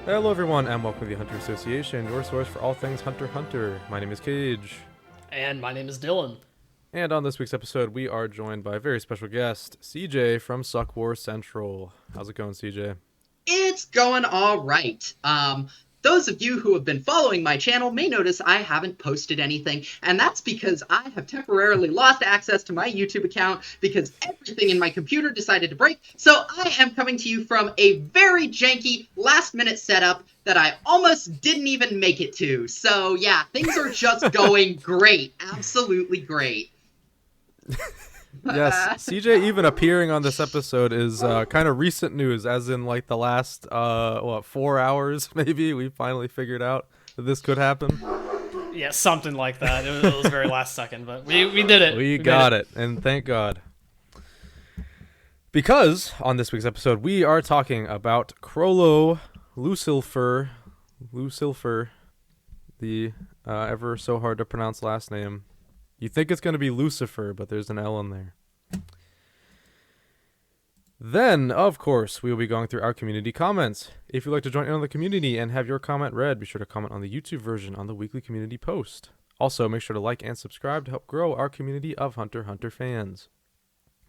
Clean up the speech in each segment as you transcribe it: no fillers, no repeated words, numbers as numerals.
Hello everyone and welcome to the Hunter Association, your source for all things Hunter x Hunter. My name is Kaige. And my name is Dylan. And on this week's episode, we are joined by a very special guest, CJ from SuccWarCentral. How's it going, CJ? It's going all right. Those of you who have been following my channel may notice I haven't posted anything, and that's because I have temporarily lost access to my YouTube account because everything in my computer decided to break. So I am coming to you from a very janky last-minute setup that I almost didn't even make it to. So yeah, things are just going great. Absolutely great. Yes, CJ even appearing on this episode is kind of recent news, as in like the last 4 hours maybe we finally figured out that this could happen. Yeah, something like that. It was very last second, but we did it. We got it, and thank God. Because on this week's episode, we are talking about Chrollo, Lucilfer, the ever so hard to pronounce last name. You think it's going to be Lucifer, but there's an L in there. Then, of course, we will be going through our community comments. If you'd like to join in on the community and have your comment read, be sure to comment on the YouTube version on the weekly community post. Also, make sure to like and subscribe to help grow our community of Hunter x Hunter fans.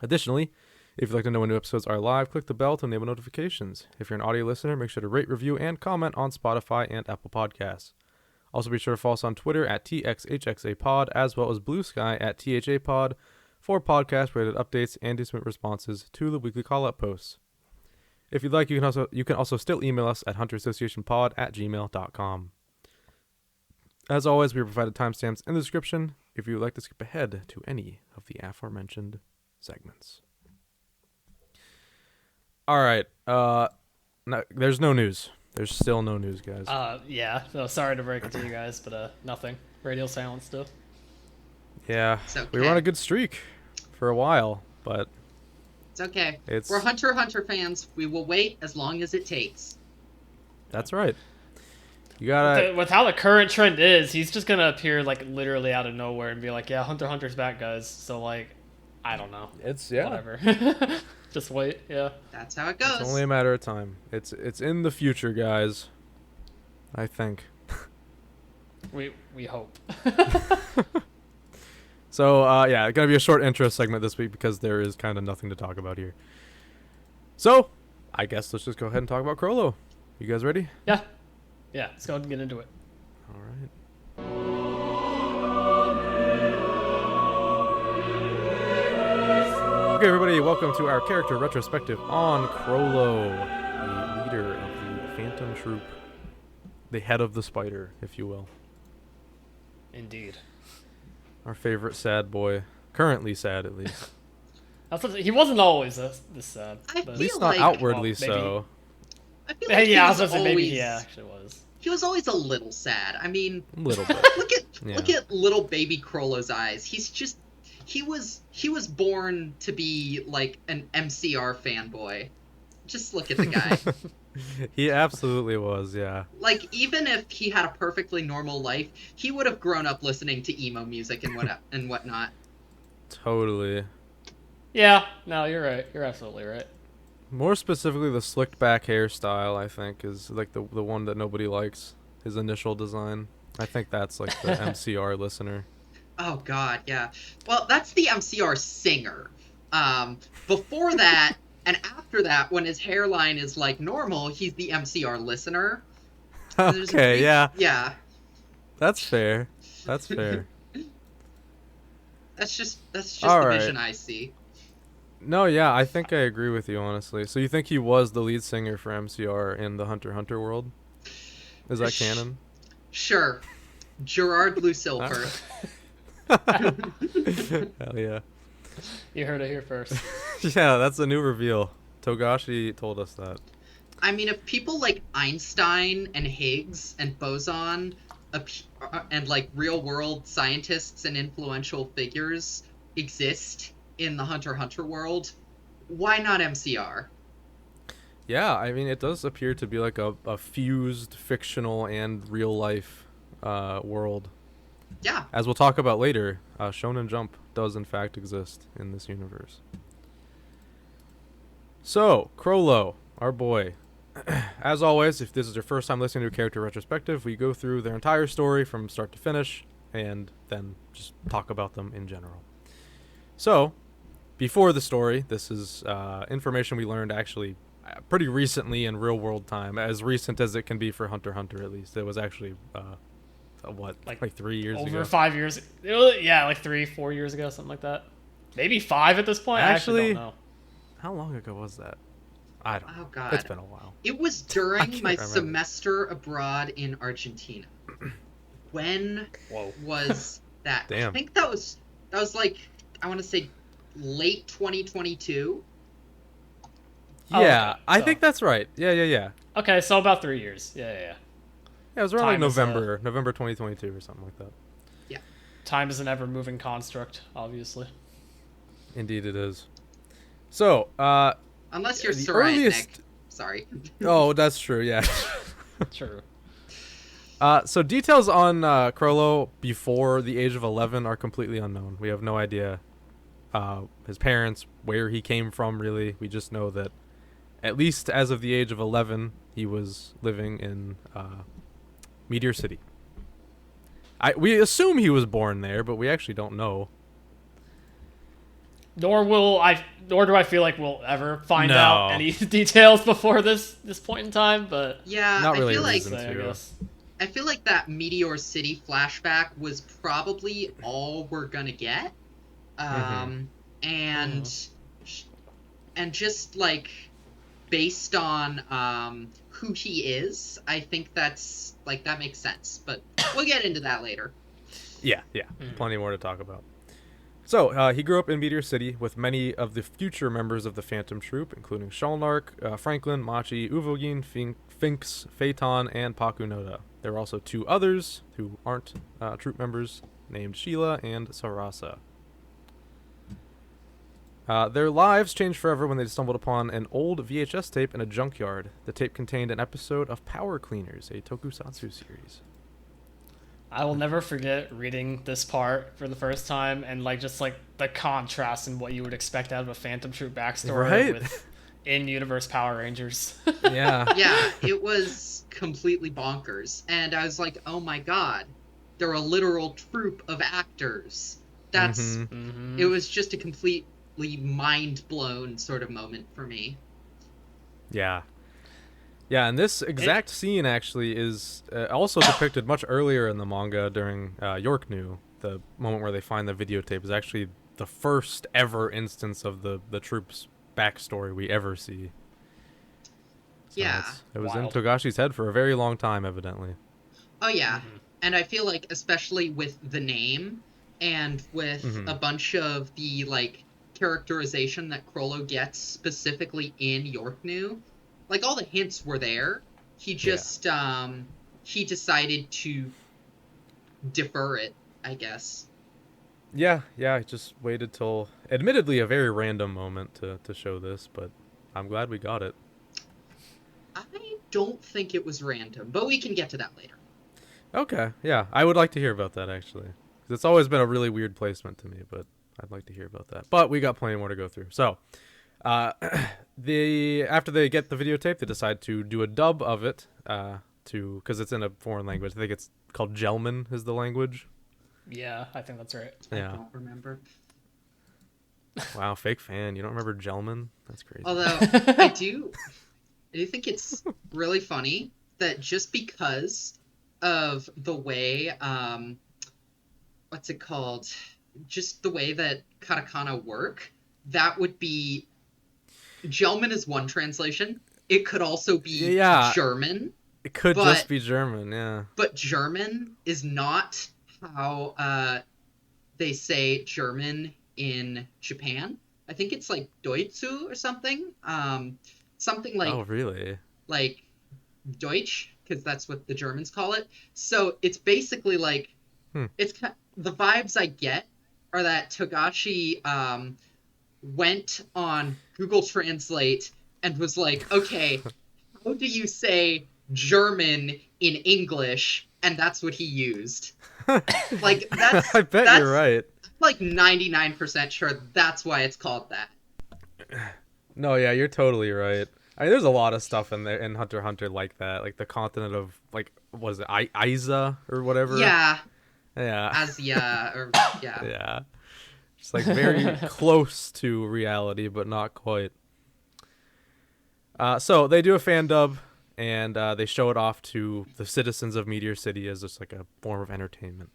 Additionally, if you'd like to know when new episodes are live, click the bell to enable notifications. If you're an audio listener, make sure to rate, review, and comment on Spotify and Apple Podcasts. Also, be sure to follow us on Twitter at TXHXAPod, as well as Bluesky at THAPod for podcast-related updates and to submit responses to the weekly call-out posts. If you'd like, you can also still email us at hunterassociationpod@gmail.com. As always, we provided timestamps in the description if you would like to skip ahead to any of the aforementioned segments. All right. No, there's no news. There's still no news, guys. Yeah. So sorry to break it to you guys, but nothing. Radio silence still. Yeah, Okay. we were on a good streak for a while, but It's okay. It's- We're Hunter x Hunter fans. We will wait as long as it takes. that's right. You gotta. With how the current trend is, he's just gonna appear like literally out of nowhere and be like, "Yeah, Hunter x Hunter's back, guys." So like, I don't know. It's Whatever. Just wait. Yeah. That's how it goes. It's only a matter of time. It's in the future, guys. I think. We hope. So, yeah, it's going to be a short intro segment this week because there is kind of nothing to talk about here. So, I guess let's just go ahead and talk about Chrollo. You guys ready? Yeah. Yeah. Let's go ahead and get into it. All right. Okay, everybody, welcome to our character retrospective on Chrollo, the leader of the Phantom Troupe, the head of the spider, if you will. Indeed. Our favorite sad boy. Currently sad, at least. He wasn't always this sad. I At feel least not like- outwardly Well, maybe. so. I feel like Yeah, I was he gonna say maybe always, he actually was. He was always a little sad. I mean, A little bit. look at little baby Chrollo's eyes. He's just he was born to be like an MCR fanboy. Just look at the guy. He absolutely was, yeah. Like, even if he had a perfectly normal life, he would have grown up listening to emo music and whatnot. Totally. Yeah. No, you're right. You're absolutely right. More specifically, the slicked back hairstyle, I think, is like the one that nobody likes. His initial design. I think that's like the MCR listener. Oh god, yeah. Well, that's the MCR singer. Before that and after that, when his hairline is like normal, he's the MCR listener. There's a Okay, big- yeah. Yeah. That's fair. That's fair. That's just All the right. vision I see. No, yeah, I think I agree with you, honestly. So you think he was the lead singer for MCR in the Hunter x Hunter world? Is that canon? Sure. Gerard Lucilfer. Hell yeah. You heard it here first. Yeah, that's a new reveal. Togashi told us that. I mean, if people like Einstein and Higgs and boson and like real world scientists and influential figures exist in the Hunter x Hunter world, why not MCR? Yeah, I mean, it does appear to be like a fused fictional and real life world. Yeah. As we'll talk about later, Shonen Jump does in fact exist in this universe. So, Chrollo, our boy, as always, if this is your first time listening to a character retrospective, we go through their entire story from start to finish, and then just talk about them in general. So, before the story, this is information we learned actually pretty recently in real world time, as recent as it can be for Hunter x Hunter, at least. It was actually, like 3 years ago? Over 5 years. Yeah, like 3-4 years ago, something like that. Maybe 5 at this point. I actually don't know. How long ago was that? I don't know. Oh, God. It's been a while. It was during my remember. semester abroad in Argentina. When was that? Damn. I think that was like, I want to say late 2022. Yeah, okay, I so- think that's right. Yeah. Okay, so about 3 years. Yeah. Yeah, it was around like Time is, November 2022 or something like that. Time is an ever-moving construct, obviously. Indeed it is. So, Unless you're the Sarai, earliest... Nick. Sorry. Oh, that's true, yeah. True. So details on Chrollo before the age of 11 are completely unknown. We have no idea his parents, where he came from, really. We just know that at least as of the age of 11, he was living in Meteor City. We assume he was born there, but we actually don't know. Nor do I feel like we'll ever find No. out any details before this point in time, but Yeah, Not really I feel a like reason. I guess. I feel like that Meteor City flashback was probably all we're gonna get. And just like based on who he is, I think that's like that makes sense. But we'll get into that later. Yeah. Plenty more to talk about. So, he grew up in Meteor City with many of the future members of the Phantom Troupe, including Shalnark, Franklin, Machi, Uvogin, Finks, Phaeton, and Pakunoda. There are also 2 others who aren't troupe members, named Sheila and Sarasa. Their lives changed forever when they stumbled upon an old VHS tape in a junkyard. The tape contained an episode of Power Cleaners, a tokusatsu series. I will never forget reading this part for the first time and just the contrast in what you would expect out of a Phantom Troupe backstory Right? with in-universe Power Rangers. Yeah. Yeah, it was completely bonkers. And I was like, oh my god, they're a literal troupe of actors. That's It was just a completely mind-blown sort of moment for me. Yeah. Yeah, and this exact scene actually is also depicted much earlier in the manga during York New. The moment where they find the videotape is actually the first ever instance of the troops' backstory we ever see. So Yeah. it was Wild. in Togashi's head for a very long time, evidently. Oh yeah, and I feel like especially with the name and with a bunch of the characterization that Chrollo gets specifically in York New, all the hints were there. He just he decided to defer it, I guess. Yeah, I just waited till, admittedly, a very random moment to show this, but I'm glad we got it. I don't think it was random, but we can get to that later. Okay, yeah, I would like to hear about that, actually. 'Cause it's always been a really weird placement to me, but I'd like to hear about that. But we got plenty more to go through. So, after they get the videotape, they decide to do a dub of it, because it's in a foreign language. I think it's called Gelman is the language. Yeah, I think that's right. I Yeah. don't remember. Wow, fake fan. You don't remember Gelman? That's crazy. Although I do think it's really funny that just because of the way what's it called? Just the way that katakana work, that would be Gelman is one translation. It could also be German. It could just be German, yeah. But German is not how they say German in Japan. I think it's like Deutschu or something. Something like... Oh, really? Like Deutsch, because that's what the Germans call it. So it's basically like... the vibes I get are that Togashi went on Google Translate and was like, okay, how do you say German in English? And that's what he used. That's I bet you're right. 99% sure that's why it's called that. No, yeah, you're totally right. I mean, there's a lot of stuff in there in Hunter x Hunter like that, like the continent of like what is it, Isa or whatever. Yeah, Yeah, Asia, or yeah. yeah. It's like very close to reality, but not quite. So they do a fan dub, and they show it off to the citizens of Meteor City as just like a form of entertainment.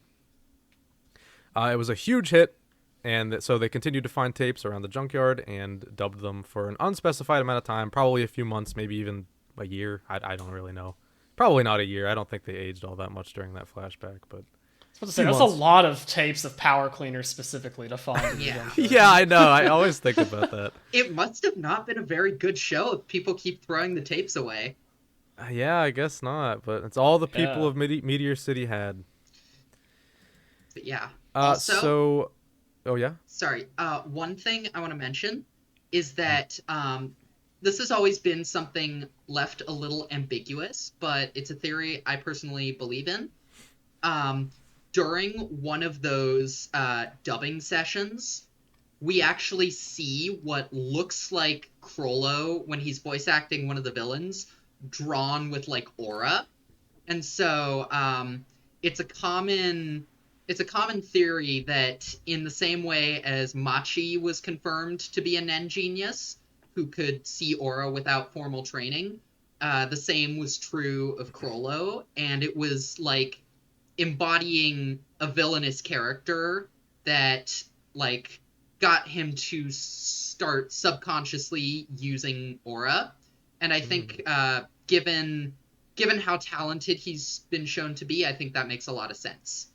It was a huge hit, and so they continued to find tapes around the junkyard and dubbed them for an unspecified amount of time, probably a few months, maybe even a year. I don't really know. Probably not a year. I don't think they aged all that much during that flashback, but I was about to say, that's a lot of tapes of Power Cleaner specifically to find. Yeah. yeah, I know. I always think about that. It must have not been a very good show if people keep throwing the tapes away. Yeah, I guess not, but it's all the people of Meteor City had. But yeah. Oh yeah. Sorry. One thing I want to mention is that this has always been something left a little ambiguous, but it's a theory I personally believe in. During one of those dubbing sessions, we actually see what looks like Chrollo when he's voice acting one of the villains, drawn with like aura, and so it's a common theory that in the same way as Machi was confirmed to be a Nen genius who could see aura without formal training, the same was true of Chrollo, and it was like embodying a villainous character that like got him to start subconsciously using aura. And I think given how talented he's been shown to be, I think that makes a lot of sense.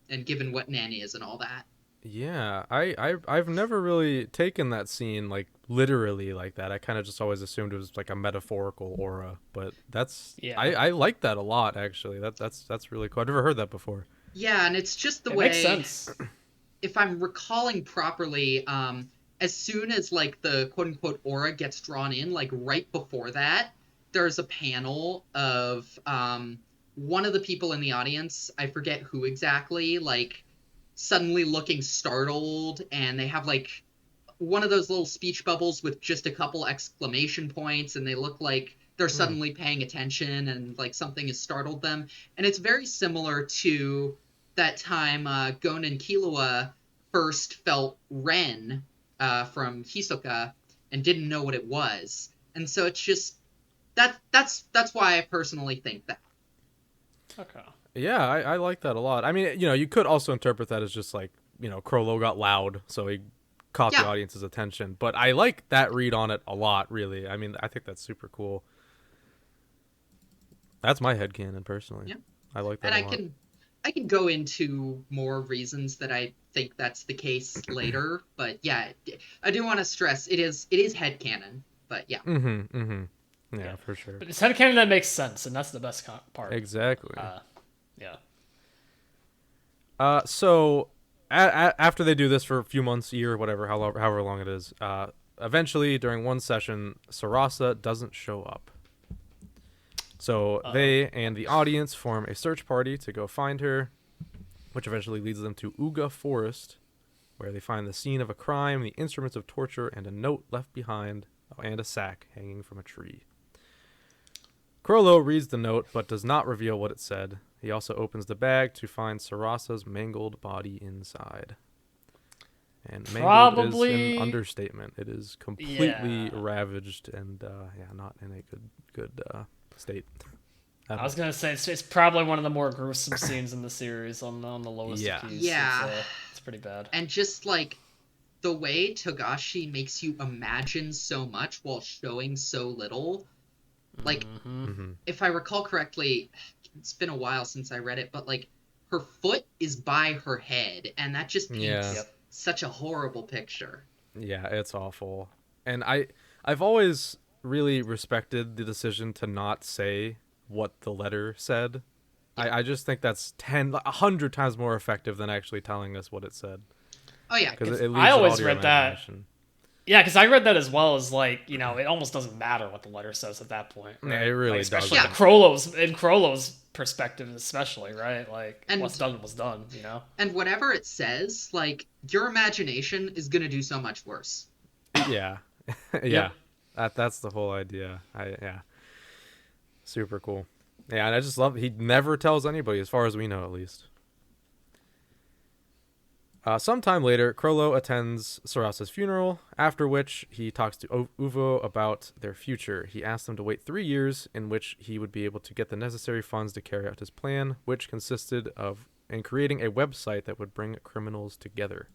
And given what Nen is and all that. Yeah, I've never really taken that scene like literally like that. I kind of just always assumed it was like a metaphorical aura, but that's I like that a lot actually. That's really cool. I've never heard that before. Yeah, and it's just the it way. Makes sense. If I'm recalling properly, as soon as like the quote unquote aura gets drawn in, like right before that, there's a panel of one of the people in the audience, I forget who exactly, like suddenly looking startled, and they have like one of those little speech bubbles with just a couple exclamation points, and they look like they're suddenly paying attention and like something has startled them. And it's very similar to that time Gon and Killua first felt Ren from Hisoka and didn't know what it was. And so it's just that's why I personally think that. Okay. Yeah, I like that a lot. I mean, you could also interpret that as just like, Chrollo got loud, so he caught the audience's attention. But I like that read on it a lot, really. I mean, I think that's super cool. That's my headcanon, personally. Yeah. I like that a lot. I can go into more reasons that I think that's the case later, but yeah, I do want to stress it is headcanon, but yeah. Yeah, for sure. But it's headcanon that makes sense, and that's the best part. Exactly. Yeah. So after they do this for a few months, year, whatever, however long it is, eventually during one session, Sarasa doesn't show up. So they and the audience form a search party to go find her, which eventually leads them to Uga Forest, where they find the scene of a crime, the instruments of torture, and a note left behind, and a sack hanging from a tree. Chrollo reads the note, but does not reveal what it said. He also opens the bag to find Sarasa's mangled body inside. And mangled is an understatement. It is completely ravaged and not in a good state. I was gonna say it's probably one of the more gruesome scenes in the series on the lowest of keys. Yeah, it's pretty bad. And just like the way Togashi makes you imagine so much while showing so little. Like, if I recall correctly, it's been a while since I read it, but like her foot is by her head, and that just paints such a horrible picture. Yeah, it's awful. And I've always really respected the decision to not say what the letter said. I just think that's 100 times more effective than actually telling us what it said. Oh yeah, because I always read that. Yeah, because I read that as well as like, it almost doesn't matter what the letter says at that point. Right? Yeah, it really especially doesn't. Chrollo's perspective, especially, right? Like, what's done was done, And whatever it says, like, your imagination is gonna do so much worse. Yeah. Yeah. That's the whole idea. Yeah, super cool. Yeah, and I just love he never tells anybody, as far as we know, at least. Sometime later, Chrollo attends Sarasa's funeral, after which he talks to Uvo about their future. He asks them to wait 3 years, in which he would be able to get the necessary funds to carry out his plan, which consisted of creating a website that would bring criminals together.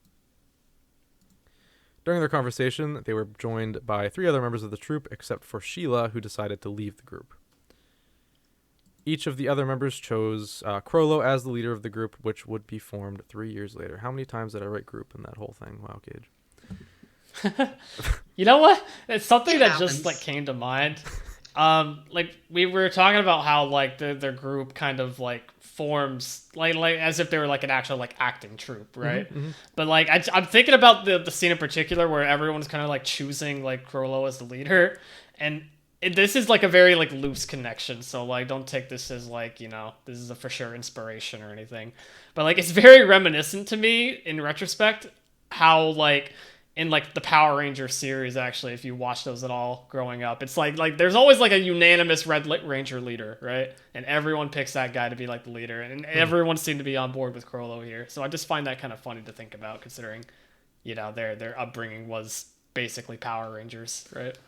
During their conversation, they were joined by 3 other members of the troupe, except for Sheila, who decided to leave the group. Each of the other members chose Chrollo as the leader of the group, which would be formed 3 years later. How many times did I write group in that whole thing? Wow, Kaige. You know what? It's something It that happens. just like came to mind. Like we were talking about how like their group kind of like forms like as if they were like an actual like acting troupe, right? But like I'm thinking about the scene in particular where everyone's kind of like choosing like Chrollo as the leader, and this is like a very like loose connection, so like don't take this as like, you know, this is a for sure inspiration or anything, but like it's very reminiscent to me in retrospect how like in like the Power Ranger series, actually, if you watch those at all growing up, it's like there's always like a unanimous Red Ranger leader, right? And everyone picks that guy to be like the leader, and everyone seemed to be on board with Chrollo here. So I just find that kind of funny to think about, considering, you know, their upbringing was basically Power Rangers, right?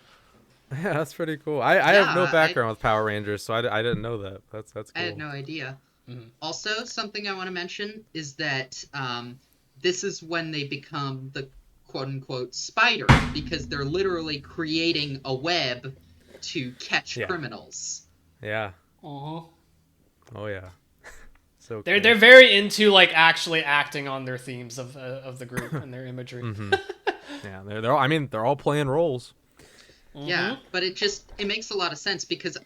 Yeah, that's pretty cool. I have no background with Power Rangers, so I didn't know that. That's cool. I had no idea. Also, something I want to mention is that this is when they become the quote-unquote spider, because they're literally creating a web to catch criminals. Yeah. Uh-huh. Oh, yeah. So They're cool. very into like actually acting on their themes of the group and their imagery. Yeah, they're all playing roles. Yeah, but it makes a lot of sense, because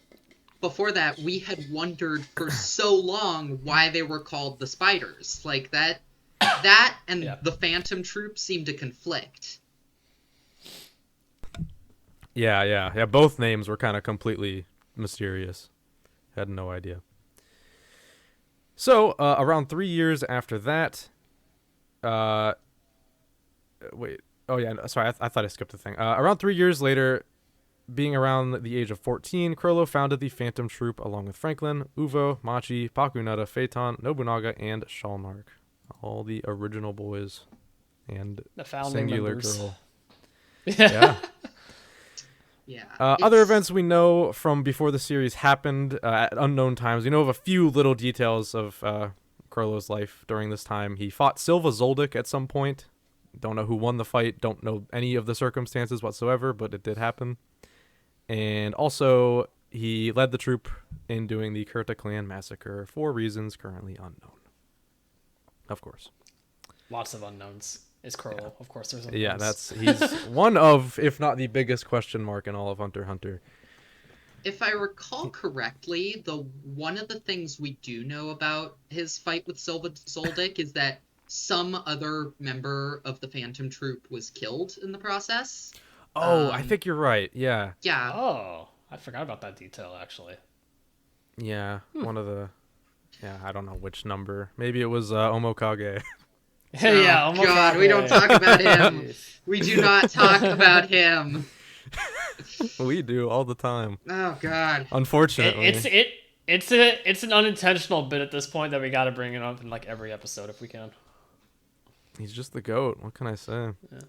before that we had wondered for so long why they were called the Spiders. Like that and the Phantom Troupe seem to conflict. Yeah. Both names were kind of completely mysterious. Had no idea. So around 3 years after that, wait. Oh yeah, sorry. I thought I skipped the thing. Around 3 years later, being around the age of 14, Chrollo founded the Phantom Troupe along with Franklin, Uvo, Machi, Pakunada, Phaeton, Nobunaga, and Shalnark. All the original boys and The founding singular members. girl. Yeah. Yeah. Other events we know from before the series happened at unknown times. We know of a few little details of Chrollo's life during this time. He fought Silva Zoldyck at some point. Don't know who won the fight. Don't know any of the circumstances whatsoever, but it did happen. And also, he led the troop in doing the Kurta clan massacre for reasons currently unknown. Of course. Lots of unknowns. Is Chrollo. Of course there's unknowns. Yeah, he's one of, if not the biggest question mark in all of Hunter x Hunter. If I recall correctly, one of the things we do know about his fight with Silva Zoldyck is that some other member of the Phantom Troupe was killed in the process. Oh, I think you're right. Yeah. Yeah. Oh, I forgot about that detail, actually. Yeah, one of the... Yeah, I don't know which number. Maybe it was Omokage. Yeah, Oh, God, we don't talk about him. We do not talk about him. We do all the time. Oh, God. Unfortunately. It's an unintentional bit at this point that we got to bring it up in like every episode if we can. He's just the GOAT. What can I say? Yeah.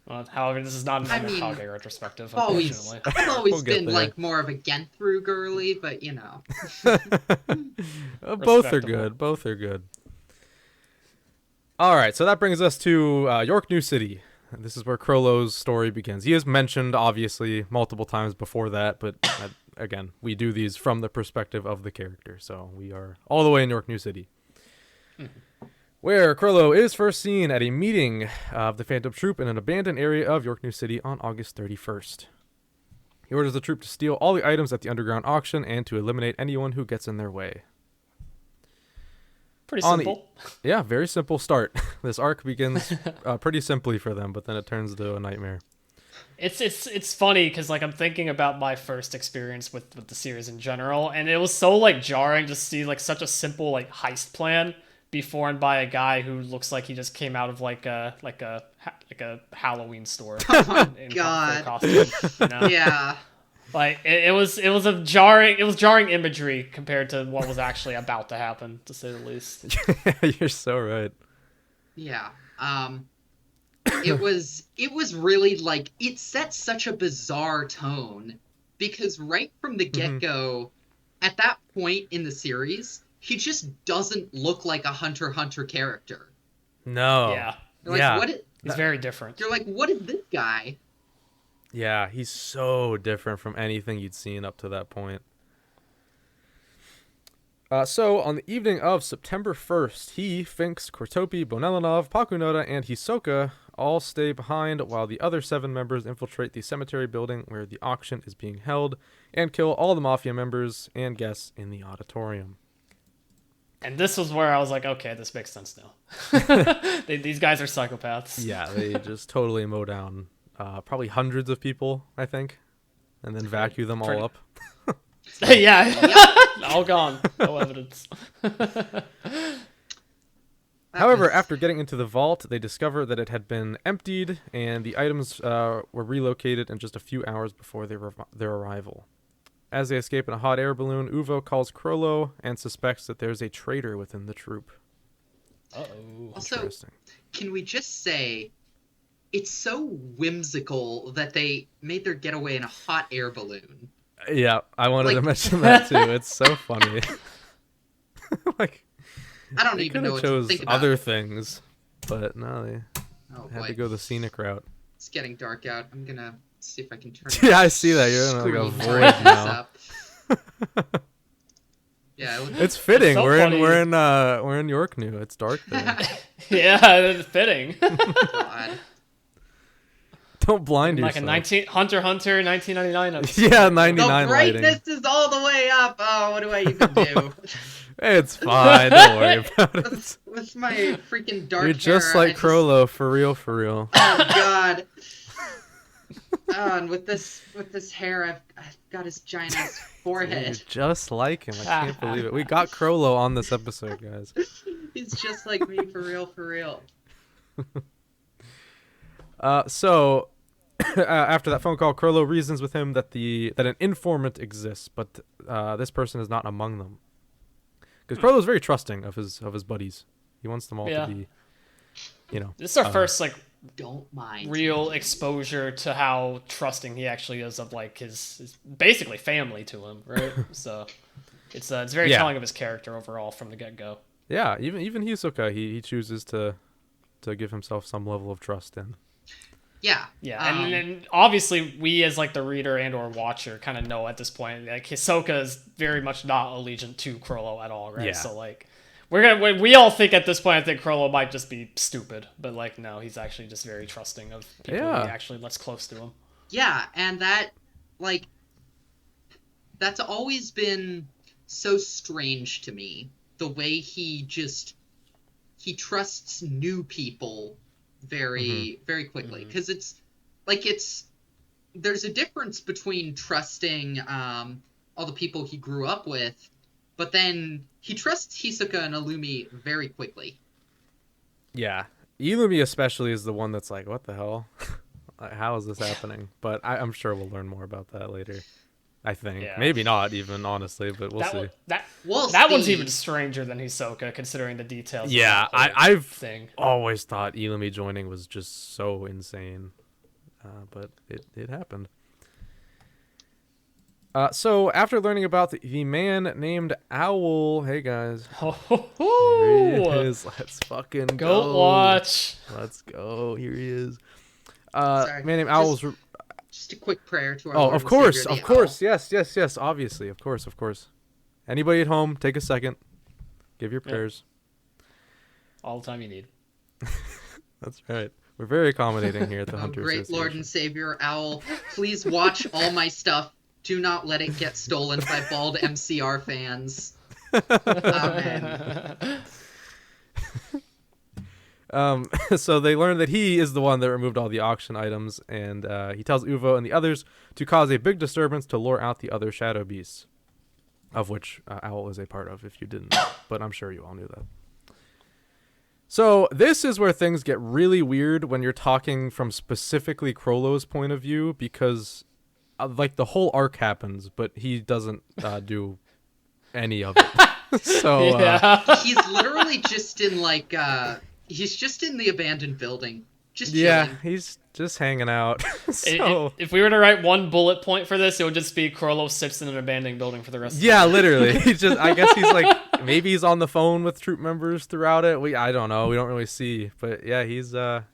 Well, however, this is not an Omokage retrospective, I've always We'll get been there. like more of a Genthru girly, but you know. Both are good. Both are good. All right, so that brings us to York New City. This is where Chrollo's story begins. He is mentioned, obviously, multiple times before that, but again, we do these from the perspective of the character, so we are all the way in York New City. Where Chrollo is first seen at a meeting of the Phantom Troupe in an abandoned area of York New City on August 31st. He orders the troupe to steal all the items at the underground auction and to eliminate anyone who gets in their way. Pretty simple. Yeah, very simple start. This arc begins pretty simply for them, but then it turns into a nightmare. It's funny because like I'm thinking about my first experience with the series in general, and it was so like jarring to see like such a simple like heist plan be formed by a guy who looks like he just came out of like a Halloween store. Oh my in God. costume, you know? Yeah. Like it was jarring imagery compared to what was actually about to happen, to say the least. You're so right. Yeah. It was really like, it set such a bizarre tone because right from the get-go, at that point in the series, he just doesn't look like a Hunter x Hunter character. No. Yeah. You're like, He's very different. You're like, what is this guy? Yeah, he's so different from anything you'd seen up to that point. So, on the evening of September 1st, he, Finks, Kortopi, Bonelanov, Pakunoda, and Hisoka all stay behind while the other 7 members infiltrate the cemetery building where the auction is being held and kill all the Mafia members and guests in the auditorium. And this was where I was like, okay, this makes sense now. These guys are psychopaths. Yeah, they just totally mow down probably hundreds of people, I think, and then vacuum them all up. Yeah. All gone. No evidence. However, after getting into the vault, they discover that it had been emptied, and the items were relocated in just a few hours before their arrival. As they escape in a hot air balloon, Uvo calls Chrollo and suspects that there's a traitor within the troop. Uh-oh. Also, Interesting. can we just say, it's so whimsical that they made their getaway in a hot air balloon. Yeah, I wanted to mention that too. It's so funny. Like, I don't they even could know have what to chose think about other it. things, but no, they had to go the scenic route. It's getting dark out. I'm gonna see if I can turn. Yeah, I see that. You're in like a screen void brightness now. up. Yeah, It's fitting. so We're in York New. It's dark there. Yeah, it's fitting. God. Don't blind Like a yourself. Hunter x Hunter 1999 episode. Yeah, The 99 lighting. brightness is all the way up. Oh, what do I even do? It's fine. Don't worry about it. With my freaking dark You're just hair, like Chrollo, for real, for real. Oh God. Oh, and with this hair, I've got his giant ass You're forehead. just like him. I can't believe it. We got Chrollo on this episode, guys. He's just like me, for real, for real. So after that phone call, Chrollo reasons with him that an informant exists, but this person is not among them. Because Chrollo is very trusting of his buddies. He wants them all to be, This is our first Don't mind. real exposure to how trusting he actually is of like his basically family to him, right? So it's very telling of his character overall from the get go. Yeah, even Hisoka, he chooses to give himself some level of trust in. Yeah. Yeah, and obviously we as like the reader and or watcher kind of know at this point like Hisoka is very much not allegiant to Chrollo at all, right? Yeah. So like we all think at this point I think Chrollo might just be stupid, but like no, he's actually just very trusting of people he actually lets close to him. Yeah, and that's always been so strange to me. The way he trusts new people very, very quickly. Because there's a difference between trusting all the people he grew up with, but then he trusts Hisoka and Illumi very quickly. Yeah. Illumi especially is the one that's like, what the hell? How is this happening? But I'm sure we'll learn more about that later. I think. Yeah. Maybe not even, honestly, but we'll see. That See. one's even stranger than Hisoka, considering the details. Yeah, of that I've whole always thought Illumi joining was just so insane. But it happened. So after learning about the man named Owl, hey guys, here he is. Let's fucking go. Go watch. Let's go. Here he is. Sorry, Man named Owl was. Just a quick prayer to our Oh, Lord of and course, Savior, the of course. Owl. Yes. Obviously, of course. Anybody at home, take a second. Give your prayers. All the time you need. That's right. We're very accommodating here at the Oh, Hunter great Association. Lord and Savior Owl, please watch all my stuff. Do not let it get stolen by bald MCR fans. Amen. So they learn that he is the one that removed all the auction items, and he tells Uvo and the others to cause a big disturbance to lure out the other shadow beasts, of which Owl is a part of, if you didn't know. But I'm sure you all knew that. So this is where things get really weird when you're talking from specifically Chrollo's point of view, because like the whole arc happens, but he doesn't do any of it. So he's literally just in like he's just in the abandoned building, just chilling. He's just hanging out. So if we were to write one bullet point for this, it would just be Chrollo sits in an abandoned building for the rest of the yeah, literally. He just, I guess he's like, maybe he's on the phone with troop members throughout it. I don't know. We don't really see, but yeah, he's there.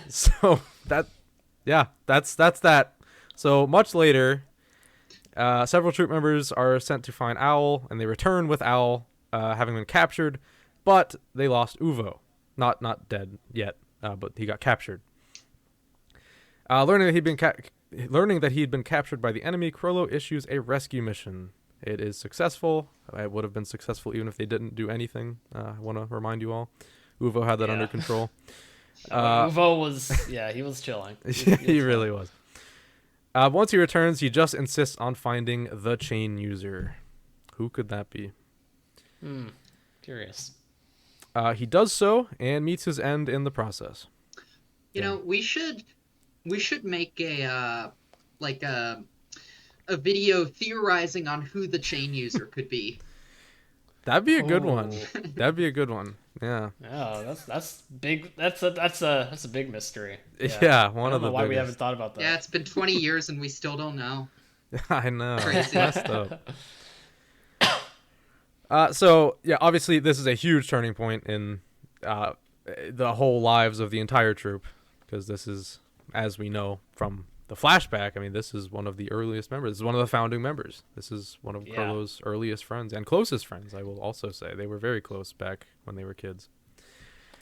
So that's that. So much later, several troop members are sent to find Owl, and they return with Owl having been captured, but they lost Uvo. Not dead yet, but he got captured. Learning that he'd been captured by the enemy, Chrollo issues a rescue mission. It is successful. It would have been successful even if they didn't do anything. I want to remind you all, Uvo had that under control. Uvo was, he was chilling. He really was. Once he returns, he just insists on finding the chain user. Who could that be? Curious. He does so and meets his end in the process. You know, we should make a video theorizing on who the chain user could be. That'd be a good one. That'd be a good one. Yeah. Oh, that's big. That's a big mystery. Yeah, one of the why biggest. we haven't thought about that. Yeah, it's been 20 years and we still don't know. I know. Crazy. Messed up. So yeah, obviously this is a huge turning point in the whole lives of the entire troop, because this is, as we know from the flashback, I mean, this is one of the earliest members. This is one of the founding members. This is one of Chrollo's earliest friends and closest friends, I will also say. They were very close back when they were kids.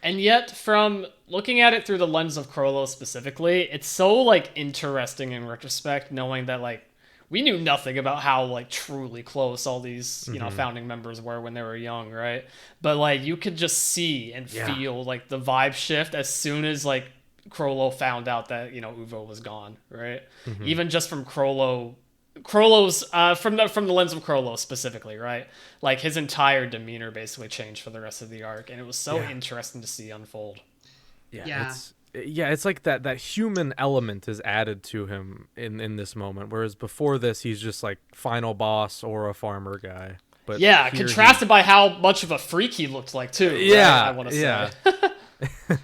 And yet, from looking at it through the lens of Chrollo specifically, it's so like interesting in retrospect, knowing that like we knew nothing about how like truly close all these founding members were when they were young, right? But like you could just see and feel like the vibe shift as soon as like Chrollo found out that Uvo was gone, right? Even just from Chrollo's from the lens of Chrollo specifically, right? Like his entire demeanor basically changed for the rest of the arc, and it was so interesting to see unfold. It's like that human element is added to him in this moment, whereas before this he's just like final boss or a farmer guy. But contrasted by how much of a freak he looked like too. Right? I want to say.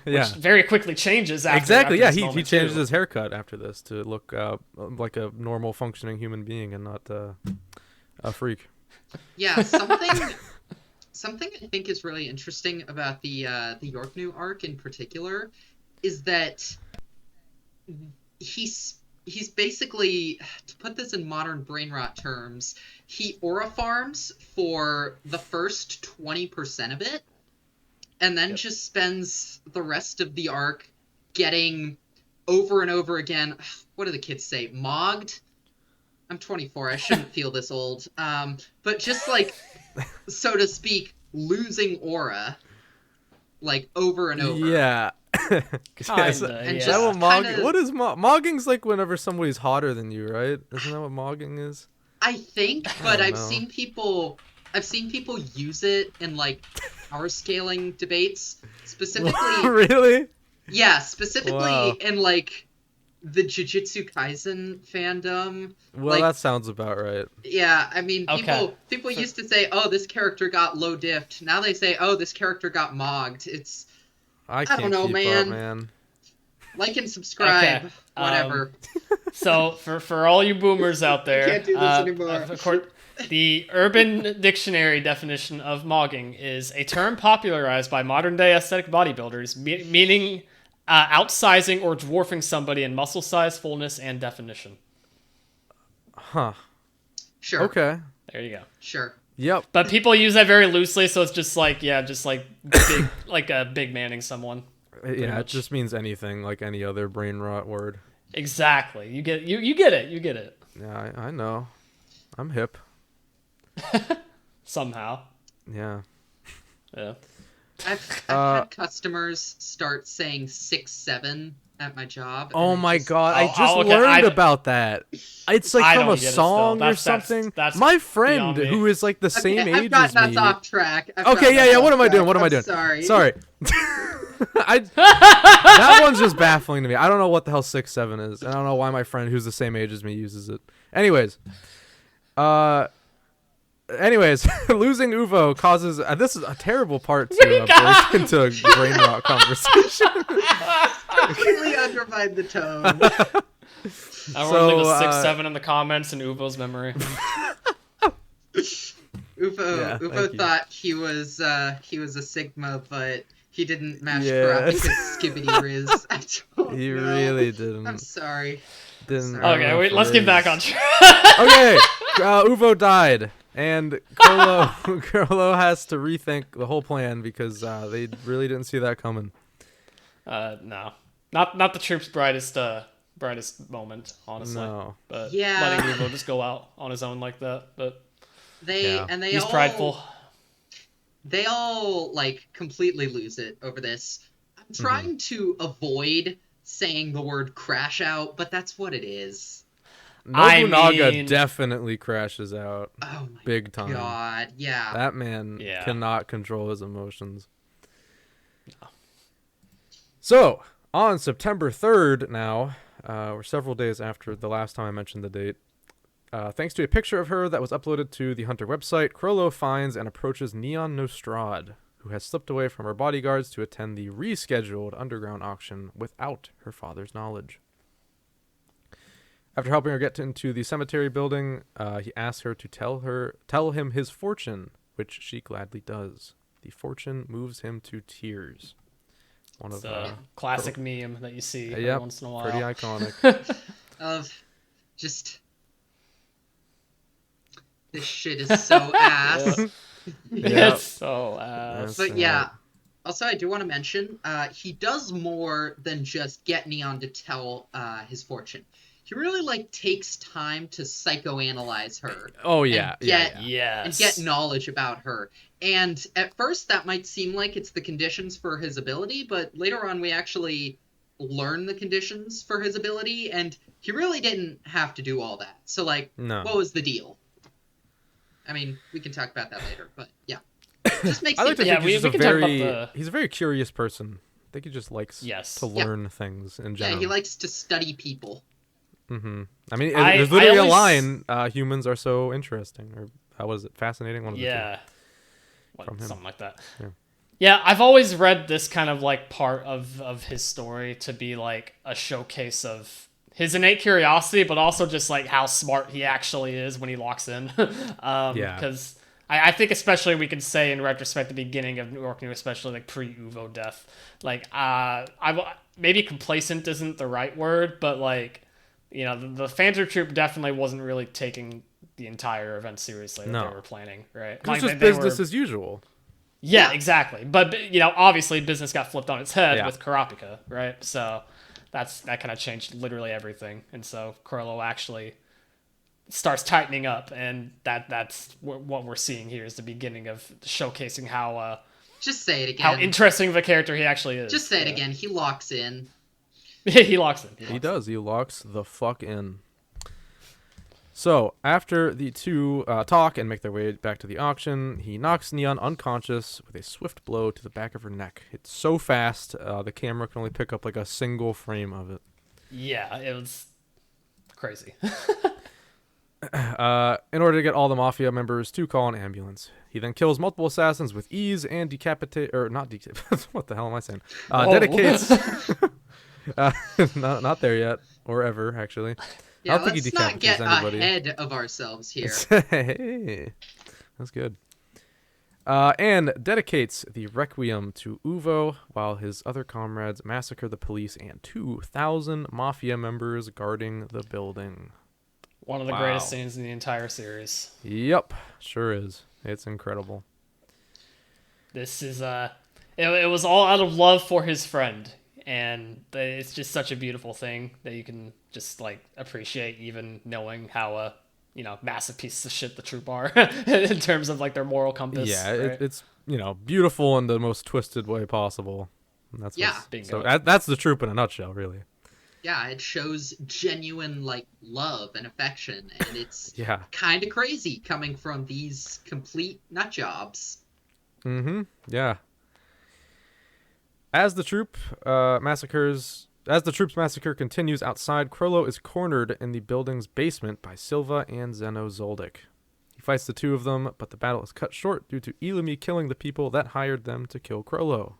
Which very quickly changes after he changes his haircut after this to look like a normal functioning human being and not a freak. Yeah, something I think is really interesting about the Yorknew arc in particular is that he's basically, to put this in modern brain rot terms, he aura farms for the first 20% of it, and then just spends the rest of the arc getting over and over again, what do the kids say, mogged? I'm 24, I shouldn't feel this old. But just like, so to speak, losing aura, like over and over. Yeah. What is mogging's like whenever somebody's hotter than you, right? Isn't that what mogging is? I think, but I've seen people use it in like power scaling debates, specifically. Really? Yeah, specifically in like the Jujutsu Kaisen fandom. Well, that sounds about right. Yeah, I mean, people used to say, "Oh, this character got low diffed." Now they say, "Oh, this character got mogged." I don't know, man. Like and subscribe, whatever. So for all you boomers out there, I can't do this anymore. The Urban Dictionary definition of mogging is a term popularized by modern-day aesthetic bodybuilders, meaning outsizing or dwarfing somebody in muscle size, fullness, and definition. Huh. Sure. Okay. There you go. Sure. Yep. But people use that very loosely, so it's just like big, like a big manning someone. Yeah, it just means anything, like any other brain rot word. Exactly. You get it. Yeah, I know. I'm hip. Somehow. Yeah. Yeah. I've had customers start saying 6'7" at my job. Oh and my god, I just okay, learned about that. It's like I from don't a get it still. song or That's something. that's My friend, beyond me. who is like the same Okay, I've age gotten as us me. off track. Okay, yeah. What am I doing? What am I doing? Sorry. That one's just baffling to me. I don't know what the hell 6'7" is, and I don't know why my friend who's the same age as me uses it. Anyways, losing Uvo causes this is a terrible part to break into a brain rot conversation. Completely undermined the tone. I want to leave a 6'7" in the comments in Uvo's memory. Uvo thought he was a Sigma, but he didn't match Karapika's skibbity riz. He really didn't. I'm sorry. Okay, wait, let's get back on track. Okay, Uvo died, and Chrollo has to rethink the whole plan because they really didn't see that coming. No, not the Troupe's brightest moment, honestly. No. But yeah, letting Uvo just go out on his own like that, but he's prideful. They all like completely lose it over this. I'm trying to avoid saying the word crash out, but that's what it is. Nobunaga definitely crashes out. Oh my big time. God, yeah. That man cannot control his emotions. No. So, on September 3rd now, we're several days after the last time I mentioned the date, thanks to a picture of her that was uploaded to the Hunter website, Chrollo finds and approaches Neon Nostrad, who has slipped away from her bodyguards to attend the rescheduled underground auction without her father's knowledge. After helping her get into the cemetery building, he asks her to tell him his fortune, which she gladly does. The fortune moves him to tears. One It's of a classic meme that you see every once in a while. Pretty iconic. Just this shit is so ass. It's so ass. But yeah, also I do want to mention, he does more than just get Neon to tell his fortune. He really takes time to psychoanalyze her. Oh yeah, and get knowledge about her. And at first that might seem like it's the conditions for his ability, but later on we actually learn the conditions for his ability, and he really didn't have to do all that. So what was the deal? I mean, we can talk about that later, but yeah. Just makes he's a very curious person. I think he just likes to learn things in general. Yeah, he likes to study people. Mm-hmm. I mean, there's literally a line, humans are so interesting, or how was it, fascinating? One of the two. From him. Something like that. Yeah, I've always read this kind of part of his story to be a showcase of his innate curiosity, but also just how smart he actually is when he locks in. Because I think especially we can say in retrospect the beginning of working, especially pre-Uvo death, maybe complacent isn't the right word, but the Phantom Troupe definitely wasn't really taking the entire event seriously that they were planning, right? It's just business as usual. Yeah, exactly. But obviously business got flipped on its head with Karapika, right? So that kind of changed literally everything. And so Chrollo actually starts tightening up, and that's what we're seeing here is the beginning of showcasing how just say it again. How interesting of a character he actually is. Just say it again. He locks in. He locks in. He does. He locks the fuck in. So, after the two talk and make their way back to the auction, he knocks Neon unconscious with a swift blow to the back of her neck. It's so fast, the camera can only pick up a single frame of it. Yeah, it was crazy. In order to get all the Mafia members to call an ambulance. He then kills multiple assassins with ease and what the hell am I saying? Dedicates... not there yet, or ever, actually. Yeah, I don't think he let's not get anybody. ahead of ourselves here. Hey, that's good. And dedicates the Requiem to Uvo, while his other comrades massacre the police and 2,000 Mafia members guarding the building. One of the greatest scenes in the entire series. Yep, sure is. It's incredible. This is, it was all out of love for his friend. And it's just such a beautiful thing that you can just appreciate, even knowing how massive pieces of shit the Troupe are in terms of their moral compass. Yeah, right? it's beautiful in the most twisted way possible. That's Yeah. so that's the troop in a nutshell, really. Yeah, it shows genuine like love and affection, and it's Yeah. kind of crazy coming from these complete nut jobs. Mm-hmm. Yeah. As the troop's massacre continues outside, Chrollo is cornered in the building's basement by Silva and Zeno Zoldyck. He fights the two of them, but the battle is cut short due to Elumi killing the people that hired them to kill Chrollo.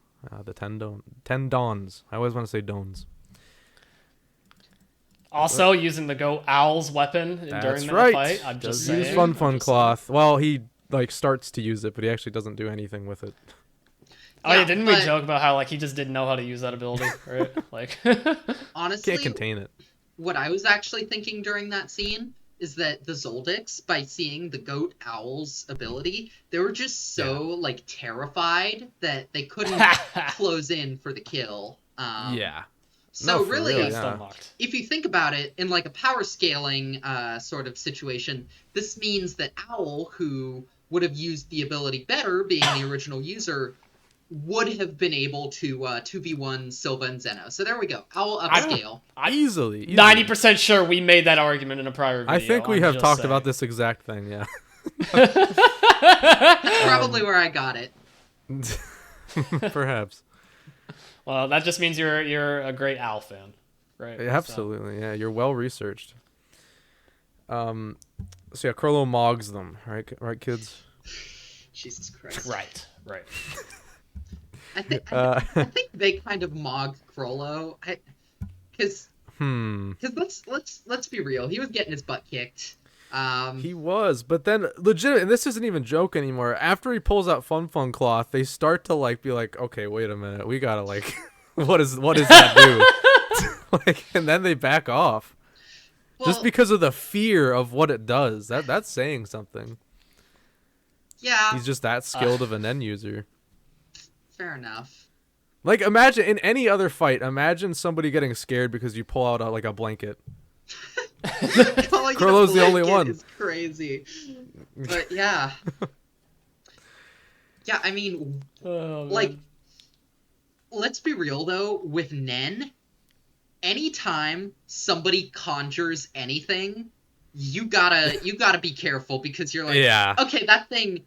The Ten Dons. I always want to say Dons. Also, using the Goat Owl's weapon during the fight. I'm just saying. Use Fun Cloth. Well, he like starts to use it, but he actually doesn't do anything with it. Oh yeah, didn't we joke about how like he just didn't know how to use that ability, right? Like, honestly, can't contain it. What I was actually thinking during that scene is that the Zoldicks, by seeing the Goat Owl's ability, they were just so like terrified that they couldn't close in for the kill. Yeah. So really, yeah. If you think about it in like a power scaling sort of situation, this means that Owl, who would have used the ability better, being the original user, would have been able to 2v1 Silva and Zeno. So there we go. Owl upscale. Easily. 90% sure we made that argument in a prior video. I think we have talked about this exact thing, yeah. That's probably where I got it. Perhaps. Well, that just means you're a great Owl fan, right? Absolutely, yeah. You're well researched. So yeah, Chrollo mogs them, right, kids? Jesus Christ. Right. I think they kind of mog Chrollo, because let's be real, he was getting his butt kicked. He was, but then legit, and this isn't even joke anymore. After he pulls out Fun Cloth, they start to like be like, okay, wait a minute, we gotta like, what does that do? Like, and then they back off, just because of the fear of what it does. That's saying something. Yeah, he's just that skilled of an end user. Fair enough. Like, imagine in any other fight, imagine somebody getting scared because you pull out like a blanket. Chrollo's the only one. Is crazy, but yeah. I mean, like, let's be real though. With Nen, anytime somebody conjures anything, you gotta be careful, because you're like, okay, that thing,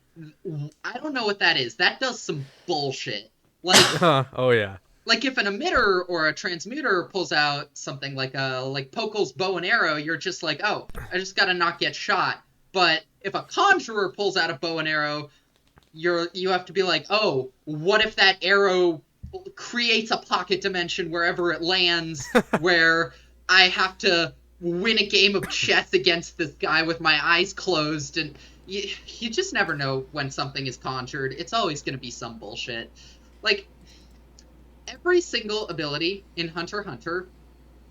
I don't know what that is. That does some bullshit. Like, oh yeah. Like, if an emitter or a transmuter pulls out something like Pokel's bow and arrow, you're just like, oh, I just gotta not get shot. But if a conjurer pulls out a bow and arrow, you have to be like, oh, what if that arrow creates a pocket dimension wherever it lands, where I have to win a game of chess against this guy with my eyes closed, and you just never know when something is conjured. It's always gonna be some bullshit. Like, every single ability in Hunter x Hunter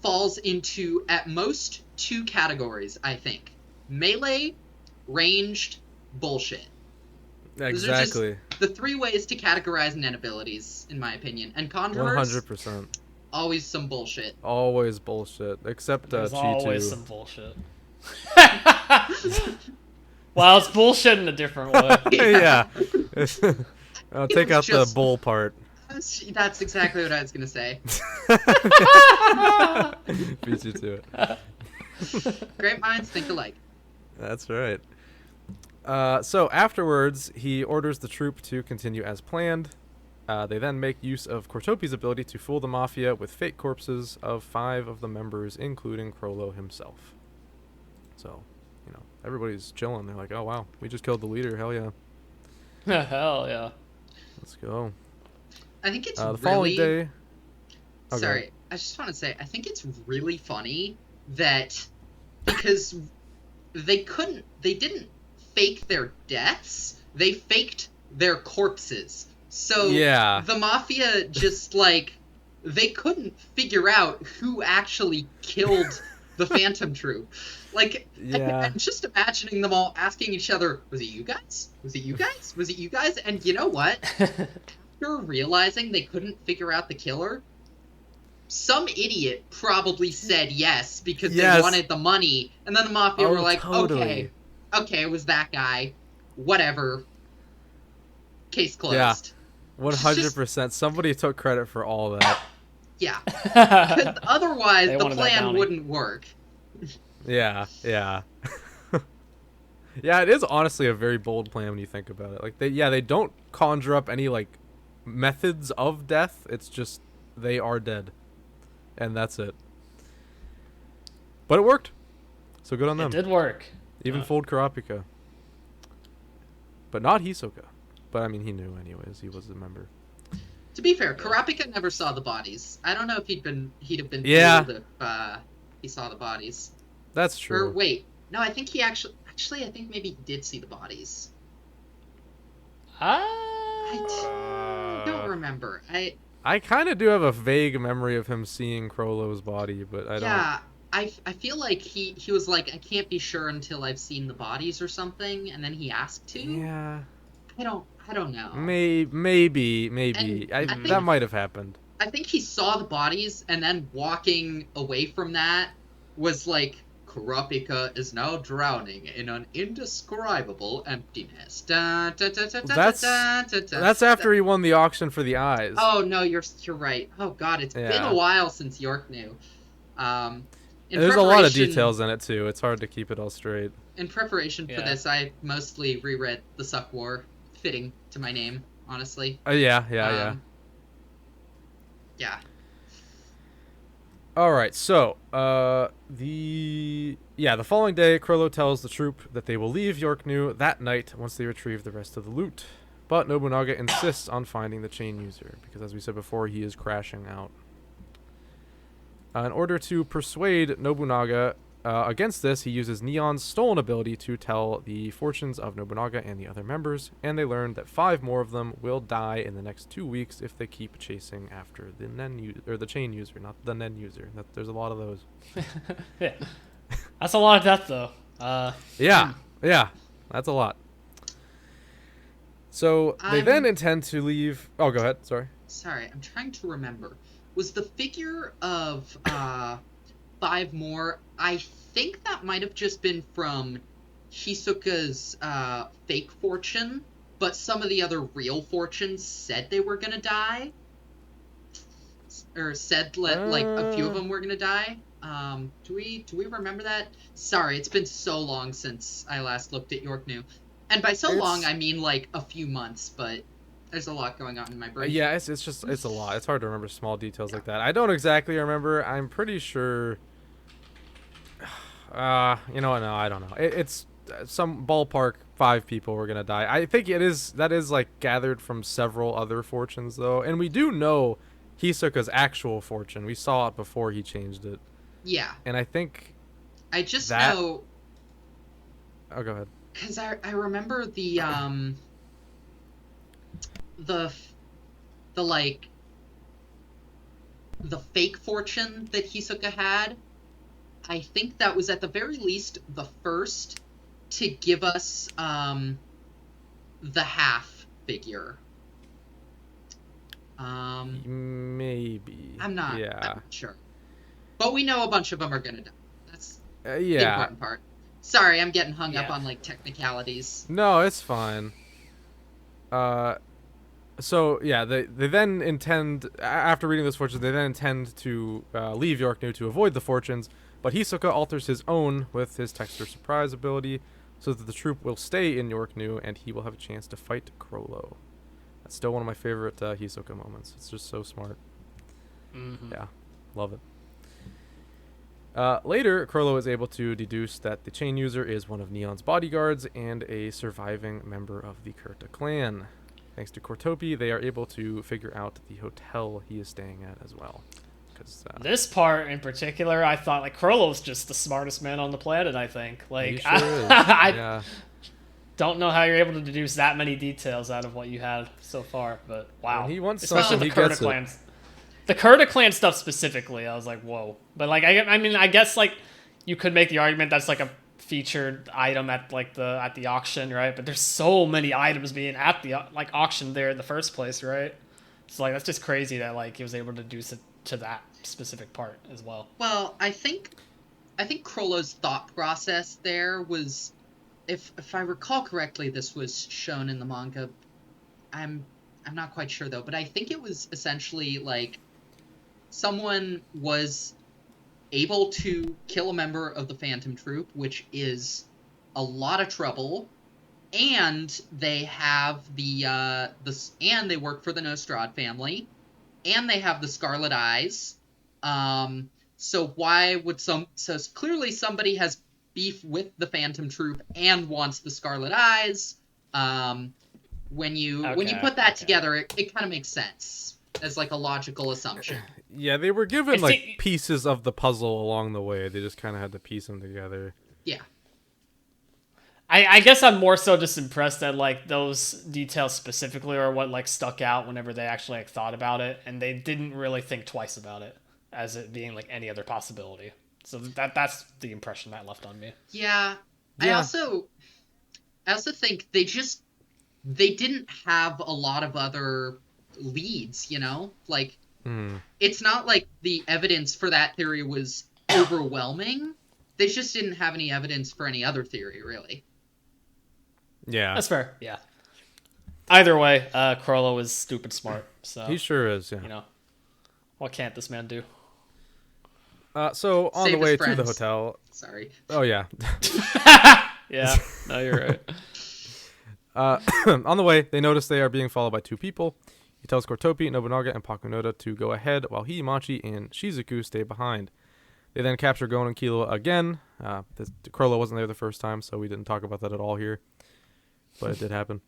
falls into, at most, 2 categories, I think. Melee, ranged, bullshit. Exactly. Those are just the 3 ways to categorize Nen abilities, in my opinion. And conjurers, 100%. Always some bullshit. Always bullshit. Except There's Chi-Tu. always some bullshit. Well, it's bullshit in a different way. Yeah. I'll take out the bull part. That's exactly what I was going to say. Beat you to it. Great minds think alike. That's right. So afterwards, he orders the troop to continue as planned. They then make use of Cortopi's ability to fool the Mafia with fake corpses of 5 of the members, including Chrollo himself. So, everybody's chilling. They're like, oh wow, we just killed the leader. Hell yeah. Hell yeah. Let's go. I think it's the following day. Okay. Sorry, I just want to say, I think it's really funny that, because they didn't fake their deaths, they faked their corpses. So the Mafia just, like, they couldn't figure out who actually killed the Phantom Troupe. Like, I'm just imagining them all asking each other, was it you guys? Was it you guys? Was it you guys? And you know what? After realizing they couldn't figure out the killer, some idiot probably said yes, because they wanted the money. And then the Mafia were like, okay, it was that guy. Whatever. Case closed. 100%. Somebody took credit for all that. Yeah. Because otherwise, They the wanted that plan bounty. wouldn't work. Yeah. Yeah, it is honestly a very bold plan when you think about it. Like they don't conjure up any like methods of death. It's just they are dead, and that's it. But it worked, so good on them. It did work. Even fooled Kurapika, but not Hisoka. But I mean, he knew anyways. He was a member. To be fair, Kurapika never saw the bodies. I don't know if he'd have been Yeah. fooled if he saw the bodies. That's true. Or wait, no, I think he actually I think maybe he did see the bodies. I don't remember. I kind of do have a vague memory of him seeing Chrollo's body, but I don't. Yeah, I feel like he was like, I can't be sure until I've seen the bodies or something, and then he asked to. Yeah. I don't know. Maybe. I think- That might have happened. I think he saw the bodies, and then walking away from that was like, Kurapika is now drowning in an indescribable emptiness. That's after he won the auction for the eyes. Oh no, you're right. Oh god, it's been a while since York knew. There's a lot of details in it too. It's hard to keep it all straight. In preparation for this, I mostly reread the SuccWar, fitting to my name, honestly. Yeah. Yeah. All right, so the following day, Chrollo tells the troupe that they will leave Yorknew that night once they retrieve the rest of the loot. But Nobunaga insists on finding the chain user because, as we said before, he is crashing out. In order to persuade Nobunaga against this, he uses Neon's stolen ability to tell the fortunes of Nobunaga and the other members, and they learn that 5 more of them will die in the next 2 weeks if they keep chasing after the chain user, not the Nen user. There's a lot of those. Yeah. That's a lot of death, though. Yeah, that's a lot. So they then intend to leave. Oh, go ahead. Sorry, I'm trying to remember. Was the figure of 5 more? I think that might have just been from Hisoka's fake fortune, but some of the other real fortunes said they were gonna die, or said like a few of them were gonna die. Do we remember that? Sorry, it's been so long since I last looked at Yorknew, and by so long I mean like a few months, but there's a lot going on in my brain. Yeah, it's a lot. It's hard to remember small details like that. I don't exactly remember. I'm pretty sure. You know what? No, I don't know. It's some ballpark 5 people were gonna die. I think that is like gathered from several other fortunes though, and we do know Hisoka's actual fortune. We saw it before he changed it. Yeah. And I think. I just know. Oh, go ahead. Because I remember the fake fortune that Hisoka had. I think that was at the very least the first to give us the half figure. Maybe. I'm not Yeah. sure. But we know a bunch of them are gonna die. That's the yeah. important part. Sorry, I'm getting hung up on like technicalities. No, it's fine. So yeah, they then intend, after reading this fortune, they then intend to leave Yorknew to avoid the fortunes, but Hisoka alters his own with his Texture Surprise ability, so that the troupe will stay in Yorknew and he will have a chance to fight Chrollo. That's still one of my favorite Hisoka moments. It's just so smart. Mm-hmm. Yeah, love it. Later, Chrollo is able to deduce that the chain user is one of Neon's bodyguards and a surviving member of the Kurta clan. Thanks to Cortopi, they are able to figure out the hotel he is staying at as well. This part in particular, I thought like Chrollo's just the smartest man on the planet. I think like He sure is. I Yeah. don't know how you're able to deduce that many details out of what you had so far, but wow. When he wants especially something, the he Kurta gets it. clan. The Kurta clan stuff specifically, I was like, whoa. But like, I mean, I guess like you could make the argument that's like a featured item at like the auction, right? But there's so many items being at the like auction there in the first place, right? So like that's just crazy that like he was able to deduce it to that specific part as well. Well, I think Chrollo's thought process there was, if I recall correctly, this was shown in the manga. I'm I'm not quite sure though, but I think it was essentially like someone was able to kill a member of the Phantom Troupe, which is a lot of trouble, and they have and they work for the Nostrad family, and they have the Scarlet Eyes. So why would so clearly somebody has beef with the Phantom Troupe and wants the Scarlet Eyes. When you put that together, it kind of makes sense as like a logical assumption. Yeah, they were given like pieces of the puzzle along the way. They just kind of had to piece them together. Yeah. I guess I'm more so just impressed that like those details specifically are what like stuck out whenever they actually like thought about it, and they didn't really think twice about it as it being like any other possibility. So that's the impression that left on me. Yeah. I also think they didn't have a lot of other leads, you know? Like it's not like the evidence for that theory was overwhelming. They just didn't have any evidence for any other theory, really. Yeah. That's fair. Yeah. Either way, Chrollo is stupid smart. So he sure is, yeah. You know, what can't this man do? So on Save the way his to the friends. hotel. Sorry. Oh yeah. Yeah. No, you're right. On the way, they notice they are being followed by two people. He tells Kortopi, Nobunaga, and Pakunoda to go ahead, while he, Machi, and Shizuku stay behind. They then capture Gon and Killua again. Chrollo wasn't there the first time, so we didn't talk about that at all here. But it did happen.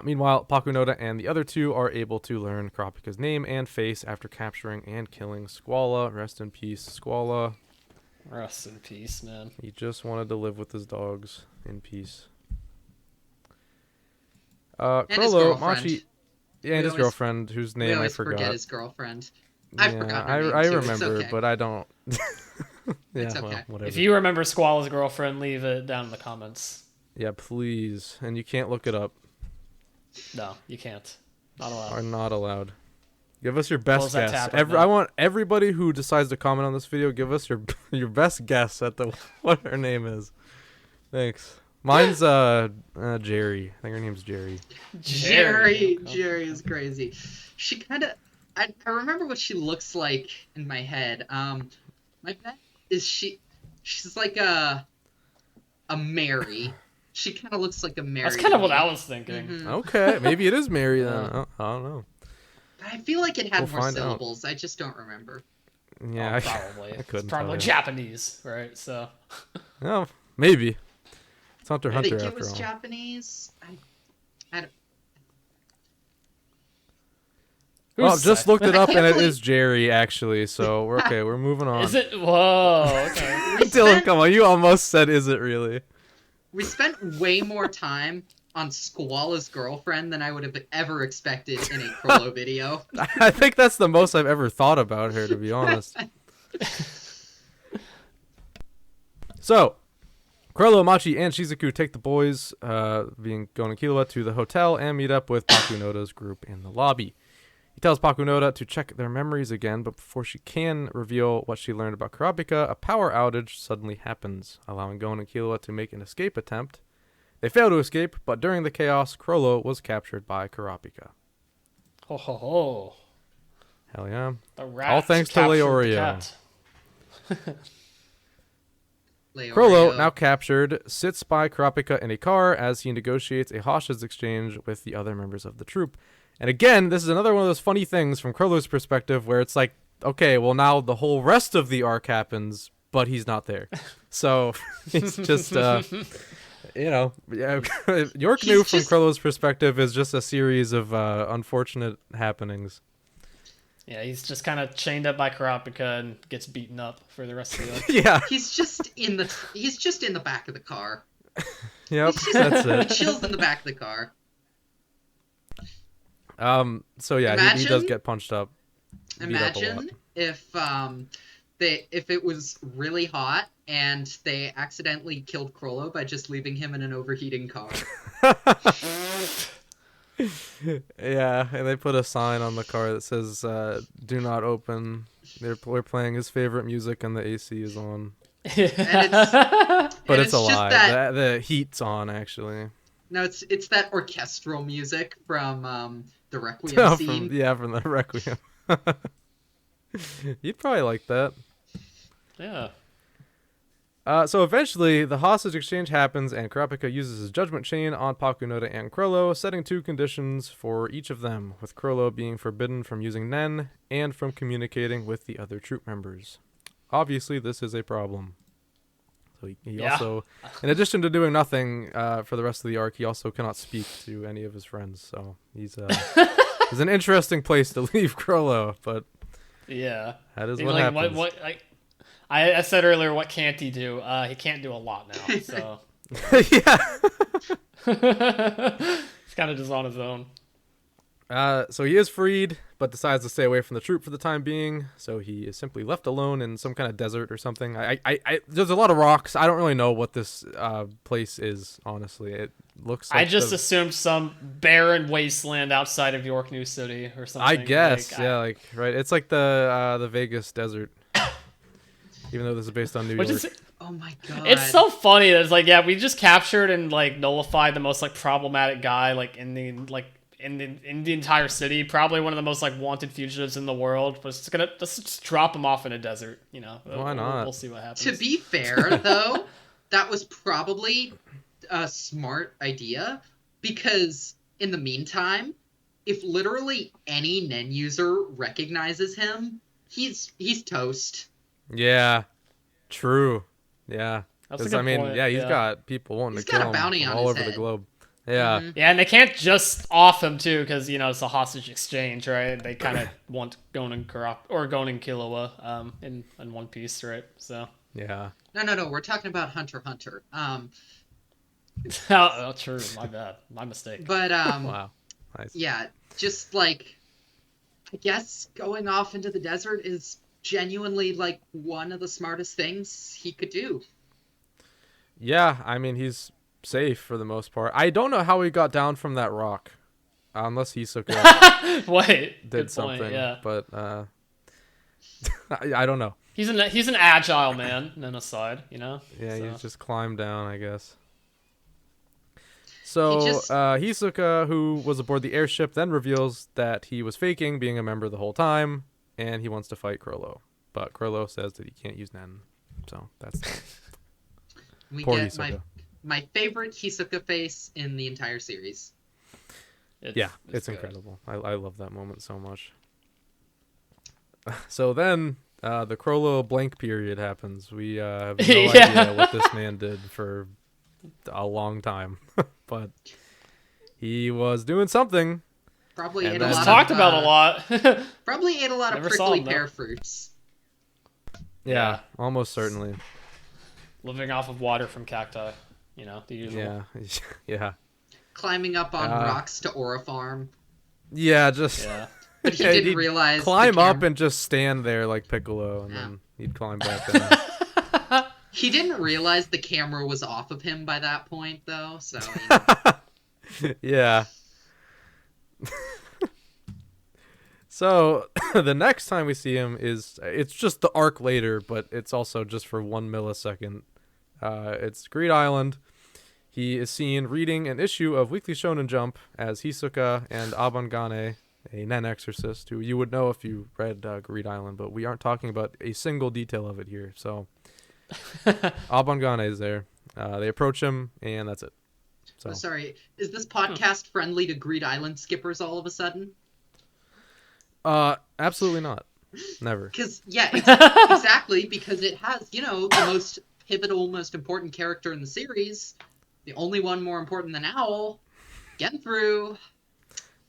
Meanwhile, Pakunoda and the other two are able to learn Kurapika's name and face after capturing and killing Squalla. Rest in peace, Squalla. Rest in peace, man. He just wanted to live with his dogs in peace. Chrollo, Machi, and his girlfriend, whose name I forgot. Forget his girlfriend. I forgot her name I too. remember, okay. but I don't. It's okay. Well, whatever. If you remember Squall's girlfriend, leave it down in the comments. Yeah, please. And you can't look it up. No, you can't. Not allowed. Are not allowed. Give us your best Close that guess. tab right I now. want everybody who decides to comment on this video, give us your best guess at what her name is. Thanks. Mine's Jerry. I think her name's Jerry. Jerry is crazy. She kind of I remember what she looks like in my head. My bet is she's like a Mary. She kind of looks like a Mary. That's kind of what I was thinking. Mm-hmm. Okay, maybe it is Mary then. I don't know. I feel like it had We'll more find syllables. I just don't remember. Yeah, Probably. I couldn't It's probably tell you. Japanese, right? So. Oh, maybe. It's Hunter I Hunter think after it was all. Japanese. I don't. Well, Who's just that? looked it up and it believe- is Jerry actually. So we're okay. We're moving on. Is it? Whoa. Okay. Dylan, come on. You almost said, "Is it really?" We spent way more time on Squalla's girlfriend than I would have ever expected in a Chrollo video. I think that's the most I've ever thought about her, to be honest. So, Chrollo, Machi, and Shizuku take the boys, being Gon and Killua, to the hotel and meet up with Pakunoda's group in the lobby. He tells Pakunoda to check their memories again, but before she can reveal what she learned about Kurapika, a power outage suddenly happens, allowing Gon and Killua to make an escape attempt. They fail to escape, but during the chaos, Chrollo was captured by Kurapika. Ho ho ho. Hell yeah. The rat All thanks to captured the Leorio. cat. Chrollo, now captured, sits by Kurapika in a car as he negotiates a hostage exchange with the other members of the troupe. And again, this is another one of those funny things from Chrollo's perspective where it's like, okay, well now the whole rest of the arc happens, but he's not there. So it's just, York New from Chrollo's perspective is just a series of unfortunate happenings. Yeah, he's just kind of chained up by Kurapika and gets beaten up for the rest of the episode. Yeah. He's just in the back of the car. Yep, that's He it. chills in the back of the car. So yeah, he does get punched up. Beat up a lot. Imagine if it was really hot and they accidentally killed Chrollo by just leaving him in an overheating car. Yeah, and they put a sign on the car that says "Do not open." We're playing his favorite music and the AC is on. And it's But and it's a just lie. that- The heat's on actually. No, it's that orchestral music from the Requiem scene. From the Requiem. You'd probably like that. Yeah. So eventually, the hostage exchange happens, and Kurapika uses his judgment chain on Pakunoda and Chrollo, setting 2 conditions for each of them, with Chrollo being forbidden from using Nen and from communicating with the other troop members. Obviously, this is a problem. So he also, in addition to doing nothing for the rest of the arc, he also cannot speak to any of his friends. So he's an interesting place to leave Chrollo, but yeah, that is what happens. I said earlier, what can't he do? He can't do a lot now, so... Yeah. He's kind of just on his own. So he is freed, but decides to stay away from the troop for the time being. So he is simply left alone in some kind of desert or something. There's a lot of rocks. I don't really know what this place is, honestly. It looks like... I just assumed some barren wasteland outside of York New City or something. I guess, right. It's like the Vegas desert. Even though this is based on New York. Oh my god. It's so funny that it's like, yeah, we just captured and like nullified the most like problematic guy like in the entire city, probably one of the most like wanted fugitives in the world. But let's just drop him off in a desert, you know. Why not? We'll see what happens. To be fair, though, that was probably a smart idea, because in the meantime, if literally any Nen user recognizes him, he's toast. Yeah, true. Yeah, that's a good point. He's got people wanting to kill him all over the globe. Yeah, yeah, and they can't just off him too, because you know it's a hostage exchange, right? They kind of want Gon and Killua in one piece, right? So yeah. No. We're talking about Hunter x Hunter. Oh, true. My bad. My mistake. But wow, nice. Yeah, just like I guess going off into the desert is genuinely like one of the smartest things he could do. Yeah, I mean he's safe for the most part. I don't know how he got down from that rock, unless Hisoka did something. Point, yeah. But I don't know. He's an agile man, and aside, you know. Yeah, so. He's just climbed down, I guess. So Hisoka, who was aboard the airship, then reveals that he was faking being a member the whole time. And he wants to fight Chrollo. But Chrollo says that he can't use Nen. So that's that. We Poor get Hisoka. my favorite Hisoka face in the entire series. It's incredible. I love that moment so much. So then the Chrollo blank period happens. We have no idea what this man did for a long time. But he was doing something. Probably ate a lot. Talked about a lot. Probably ate a lot of prickly pear fruits. Yeah, almost certainly. Living off of water from cacti, you know, the usual. Yeah. Climbing up on rocks to Aura Farm. Yeah, just. Yeah. But he didn't realize. Climb up and just stand there like Piccolo, and then he'd climb back down. He didn't realize the camera was off of him by that point, though. So. Yeah. So the next time we see him it's just the arc later, but it's also just for 1 millisecond. It's Greed Island. He is seen reading an issue of Weekly Shonen Jump as Hisoka and Abangane, a Nen exorcist, who you would know if you read Greed Island, but we aren't talking about a single detail of it here. So Abangane is there. They approach him, and that's it. So. Oh, sorry, is this podcast friendly to Greed Island skippers all of a sudden? Absolutely not. Never. Because, exactly, because it has, the most pivotal, most important character in the series, the only one more important than Owl, Genthru.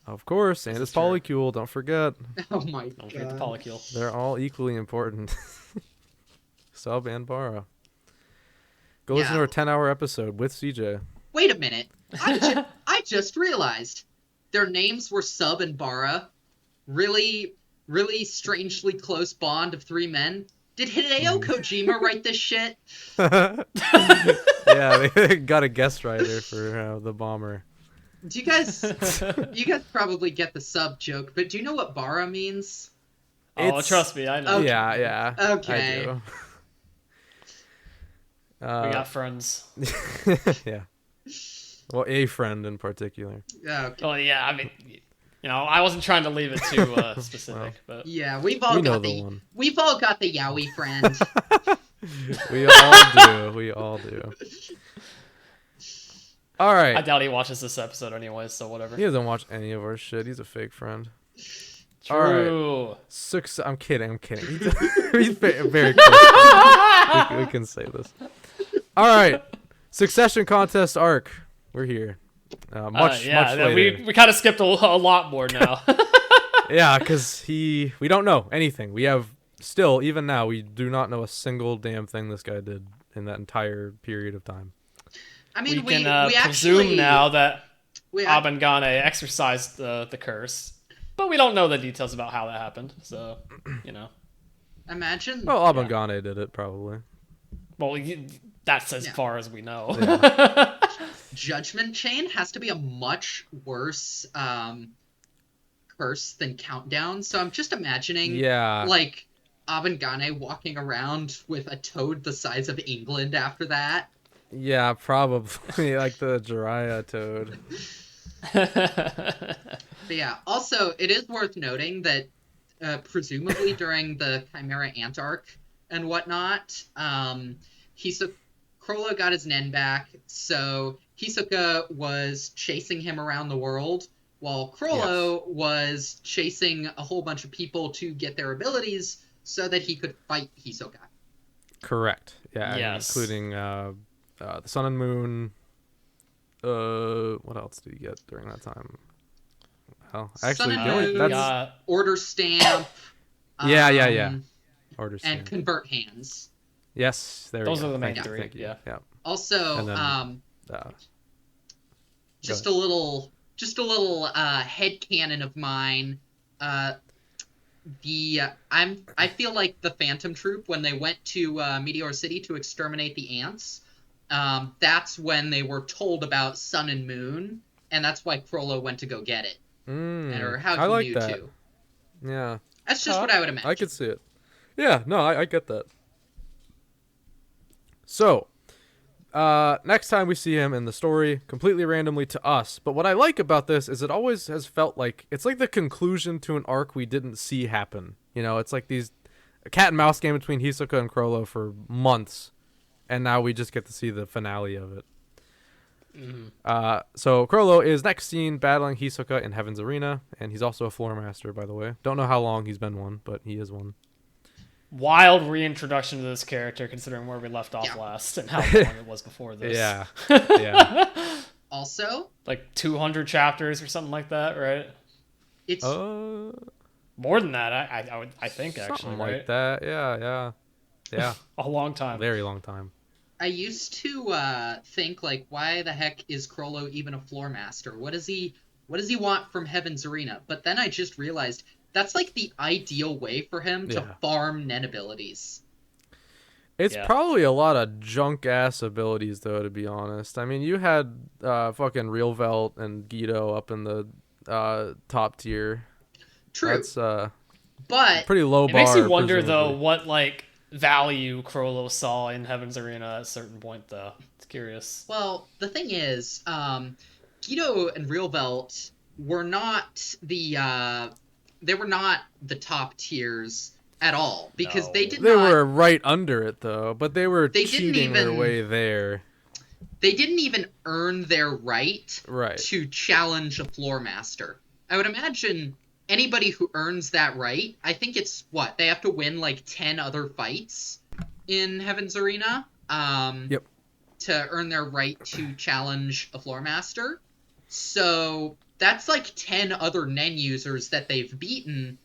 Of course, and it's Polycule, don't forget. Oh my god. Don't forget the Polycule. They're all equally important. Sub and Bara. Go listen to our 10-hour episode with CJ. Wait a minute. I just realized their names were Sub and Bara. Really, really strangely close bond of 3 men. Did Hideo Kojima write this shit? Yeah, they got a guest writer for the bomber. Do you guys probably get the sub joke, but do you know what Bara means? Trust me, I know. Okay. Yeah. Okay. I do. We got friends. Yeah. Well, a friend in particular. Okay. Oh yeah, I mean, I wasn't trying to leave it too specific, but Yeah, We know the one. we've all got the yaoi friend. We all do. We all do. All I right. doubt he watches this episode anyway, so whatever. He doesn't watch any of our shit. He's a fake friend. True. I'm kidding. He's very close. We can say this. All right. Succession contest arc. We're here. Much later. We kind of skipped a lot more now. Yeah, because we don't know anything. We have still, even now, we do not know a single damn thing this guy did in that entire period of time. I mean, we can presume now that Abangane exercised the curse, but we don't know the details about how that happened. So, Imagine. Well, Abangane did it probably. Well, that's as far as we know. Yeah. Judgment Chain has to be a much worse curse than Countdown. So I'm just imagining, like Abangane walking around with a toad the size of England after that. Yeah, probably like the Jiraiya toad. But yeah, also it is worth noting that presumably during the Chimera Ant arc and whatnot, Chrollo got his Nen back, so Hisoka was chasing him around the world, while Chrollo was chasing a whole bunch of people to get their abilities so that he could fight Hisoka. Correct. Yeah, yes. Including the Sun and Moon. What else did he get during that time? Well, actually, that's Order Stamp. Yeah. Order Stamp and Convert Hands. Yes, those are the main three. Yeah. Also, just a little headcanon of mine. I feel like the Phantom Troupe, when they went to Meteor City to exterminate the ants, that's when they were told about Sun and Moon, and that's why Chrollo went to go get it. Or how he like knew that. to. Yeah. That's just what I would imagine. I could see it. Yeah, no, I get that. So, next time we see him in the story, completely randomly to us. But what I like about this is it always has felt like it's like the conclusion to an arc we didn't see happen. It's like a cat and mouse game between Hisoka and Chrollo for months, and now we just get to see the finale of it. Mm-hmm. So Chrollo is next seen battling Hisoka in Heaven's Arena, and he's also a floor master, by the way. Don't know how long he's been one, but he is one. Wild reintroduction to this character, considering where we left off last and how long it was before this. Yeah. Also, like 200 chapters or something like that, right? It's more than that. I think actually, something right? like that. Yeah. A long time. Very long time. I used to think, like, why the heck is Chrollo even a floor master? What does he want from Heaven's Arena? But then I just realized that's like the ideal way for him to farm Nen abilities. It's probably a lot of junk ass abilities, though, to be honest. I mean, you had fucking Real Velt and Guido up in the top tier. True. That's but pretty low bar. It makes you wonder presumably. though what like value Chrollo saw in Heaven's Arena at a certain point, though. It's curious. Well, the thing is, Guido and Real Velt were not the top tiers at all, because they were right under it though, but they were cheating their way there. They didn't even earn their right to challenge a floor master. I would imagine anybody who earns that right, I think it's they have to win like 10 other fights in Heaven's Arena to earn their right to challenge a floor master. So that's like 10 other Nen users that they've beaten,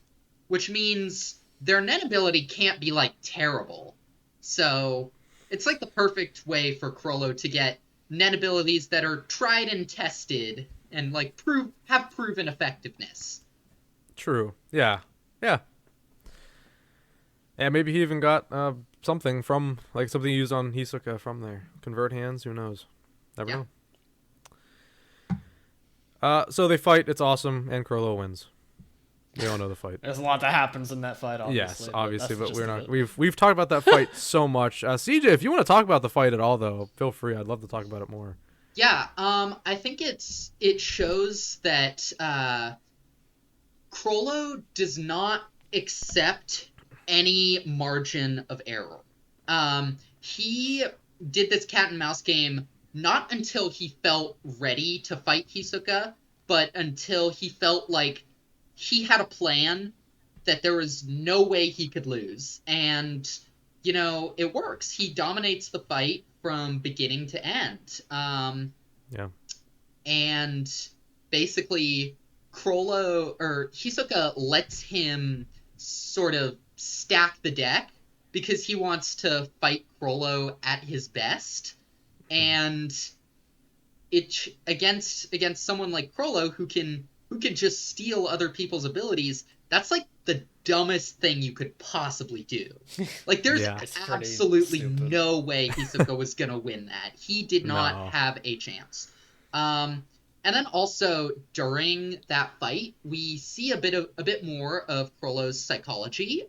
which means their Nen ability can't be like terrible. So it's like the perfect way for Chrollo to get Nen abilities that are tried and tested and like have proven effectiveness. True. Yeah. And maybe he even got something from something used on Hisoka from there. Convert hands. Who knows? Never know. So they fight. It's awesome, and Chrollo wins. We all know the fight. There's a lot that happens in that fight, obviously. Yes, obviously, but we're not. We've talked about that fight so much. CJ, if you want to talk about the fight at all, though, feel free. I'd love to talk about it more. Yeah, I think it shows that Chrollo does not accept any margin of error. He did this cat and mouse game not until he felt ready to fight Hisoka, but until he felt like he had a plan that there was no way he could lose. And, it works. He dominates the fight from beginning to end. Yeah. And basically, Chrollo or Hisoka lets him sort of stack the deck because he wants to fight Chrollo at his best. And it against someone like Chrollo who can just steal other people's abilities, that's like the dumbest thing you could possibly do. Like there's Yeah. absolutely stupid. no way Hisoka was gonna win that. He did not No. have a chance. And then also during that fight, we see a bit more of Chrollo's psychology.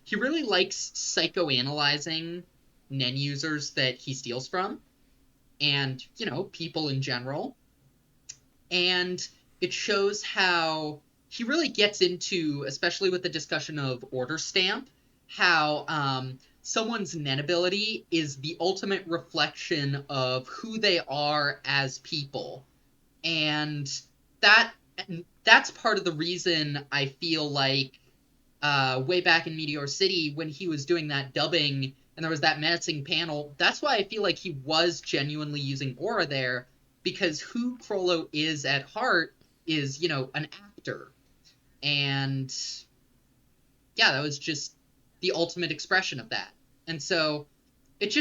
He really likes psychoanalyzing Nen users that he steals from, and people in general. And it shows how he really gets into, especially with the discussion of order stamp, how someone's Nen ability is the ultimate reflection of who they are as people. And that's part of the reason I feel like way back in Meteor City when he was doing that dubbing and there was that menacing panel, that's why I feel like he was genuinely using aura there, because who Chrollo is at heart is, an actor. And yeah, that was just the ultimate expression of that. And so it's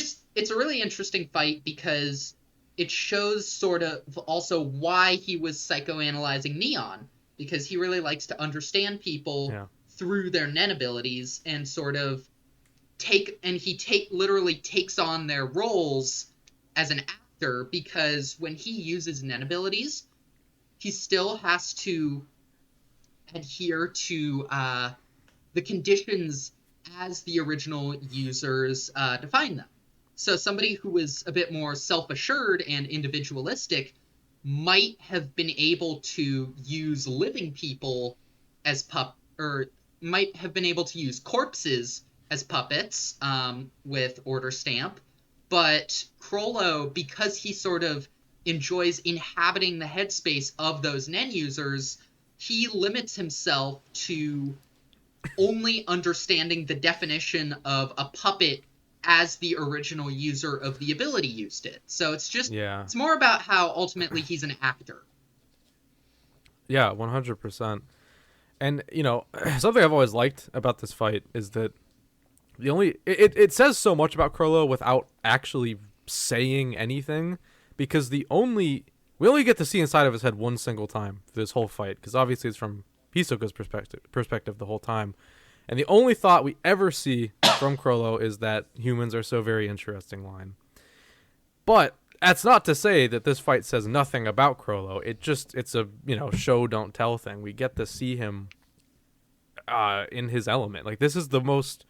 a really interesting fight because it shows sort of also why he was psychoanalyzing Neon, because he really likes to understand people through their Nen abilities and sort of literally takes on their roles as an actor, because when he uses Nen abilities, he still has to adhere to the conditions as the original users define them. So somebody who is a bit more self-assured and individualistic might have been able to use living people as or might have been able to use corpses as puppets with order stamp. But Chrollo, because he sort of enjoys inhabiting the headspace of those Nen users, he limits himself to only understanding the definition of a puppet as the original user of the ability used it. So it's more about how ultimately he's an actor. Yeah, 100%. And, something I've always liked about this fight is that it says so much about Chrollo without actually saying anything, because we only get to see inside of his head one single time for this whole fight, because obviously it's from Hisoka's perspective the whole time. And the only thought we ever see from Chrollo is that humans are so very interesting line. But that's not to say that this fight says nothing about Chrollo. It's a, show don't tell thing. We get to see him in his element. Like, this is the most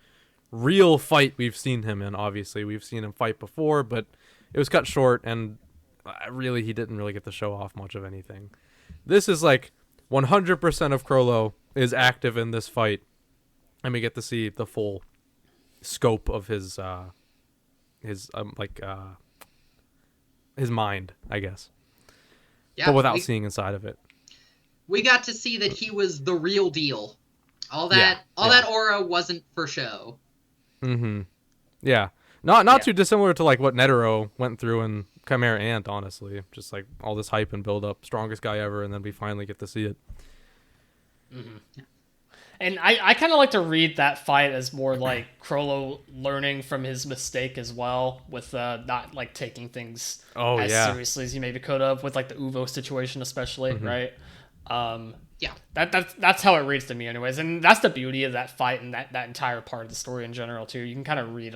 real fight we've seen him in, obviously. We've seen him fight before, but it was cut short, and really he didn't really get to show off much of anything. This is like 100% of Chrollo is active in this fight, and we get to see the full scope of his mind, I guess. Yeah, but without seeing inside of it. We got to see that he was the real deal. All that aura wasn't for show. Mm-hmm. Yeah. Not too dissimilar to like what Netero went through in Chimera Ant, honestly. Just like all this hype and build up, strongest guy ever, and then we finally get to see it. Mm-hmm. Yeah. And I kind of like to read that fight as more like Chrollo learning from his mistake as well, with not like taking things as seriously as he maybe could have, with like the Uvo situation especially, right? Yeah, that's how it reads to me anyways, and that's the beauty of that fight and that entire part of the story in general too. You can kind of read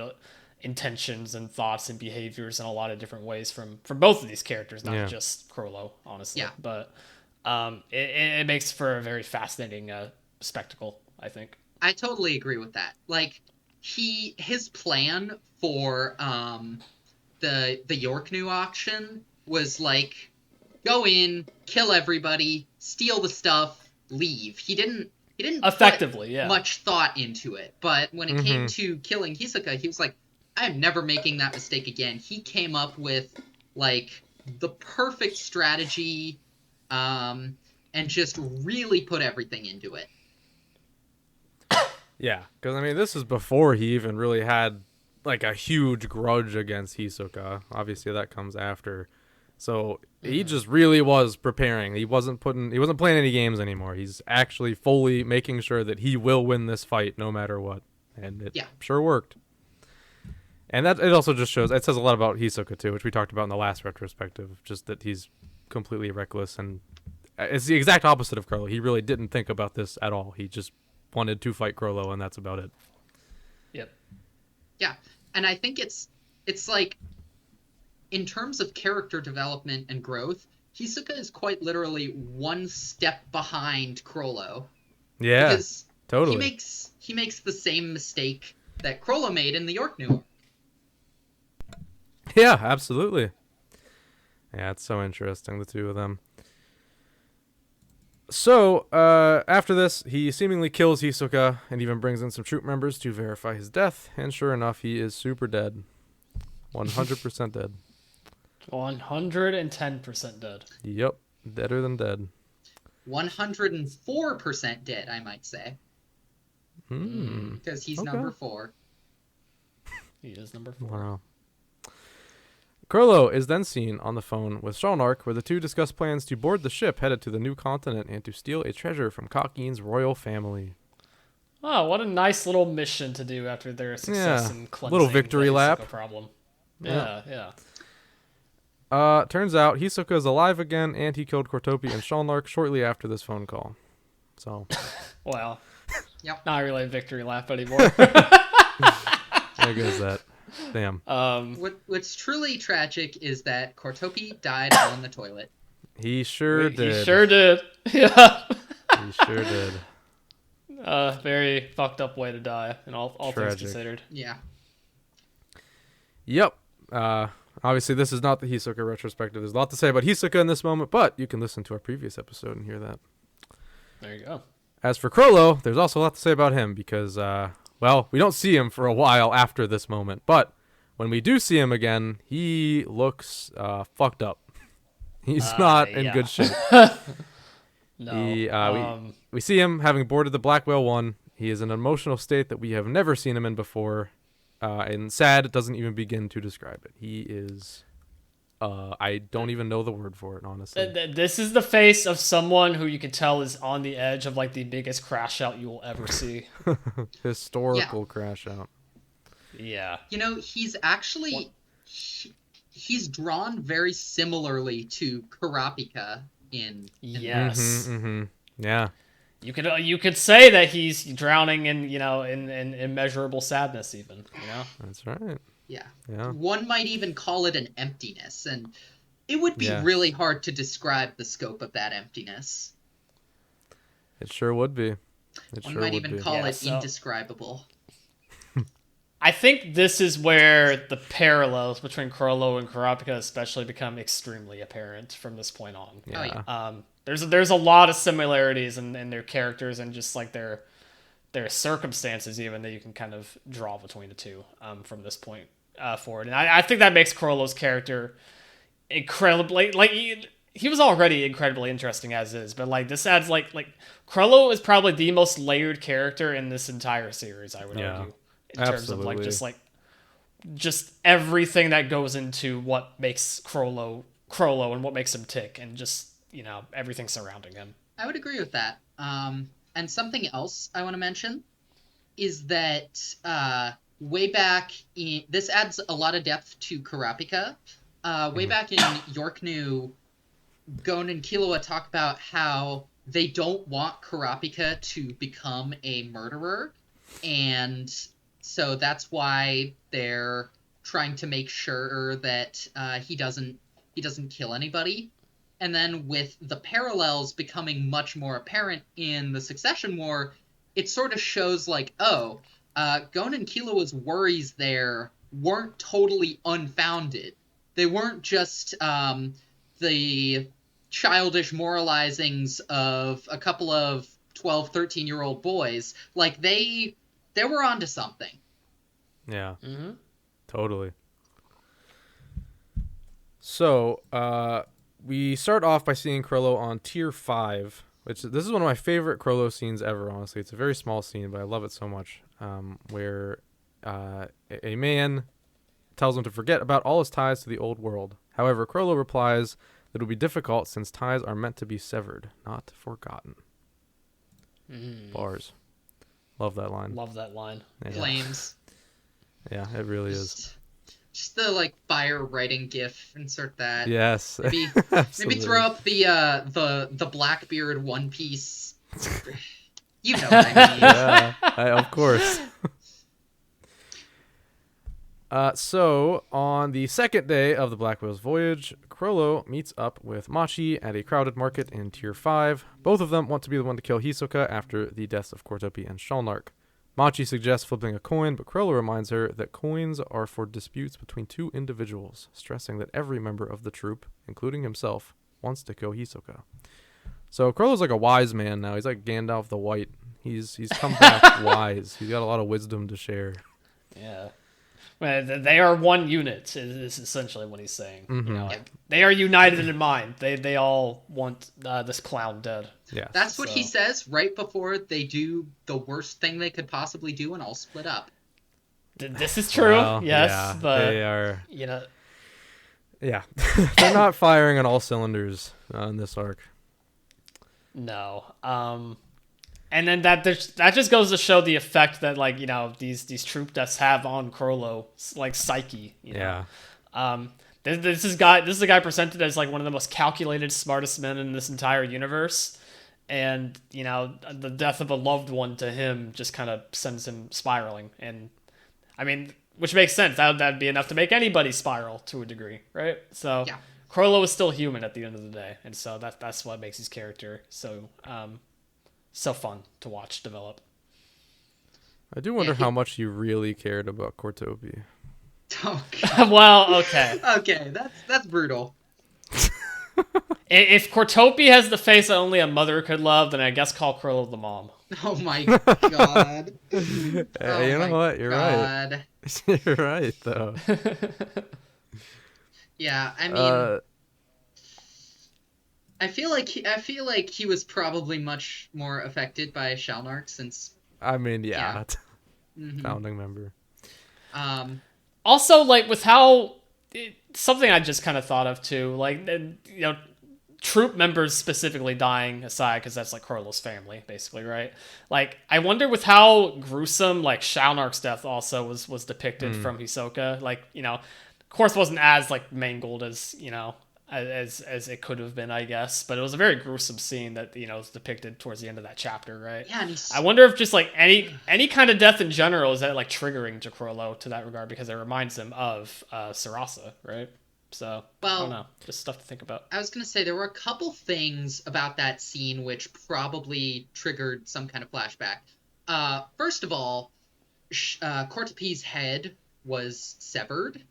intentions and thoughts and behaviors in a lot of different ways from both of these characters, not just Chrollo, honestly. Yeah. But it makes for a very fascinating spectacle, I think. I totally agree with that. Like, his plan for the York New auction was like, go in, kill everybody, steal the stuff, leave. He didn't effectively, put much thought into it. But when it came to killing Hisoka, he was like, I'm never making that mistake again. He came up with like the perfect strategy, and just really put everything into it. Yeah, because I mean, this is before he even really had like a huge grudge against Hisoka. Obviously, that comes after. So he just really was preparing. He wasn't playing any games anymore. He's actually fully making sure that he will win this fight no matter what, and it sure worked. And that it also just shows, it says a lot about Hisoka too, which we talked about in the last retrospective, just that he's completely reckless, and it's the exact opposite of Chrollo. He really didn't think about this at all. He just wanted to fight Chrollo, and that's about it. Yep. Yeah, and I think it's like, in terms of character development and growth, Hisoka is quite literally one step behind Chrollo. Yeah, because totally. He makes the same mistake that Chrollo made in the York New. Yeah, absolutely. Yeah, it's so interesting, the two of them. So, after this, he seemingly kills Hisoka and even brings in some troop members to verify his death. And sure enough, he is super dead. 100% dead. 110% dead. Yep, deader than dead. 104% dead, I might say. Because he's number 4. He is number 4. Wow. Chrollo is then seen on the phone with Shalnark, where the two discuss plans to board the ship headed to the new continent and to steal a treasure from Kakine's royal family. Oh, what a nice little mission to do after their success in cleansing little victory the lap. Hisoka problem. Yeah. Yeah. Turns out Hisoka is alive again, and he killed Kortopi and Shalnark shortly after this phone call. So, well, Yep. Not really a victory lap anymore. there goes that. Damn. What's truly tragic is that Kortopi died on the toilet. He sure did. He sure did. Yeah. He sure did. Very fucked up way to die, in all things considered. Yeah. Yep. Obviously, this is not the Hisoka retrospective. There's a lot to say about Hisoka in this moment, but you can listen to our previous episode and hear that. There you go. As for Chrollo, there's also a lot to say about him because, well, we don't see him for a while after this moment, but when we do see him again, he looks fucked up. He's not in good shape. No. We see him having boarded the Black Whale 1. He is in an emotional state that we have never seen him in before. And sad doesn't even begin to describe it. He is... I don't even know the word for it, honestly. This is the face of someone who you can tell is on the edge of like the biggest crash out you will ever see. Historical crash out. Yeah. You know, he's actually... He's drawn very similarly to Kurapika in Yes. Yeah. You could say that he's drowning in in immeasurable sadness even, That's right. Yeah. Yeah. One might even call it an emptiness, and it would be really hard to describe the scope of that emptiness. It sure would be. One might even call it indescribable. I think this is where the parallels between Chrollo and Kurapika especially become extremely apparent from this point on. Yeah. There's a lot of similarities in their characters and just like their circumstances even that you can kind of draw between the two from this point forward. And I think that makes Chrollo's character incredibly, like, he was already incredibly interesting as is, but like this adds like Chrollo is probably the most layered character in this entire series, I would argue. In terms of like just everything that goes into what makes Chrollo and what makes him tick, and just everything surrounding him. I would agree with that. And something else I want to mention is that way back in... This adds a lot of depth to Kurapika. Way back in York New, Gon and Killua talk about how they don't want Kurapika to become a murderer, and so that's why they're trying to make sure that he doesn't kill anybody. And then with the parallels becoming much more apparent in the Succession War, it sort of shows like, Gon and Killua's worries there weren't totally unfounded. they weren't just the childish moralizings of a couple of 12, 13-year-old boys. Like, they were onto something. Yeah. Mm-hmm. Totally. So, we start off by seeing Chrollo on tier 5, which this is one of my favorite Chrollo scenes ever, honestly. It's a very small scene, but I love it so much, where a man tells him to forget about all his ties to the old world. However, Chrollo replies that it will be difficult since ties are meant to be severed, not forgotten. Bars. Love that line. Love that line. Yeah. Flames. Yeah, it really is. Just the like fire writing gif. Insert that. Yes. Maybe throw up the Blackbeard One Piece. You know what I mean. Yeah, of course. So, on the second day of the Black Whale's voyage, Chrollo meets up with Machi at a crowded market in Tier 5. Both of them want to be the one to kill Hisoka after the deaths of Kortopi and Shalnark. Machi suggests flipping a coin, but Chrollo reminds her that coins are for disputes between two individuals, stressing that every member of the troupe, including himself, wants to kill Hisoka. So Chrollo's like a wise man now. He's like Gandalf the White. He's come back wise. He's got a lot of wisdom to share. Yeah. Well, they are one unit, is essentially what he's saying. Mm-hmm. You know, like, they are united in mind. They all want this clown dead. Yeah. That's what he says right before they do the worst thing they could possibly do and all split up. This is true, Well, yes, yeah, but they are. you know, Yeah, they're not firing on all cylinders in this arc. no. And then that just goes to show the effect that, like, you know, these troop deaths have on Chrollo's like psyche. You know? Yeah. This is a guy presented as like one of the most calculated, smartest men in this entire universe, and you know, the death of a loved one to him just kind of sends him spiraling. And I mean, which makes sense. That'd be enough to make anybody spiral to a degree, right? So Yeah. Chrollo is still human at the end of the day, and so that's what makes his character so fun to watch develop. I do wonder how much you really cared about Kortopi. Oh, God. Well, okay. Okay, that's brutal. If Kortopi has the face that only a mother could love, then I guess call Chrollo the mom. Oh my God. You know what? You're right. You're right, though. Yeah, I mean, I feel like he was probably much more affected by Shalnark since. I mean, yeah. Mm-hmm. Founding member. Also, like, with how something I just kind of thought of too, like, you know, troop members specifically dying aside, because that's like Chrollo's family, basically, right? Like, I wonder with how gruesome like Shalnark's death also was depicted from Hisoka. Like, you know, of course, wasn't as like mangled as, you know, as it could have been, I guess, but it was a very gruesome scene that, you know, was depicted towards the end of that chapter, right? Yeah, and I wonder if just like any kind of death in general is that like triggering to Chrollo to that regard, because it reminds him of Sarasa, right? So, I don't know, just stuff to think about. I was gonna say there were a couple things about that scene which probably triggered some kind of flashback. First of all, Kortopi's head was severed.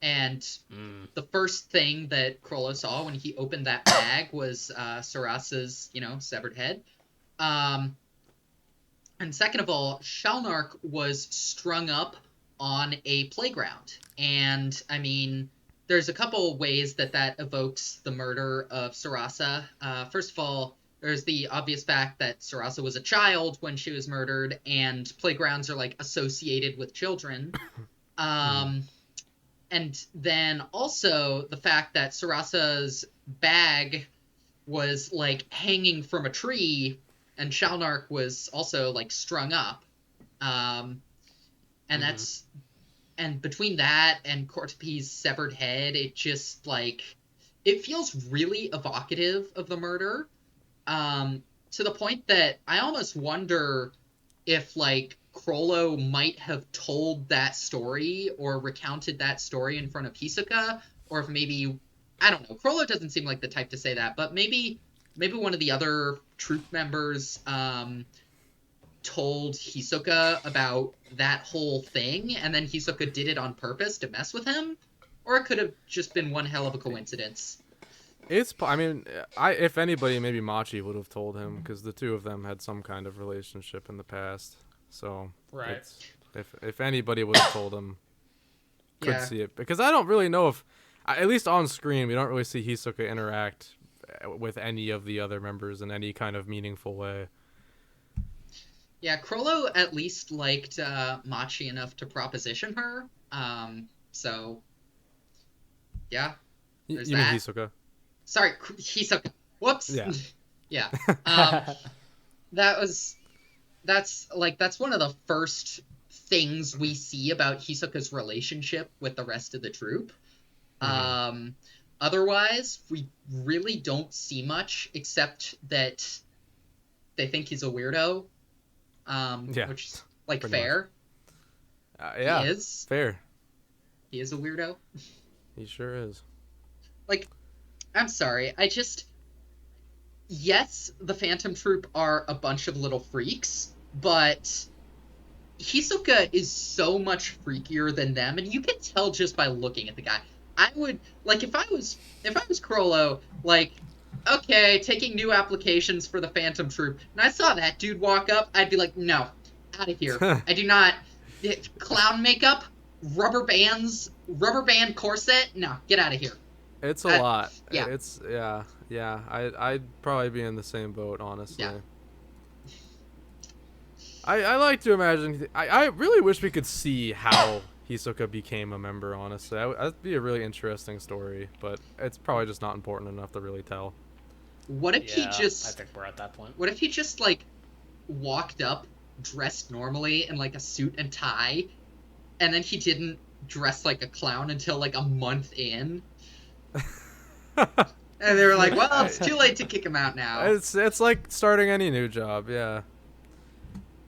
And the first thing that Chrollo saw when he opened that bag was Sarasa's, you know, severed head. And second of all, Shalnark was strung up on a playground. And, I mean, there's a couple ways that evokes the murder of Sarasa. First of all, there's the obvious fact that Sarasa was a child when she was murdered, and playgrounds are, like, associated with children. And then also the fact that Sarasa's bag was, like, hanging from a tree, and Shalnark was also, like, strung up. And that's... And between that and Kortopi's severed head, it just, like... It feels really evocative of the murder. To the point that I almost wonder if, like, Chrollo might have told that story or recounted that story in front of Hisoka, or if maybe, I don't know, Chrollo doesn't seem like the type to say that, but maybe one of the other troop members told Hisoka about that whole thing, and then Hisoka did it on purpose to mess with him. Or it could have just been one hell of a coincidence. I mean, if anybody, maybe Machi would have told him, because the two of them had some kind of relationship in the past. So, Right. If anybody would have told him, could Yeah. see it. Because I don't really know if, at least on screen, we don't really see Hisoka interact with any of the other members in any kind of meaningful way. Yeah, Chrollo at least liked Machi enough to proposition her. So, yeah. You There's mean that. Hisoka? Sorry, Hisoka. Whoops. Yeah. Yeah. That's one of the first things we see about Hisoka's relationship with the rest of the troupe. Otherwise, we really don't see much except that they think he's a weirdo. Which is fair. Yeah. He is. Fair. He is a weirdo. He sure is. I'm sorry. Yes, the Phantom Troupe are a bunch of little freaks, but Hisoka is so much freakier than them, and you can tell just by looking at the guy. I would, if I was Chrollo, okay, taking new applications for the Phantom Troupe, and I saw that dude walk up, I'd be like, no, out of here. I do not. Clown makeup, rubber band corset, no, get out of here. It's a lot. Yeah. Yeah. I'd probably be in the same boat, honestly. Yeah. I like to imagine. I really wish we could see how Hisoka became a member, honestly. That'd be a really interesting story, but it's probably just not important enough to really tell. What if he just... I think we're at that point. What if he just, walked up, dressed normally in, a suit and tie, and then he didn't dress like a clown until, a month in? And they were like, well, it's too late to kick him out now. It's like starting any new job, yeah.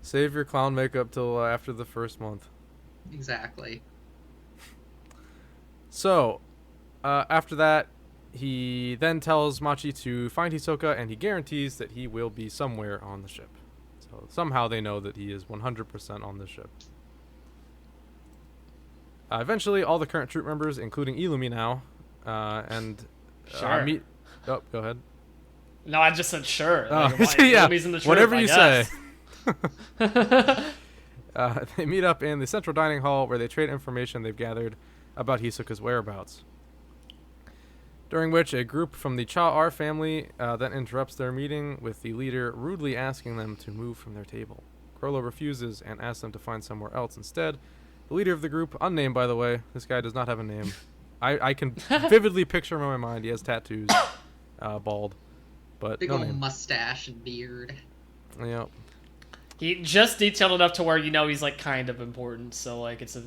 Save your clown makeup till after the first month. Exactly. So, after that, he then tells Machi to find Hisoka, and he guarantees that he will be somewhere on the ship. So somehow they know that he is 100% on the ship. Eventually, all the current troop members, including Illumi now, Sure. meet... Oh, go ahead. No, I just said sure. Oh, Yeah, whatever you say. They meet up in the central dining hall where they trade information they've gathered about Hisoka's whereabouts. During which a group from the Cha-R family then interrupts their meeting with the leader rudely asking them to move from their table. Chrollo refuses and asks them to find somewhere else instead. The leader of the group, unnamed by the way, this guy does not have a name. I can vividly picture him in my mind. He has tattoos, bald, but Big no old name. mustache and beard. Yep. He just detailed enough to where he's kind of important. So it's a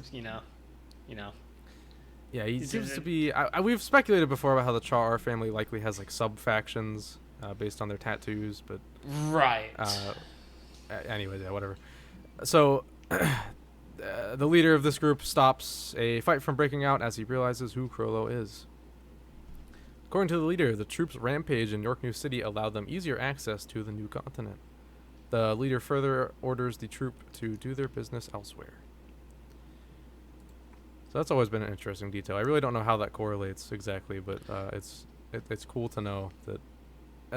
Yeah, he seems to be. We've speculated before about how the Cha-R family likely has sub factions based on their tattoos, but right. Anyways, yeah, whatever. So, the leader of this group stops a fight from breaking out as he realizes who Chrollo is. According to the leader, the troops' rampage in York New City allowed them easier access to the new continent. The leader further orders the troop to do their business elsewhere. So that's always been an interesting detail. I really don't know how that correlates exactly, but it's cool to know that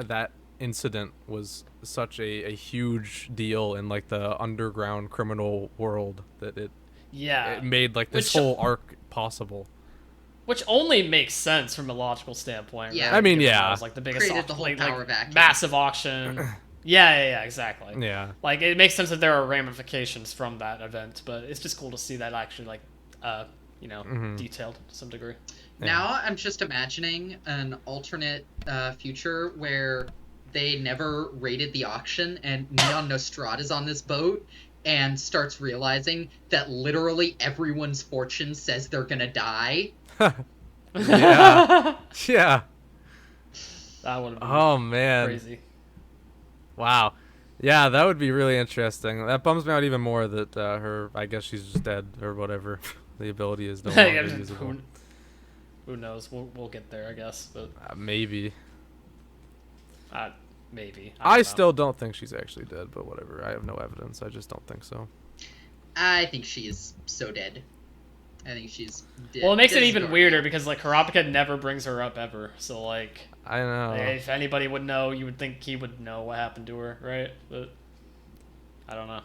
that incident was such a huge deal in the underground criminal world that it made this whole arc possible. Which only makes sense from a logical standpoint. Yeah. Right? I mean, It Created was the biggest the whole power vacuum. massive auction. Yeah, exactly. Yeah. It makes sense that there are ramifications from that event, but it's just cool to see that actually detailed to some degree. Now I'm just imagining an alternate future where they never raided the auction and Neon Nostrada's on this boat and starts realizing that literally everyone's fortune says they're gonna die. Yeah. Yeah. That would have been Oh, man. crazy. Wow. Yeah, that would be really interesting. That bums me out even more that I guess she's just dead or whatever. The ability is no longer usable. Who knows? We'll get there, I guess. But maybe. Maybe. I still don't think she's actually dead, but whatever. I have no evidence. I just don't think so. I think she is so dead. I think she's. Well, it makes it even weirder because like Kurapika never brings her up ever. So like, I know. if anybody would know, you would think he would know what happened to her, right? But I don't know.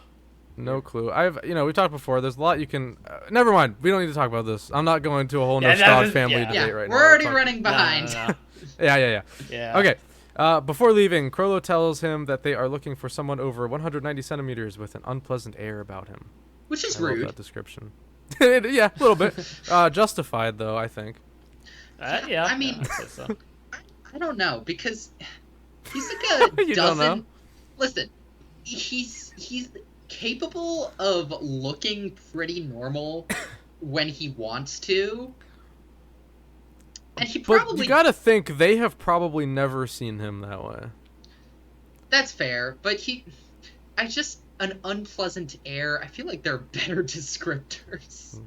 No clue. We talked before. There's a lot you can. Never mind. We don't need to talk about this. I'm not going to a whole nostalgia family debate right now. We're already running behind. No. Yeah. Okay. Before leaving, Chrollo tells him that they are looking for someone over 190 centimeters with an unpleasant air about him. Which is rude. rude. That description. Yeah, a little bit. Justified though, I think. Yeah. I mean, I'd say so. I don't know because Hisoka doesn't. Listen, he's capable of looking pretty normal when he wants to. And he probably... But you gotta think, they have probably never seen him that way. That's fair, but an unpleasant air, I feel like there are better descriptors.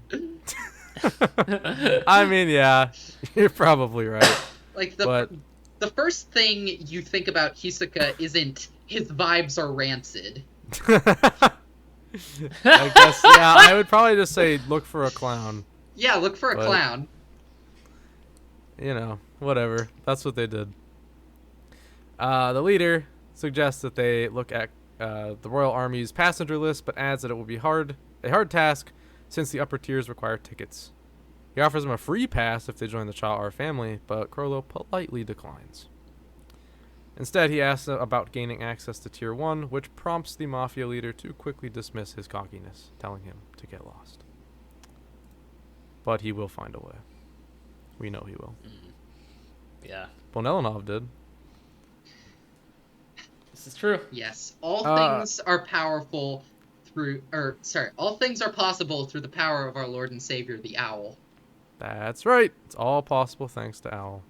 I mean, yeah, you're probably right. Like, the first thing you think about Hisoka isn't his vibes are rancid. I guess, yeah, I would probably just say look for a clown. Yeah, look for a clown. Whatever. That's what they did. The leader suggests that they look at the Royal Army's passenger list, but adds that it will be a hard task since the upper tiers require tickets. He offers them a free pass if they join the Cha-R family, but Chrollo politely declines. Instead, he asks about gaining access to Tier 1, which prompts the Mafia leader to quickly dismiss his cockiness, telling him to get lost. But he will find a way. We know he will. Yeah. Bonelinov did. This is true. Yes. All things are powerful all things are possible through the power of our Lord and Savior, the Owl. That's right. It's all possible thanks to Owl.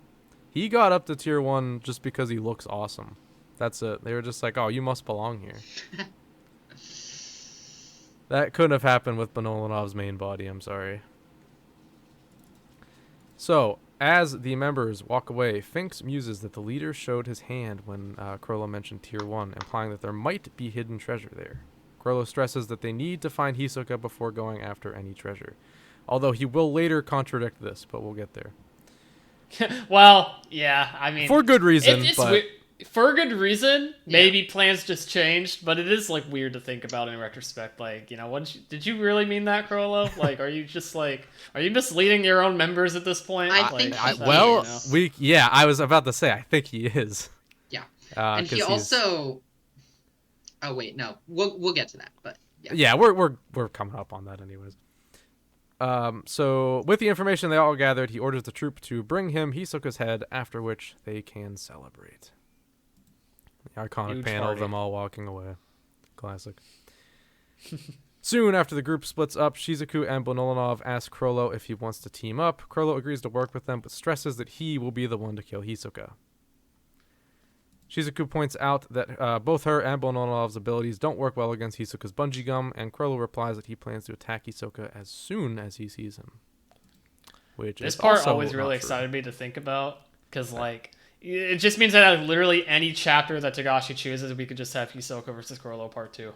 He got up to Tier 1 just because he looks awesome. That's it. They were just like, oh, you must belong here. That couldn't have happened with Bonolinov's main body, I'm sorry. So, as the members walk away, Finks muses that the leader showed his hand when Chrollo mentioned Tier 1, implying that there might be hidden treasure there. Chrollo stresses that they need to find Hisoka before going after any treasure. Although he will later contradict this, but we'll get there. Well, yeah, I mean... For good reason, For good reason, maybe plans just changed, but it is, like, weird to think about in retrospect. Like, did you really mean that, Chrollo? Like, are you misleading your own members at this point? I like, think I was about to say, I think he is. Yeah. And he also... Oh, wait, no. We'll get to that, but... Yeah, we're coming up on that anyways. So, with the information they all gathered, he orders the troop to bring him Hisoka's head, after which they can celebrate. The iconic Huge panel party. of them all walking away. Classic. Soon after the group splits up, Shizuku and Bonolinov ask Chrollo if he wants to team up. Chrollo agrees to work with them, but stresses that he will be the one to kill Hisoka. Shizuku points out that both her and Bonolinov's abilities don't work well against Hisoka's bungee gum, and Chrollo replies that he plans to attack Hisoka as soon as he sees him. This part always really excited me to think about, because, like, it just means that out of literally any chapter that Togashi chooses, we could just have Hisoka versus Chrollo Part 2.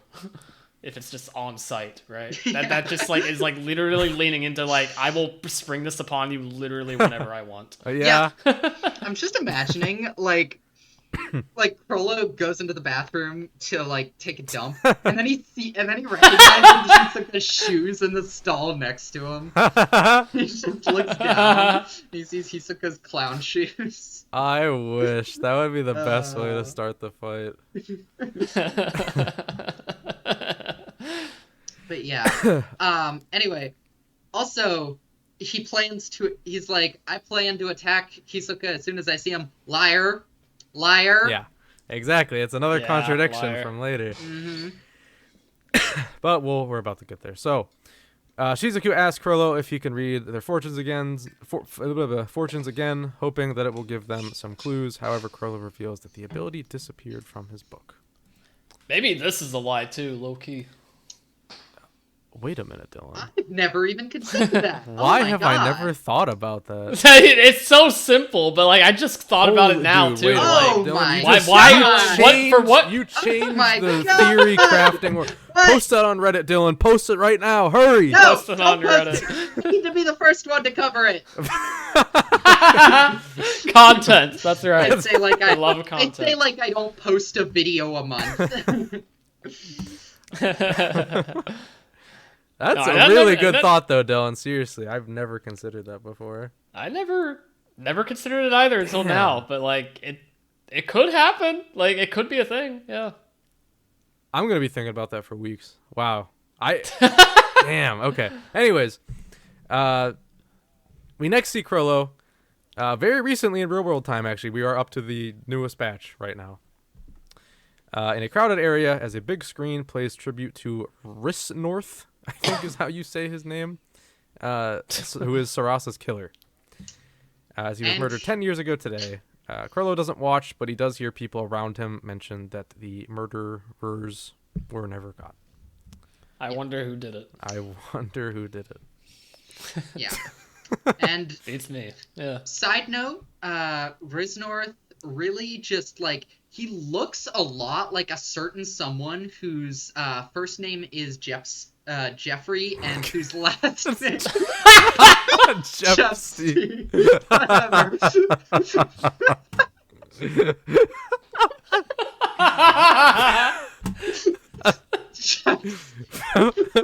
If it's just on site, right? That just, like, is, like, literally leaning into, like, I will spring this upon you literally whenever I want. Yeah. I'm just imagining, like Chrollo goes into the bathroom to like take a dump, and then he recognizes Hisoka's shoes in the stall next to him. He just looks down. And he sees Hisoka's clown shoes. I wish that would be the best way to start the fight. But yeah. Anyway, also he's like, I plan to attack Hisoka as soon as I see him. Liar. Yeah, exactly. It's another contradiction from later. Mm-hmm. But we're about to get there. So, Shizuku asks Chrollo if he can read their fortunes again, hoping that it will give them some clues. However, Chrollo reveals that the ability disappeared from his book. Maybe this is a lie too, low key. Wait a minute, Dylan. I've never even considered that. Why oh my have God. I never thought about that? It's so simple, but like I just thought about it Holy now dude, too. wait a Like, Oh minute, Dylan, my you why? just- Why? God. What for? What? You changed my the God. theory crafting. What? Post that on Reddit, Dylan. Post it right now. Hurry. No, Post it don't on post Reddit. it. You need to be the first one to cover it. Content. That's right. I'd say like I love I'd content. say like I don't post a video a month. That's No, a that- really that- good that- thought, though, Dylan. Seriously, I've never considered that before. I never considered it either until Damn. now. But like it could happen. Like it could be a thing. Yeah. I'm gonna be thinking about that for weeks. Wow. Damn. Okay. Anyways, we next see Chrollo. Very recently in real world time, actually, we are up to the newest batch right now. In a crowded area, as a big screen plays tribute to Risnorth, I think is how you say his name, who is Sarasa's killer. As he was murdered 10 years ago today. Chrollo doesn't watch, but he does hear people around him mention that the murderers were never caught. I wonder who did it. I wonder who did it. Yeah. And It's me. Yeah. side note, Risnorth really just like he looks a lot like a certain someone whose first name is Jeffrey and whose last name Jeffsy. Whatever.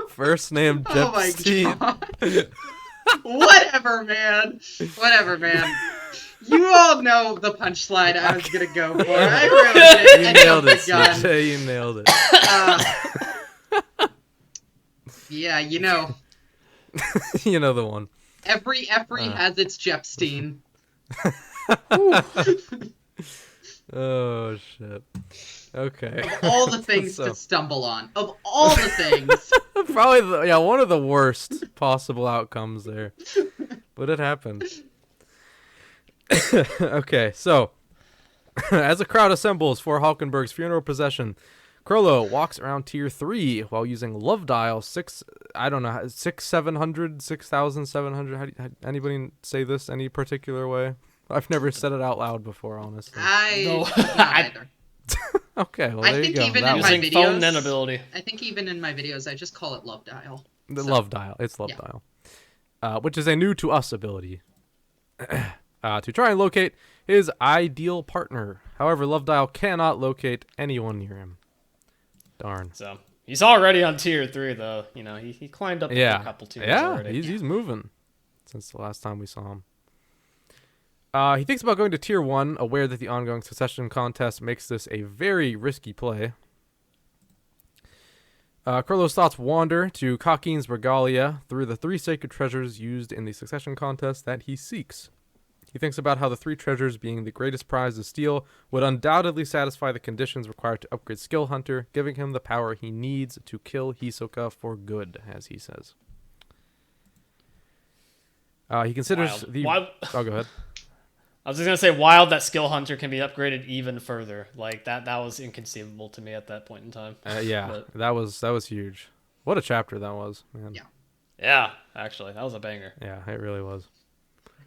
First name Oh my Jeffsy. God. Whatever, man. Whatever, man. You all know the punchline I was gonna go for. I really did. You I nailed jumped it, the gun. CJ. You nailed it. Yeah, you know, You know the one. every has its Jepstein. Oh shit. Okay. Of all the things So- to stumble on. Of all the things. Probably one of the worst possible outcomes there. But it happened. Okay, so as a crowd assembles for Hulkenberg's funeral procession, Chrollo walks around tier 3 while using love dial 6,700. Anybody say this any particular way? I've never said it out loud before, honestly. No. Not either. Okay, well I there you think go. even That in one. my Using phone videos- inability. I think even in my videos I just call it love dial. The So- love dial. It's love Yeah. dial. Which is a new to us ability. To try and locate his ideal partner. However, love dial cannot locate anyone near him. Darn. So he's already on tier 3 though. You know, he climbed up Yeah. a couple tiers Yeah, already. he's moving since the last time we saw him. He thinks about going to tier 1, aware that the ongoing succession contest makes this a very risky play. Chrollo's thoughts wander to Kakine's regalia through the 3 sacred treasures used in the succession contest that he seeks. He thinks about how the 3 treasures, being the greatest prize to steal, would undoubtedly satisfy the conditions required to upgrade Skill Hunter, giving him the power he needs to kill Hisoka for good, as he says. He considers Wild. the... Wild. Oh, go ahead. I was just gonna say wild that Skill Hunter can be upgraded even further. Like that was inconceivable to me at that point in time. Yeah, But- that was huge. What a chapter that was, man. Yeah. Yeah, actually, that was a banger. Yeah, it really was.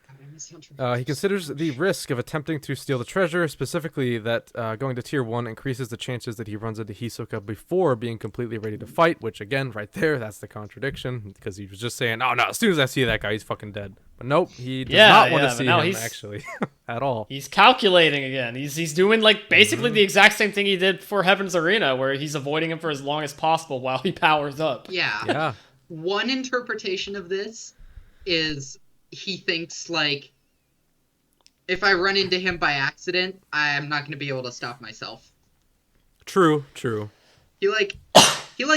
I miss Hunter. He considers the risk of attempting to steal the treasure, specifically that going to tier 1 increases the chances that he runs into Hisoka before being completely ready to fight, which again, right there, that's the contradiction, because he was just saying, oh no, as soon as I see that guy, he's fucking dead. But nope, he does not want to but see now him, he's- actually, at all. He's calculating again. He's doing like basically the exact same thing he did for Heaven's Arena, where he's avoiding him for as long as possible while he powers up. Yeah. Yeah. One interpretation of this is he thinks like if I run into him by accident, I'm not going to be able to stop myself. True. He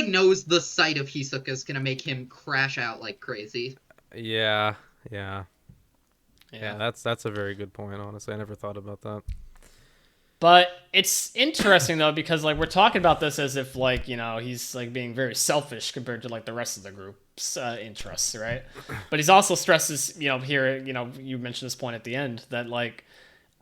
knows the sight of Hisoka is going to make him crash out like crazy. Yeah, that's a very good point, honestly. I never thought about that. But it's interesting though because like we're talking about this as if like you know he's like being very selfish compared to like the rest of the group's interests, right? But he's also stresses you know here you know you mentioned this point at the end that like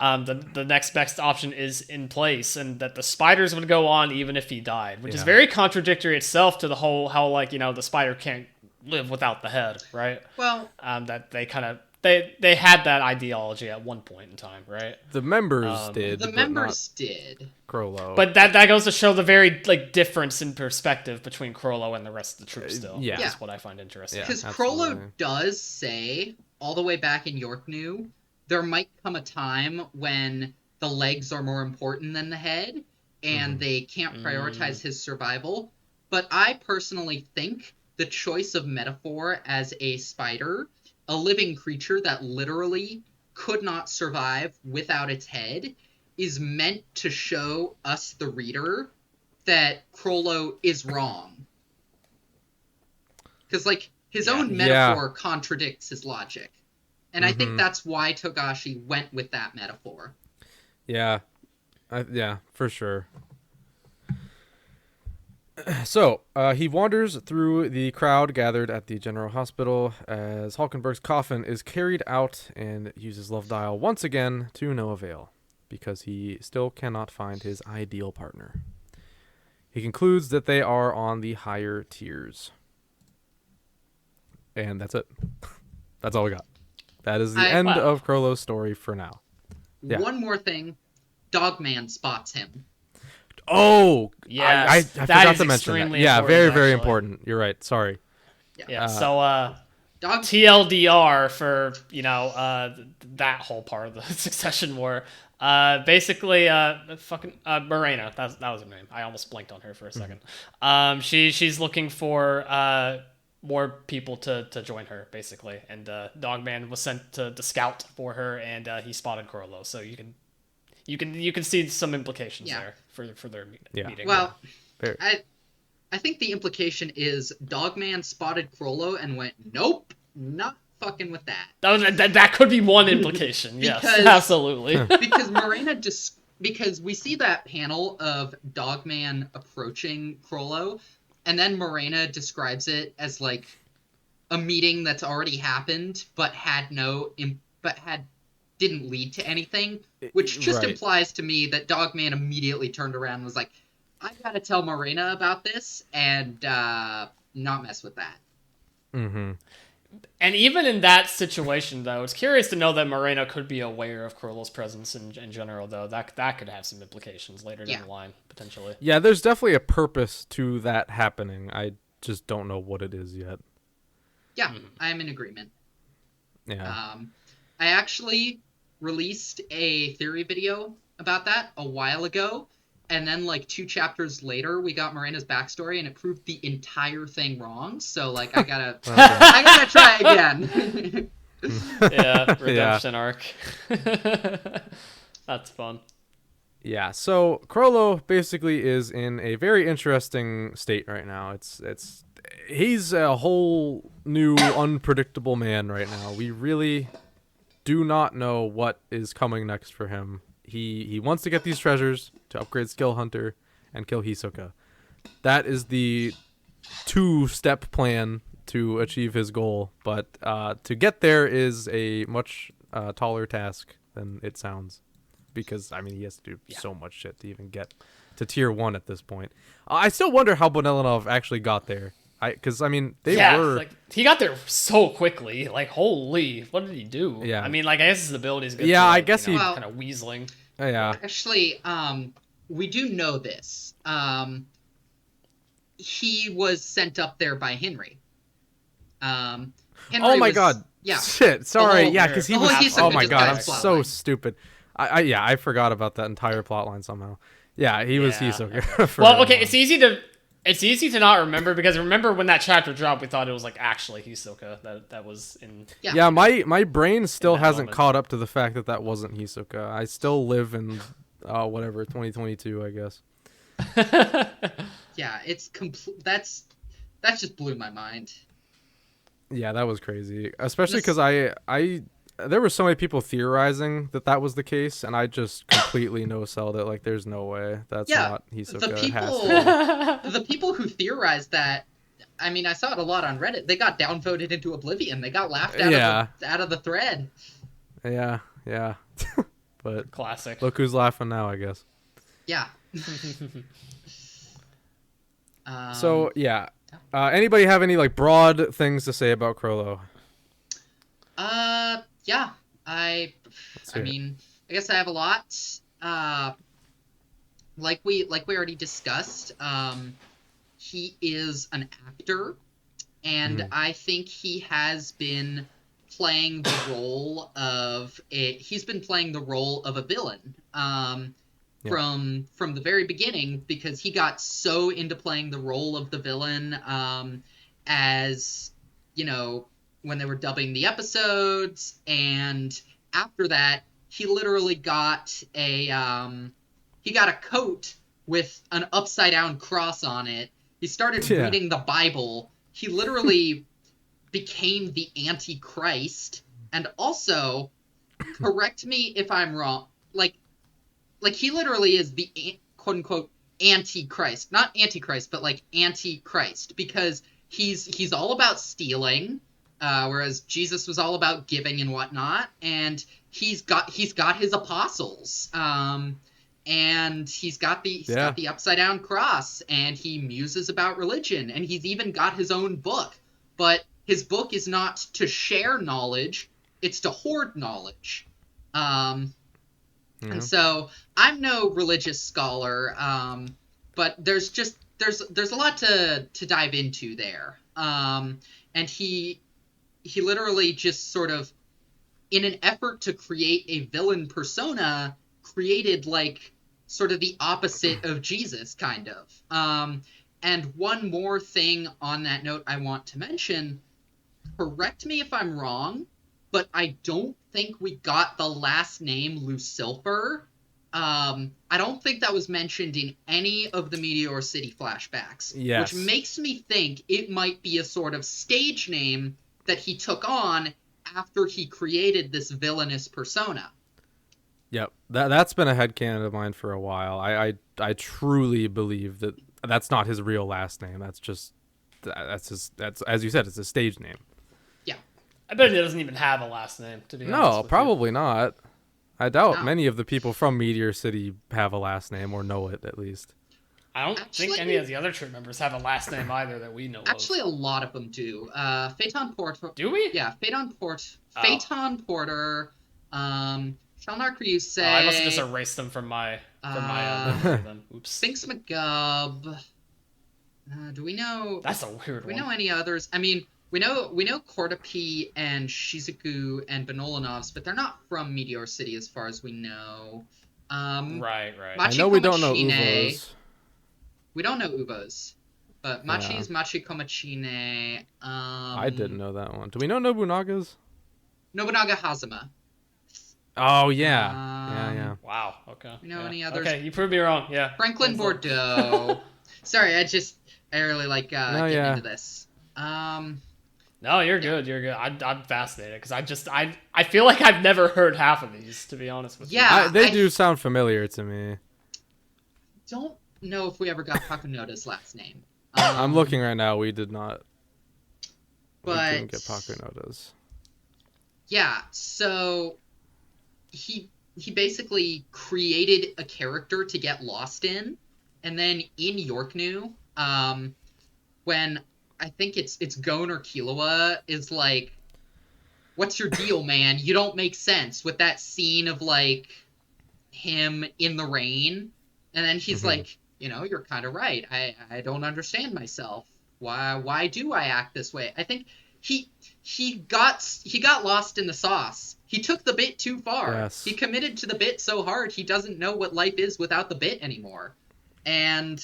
the next best option is in place, and that the spiders would go on even if he died, which is Yeah. very contradictory itself to the whole how like the spider can't live without the head, right? Well, That they kind of they had that ideology at one point in time, right? The members did. the but members did. not Chrollo. But that goes to show the very like difference in perspective between Chrollo and the rest of the troop. Still, yeah. That's what I find interesting. Yeah. Because absolutely. Chrollo does say, all the way back in York New, there might come a time when the legs are more important than the head, and they can't prioritize his survival. But I personally think the choice of metaphor as a spider, a living creature that literally could not survive without its head, is meant to show us, the reader, that Chrollo is wrong. Because, like, his own metaphor contradicts his logic. And I think that's why Togashi went with that metaphor. Yeah. Yeah, for sure. So, he wanders through the crowd gathered at the General Hospital as Hulkenberg's coffin is carried out and uses Love Dial once again to no avail because he still cannot find his ideal partner. He concludes that they are on the higher tiers. And that's it. That's all we got. That is the end of Chrollo's story for now. Yeah. One more thing. Dogman spots him. Oh, Yes, I that forgot is to mention that. extremely Yeah, important, very, very actually. important. You're right. Sorry. Yeah. So Dog TLDR for that whole part of the Succession War. Basically, Morena. That was her name. I almost blanked on her for a second. She's looking for more people to join her, basically, and Dogman was sent to scout for her, and he spotted Chrollo. So you can see some implications there for their meeting. Well, Fair. I think the implication is Dogman spotted Chrollo and went, nope, not fucking with that. That could be one implication. Yes, Because- absolutely. Because Morena because we see that panel of Dogman approaching Chrollo, and then Morena describes it as like a meeting that's already happened, but didn't lead to anything, which just Right. implies to me that Dogman immediately turned around and was like, I gotta tell Morena about this and not mess with that. Mm-hmm. And even in that situation, though, it's curious to know that Moreno could be aware of Chrollo's presence in general, though. That could have some implications later down the line, potentially. Yeah, there's definitely a purpose to that happening. I just don't know what it is yet. Yeah, I'm in agreement. Yeah. I actually released a theory video about that a while ago, and then like 2 chapters later, we got Morena's backstory, and it proved the entire thing wrong. So like, I gotta try again. Yeah, redemption arc. That's fun. Yeah, so Chrollo basically is in a very interesting state right now. He's a whole new unpredictable man right now. We really do not know what is coming next for him. He wants to get these treasures to upgrade Skill Hunter and kill Hisoka. That is the 2-step plan to achieve his goal, but to get there is a much taller task than it sounds. Because, I mean, he has to do so much shit to even get to tier 1 at this point. I still wonder how Bonelinov actually got there. Because, I mean, they were... like, he got there so quickly. Like, holy, what did he do? Yeah. I mean, like, I guess his ability is good. Yeah, for, I like, guess he- kind of weaseling. Yeah. Actually, we do know this. He was sent up there by Henry. Henry Oh my god. Yeah. Shit. Sorry. Yeah, because he the whole was... Hisoka Oh my just god, got I'm his plot so line. stupid. I forgot about that entire plotline somehow. Yeah, he was Yeah. Hisoka. for Well, a okay, while. it's easy to not remember, because remember when that chapter dropped, we thought it was like actually Hisoka that was in. Yeah, my brain still In that hasn't moment. caught up to the fact that wasn't Hisoka. I still live in, whatever, 2022, I guess. Yeah, it's that just blew my mind. Yeah, that was crazy. Especially because there were so many people theorizing that was the case, and I just completely no-selled it. Like, there's no way that's not Hisoka. The It has to be. the people who theorized that, I mean, I saw it a lot on Reddit. They got downvoted into oblivion. They got laughed out of the thread. Yeah. But Classic. look who's laughing now, I guess. Yeah. So yeah, anybody have any like broad things to say about Chrollo? Yeah. I mean, I guess I have a lot. Like we already discussed, he is an actor, and I think he has been playing the role of he's been playing the role of a villain. From the very beginning, because he got so into playing the role of the villain, as you know, when they were dubbing the episodes, and after that he literally got a coat with an upside down cross on it. He started reading the Bible. He literally became the Antichrist. And also, correct me if I'm wrong, like he literally is the quote unquote Antichrist. Not Antichrist, but like Antichrist, because he's all about stealing, whereas Jesus was all about giving and whatnot. And he's got his apostles, and he's got the upside down cross, and he muses about religion, and he's even got his own book. But his book is not to share knowledge; it's to hoard knowledge. And so I'm no religious scholar, but there's a lot to dive into there. And he literally just sort of, in an effort to create a villain persona, created like sort of the opposite of Jesus, kind of. And one more thing on that note I want to mention, correct me if I'm wrong, but I don't think we got the last name Lucilfer. I don't think that was mentioned in any of the Meteor City flashbacks. Yes. Which makes me think it might be a sort of stage name that he took on after he created this villainous persona. Yep, that's been a headcanon of mine for a while. I truly believe that that's not his real last name. That's as you said, it's a stage name. Yeah. I bet he doesn't even have a last name, to be honest. No, probably not. I doubt many of the people from Meteor City have a last name or know it, at least. I don't think any of the other troop members have a last name either that we know of. Actually, a lot of them do. Phaeton Porter. Do we? Yeah, Phaeton Porter. Shalnar Kryuse. Oh, I must have just erased them from my memory then. Oops. Sphinx McGub. Do we know? That's a weird one. Do we know any others? I mean, we know Cordopi and Shizuku and Benolenovs, but they're not from Meteor City as far as we know. Right. I know we don't know Uvos. We don't know Uvos, but Machi's Machi Komachine. I didn't know that one. Do we know Nobunaga's? Nobunaga Hazama. Oh yeah, yeah. Wow. Okay. You know any others? Okay, you proved me wrong. Yeah. Franklin Bordeaux. Sorry, I really like getting into this. No, you're good. You're good. I'm fascinated because I feel like I've never heard half of these, to be honest with you. Yeah, they do sound familiar to me. Don't know if we ever got Pakunoda's last name. I'm looking right now. We did not. But we didn't get Pakunoda's. Yeah, so he basically created a character to get lost in, and then in Yorknu, when I think it's Gon or Killua is like, "What's your deal, man? You don't make sense," with that scene of like him in the rain, and then he's like, "You're kind of right. I don't understand myself. Why do I act this way?" I think he got lost in the sauce. He took the bit too far. Yes. He committed to the bit so hard he doesn't know what life is without the bit anymore. And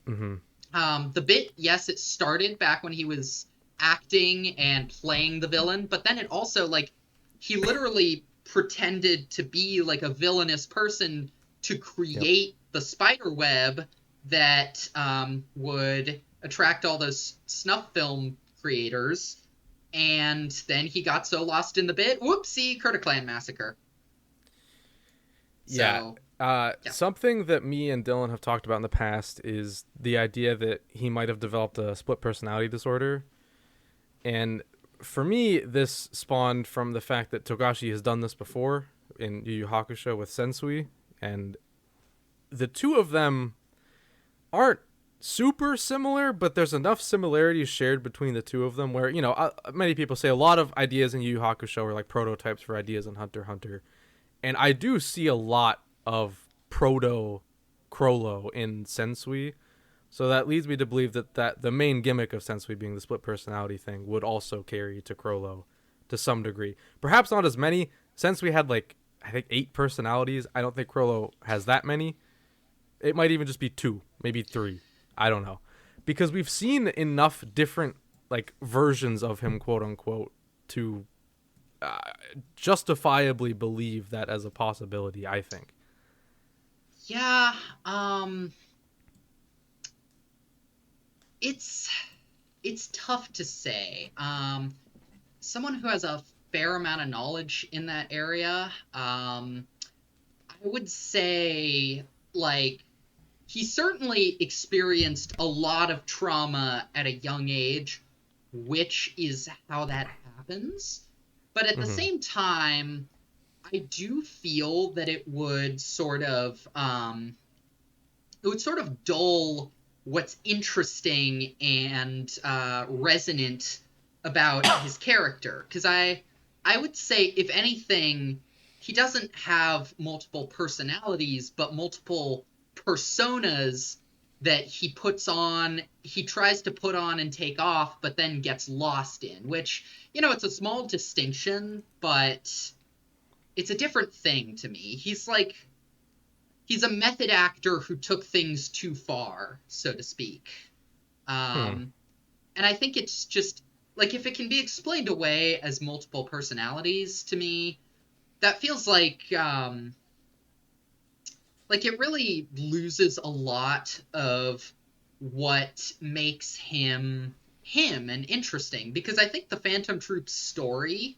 the bit, yes, it started back when he was acting and playing the villain, but then it also, like, he literally pretended to be like a villainous person to create the spider web that would attract all those snuff film creators. And then he got so lost in the bit, whoopsie, Kurtiklan massacre. Yeah. Something that me and Dylan have talked about in the past is the idea that he might have developed a split personality disorder. And for me, this spawned from the fact that Togashi has done this before. in Yu Yu Hakusho with Sensui, and the two of them aren't super similar, but there's enough similarities shared between the two of them where, many people say a lot of ideas in Yu Yu Hakusho are like prototypes for ideas in Hunter x Hunter. And I do see a lot of proto Chrollo in Sensui. So that leads me to believe that the main gimmick of Sensui being the split personality thing would also carry to Chrollo to some degree. Perhaps not as many. Sensui had I think 8 personalities. I don't think Chrollo has that many. It might even just be 2, maybe 3. I don't know. Because we've seen enough different versions of him, quote unquote, to justifiably believe that as a possibility, I think. Yeah, it's tough to say. Someone who has a fair amount of knowledge in that area, I would say, he certainly experienced a lot of trauma at a young age, which is how that happens. But at the same time, I do feel that it would sort of dull what's interesting and resonant about his character. Because I would say, if anything, he doesn't have multiple personalities, but multiple personas that he tries to put on and take off, but then gets lost in, which, it's a small distinction, but it's a different thing to me. He's a method actor who took things too far, so to speak. And I think it's just, if it can be explained away as multiple personalities, to me, that feels like it really loses a lot of what makes him and interesting. Because I think the Phantom Troupe's story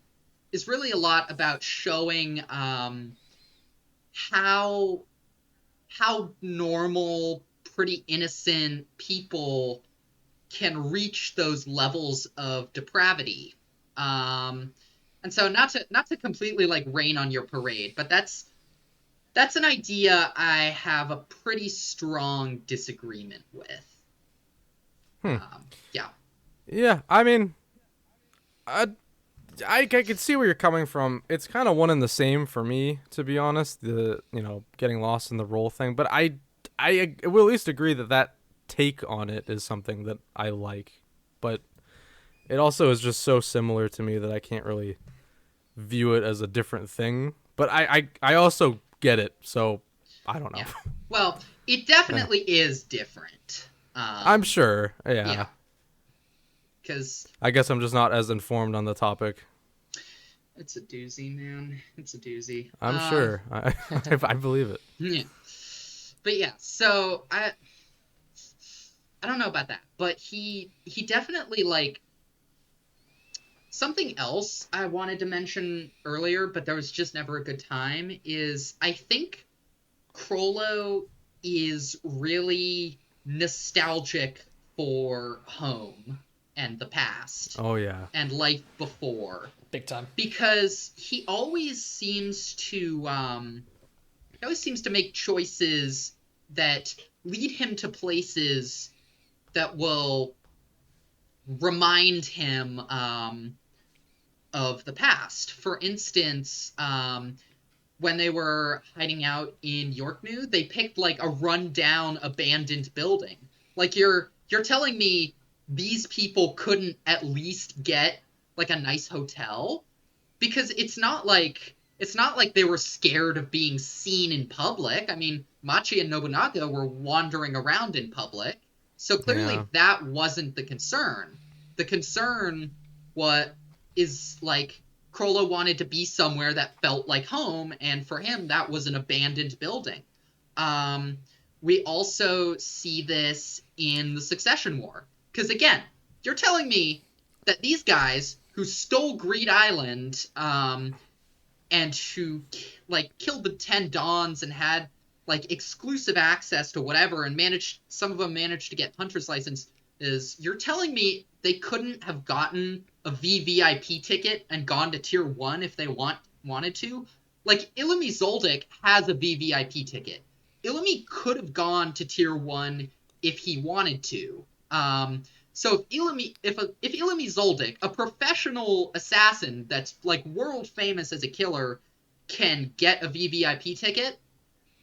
is really a lot about showing how normal, pretty innocent people can reach those levels of depravity. And so not to completely rain on your parade, but that's an idea I have a pretty strong disagreement with. Yeah. Yeah, I mean, I can see where you're coming from. It's kind of one and the same for me, to be honest. The getting lost in the role thing, but I will at least agree that take on it is something that I like. But it also is just so similar to me that I can't really view it as a different thing. But I also get it, so I don't know. Yeah. Well, it definitely is different. I'm sure. Yeah. Because I guess I'm just not as informed on the topic. It's a doozy, man. It's a doozy. I'm sure. I believe it. Yeah. But yeah, so I don't know about that, but he definitely something else I wanted to mention earlier, but there was just never a good time, is I think Chrollo is really nostalgic for home and the past. Oh yeah. And life before. Big time. Because he always seems to make choices that lead him to places that will remind him of the past. For instance, when they were hiding out in Yorknew, they picked a rundown abandoned building. You're telling me these people couldn't at least get a nice hotel? Because it's not like they were scared of being seen in public. I mean, Machi and Nobunaga were wandering around in public, so clearly that wasn't the concern. The concern is Chrollo wanted to be somewhere that felt like home, and for him that was an abandoned building. We also see this in the Succession War. Because again, you're telling me that these guys who stole Greed Island and who killed the 10 Dons and had exclusive access to whatever, and some of them managed to get hunter's licenses, you're telling me they couldn't have gotten a VVIP ticket and gone to tier 1 if they wanted to? like Ilimi Zoldyck has a VVIP ticket. Ilimi could have gone to tier 1 if he wanted to. So if Ilimi Zoldyck, a professional assassin that's like world famous as a killer, can get a VVIP ticket,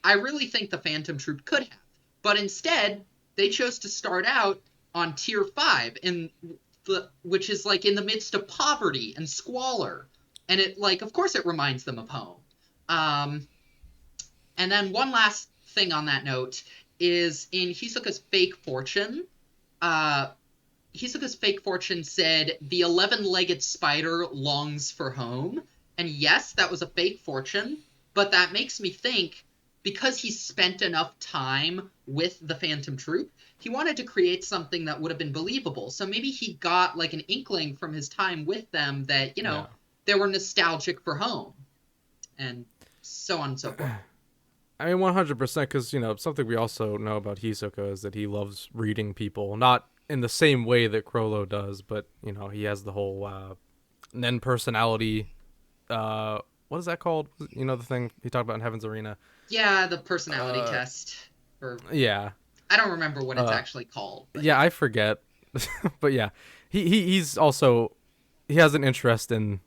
I really think the Phantom Troupe could have. But instead, they chose to start out on tier 5, which is like in the midst of poverty and squalor. And it, like, of course it reminds them of home. And then one last thing on that note is in Hisoka's fake fortune. Hisoka's fake fortune said, the 11-legged spider longs for home. And yes, that was a fake fortune, but that makes me think, because he spent enough time with the Phantom Troupe, he wanted to create something that would have been believable. So maybe he got like an inkling from his time with them that, you know, they were nostalgic for home. And so on and so forth. I mean, 100%, because, you know, something we also know about Hisoka is that he loves reading people. Not in the same way that Chrollo does, but, you know, he has the whole Nen personality. What is that called? You know, the thing he talked about in Heaven's Arena? Yeah, the personality test. Yeah. I don't remember what it's actually called. But... Yeah, I forget. But yeah, he's also, he has an interest in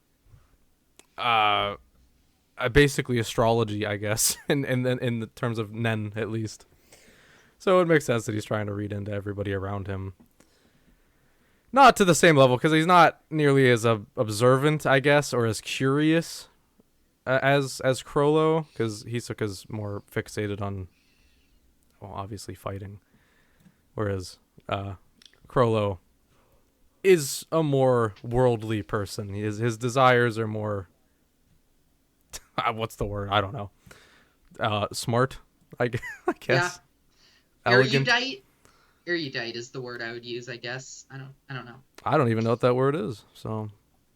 basically astrology, I guess, in the terms of Nen, at least. So it makes sense that he's trying to read into everybody around him. Not to the same level, because he's not nearly as observant, I guess, or as curious as Chrollo, because Hisoka's more fixated on, well, obviously fighting, whereas Chrollo is a more worldly person. His desires are more, what's the word? I don't know. Smart, I guess. Yeah. Elegant. Erudite is the word I would use, I guess. I don't know. I don't even know what that word is. So,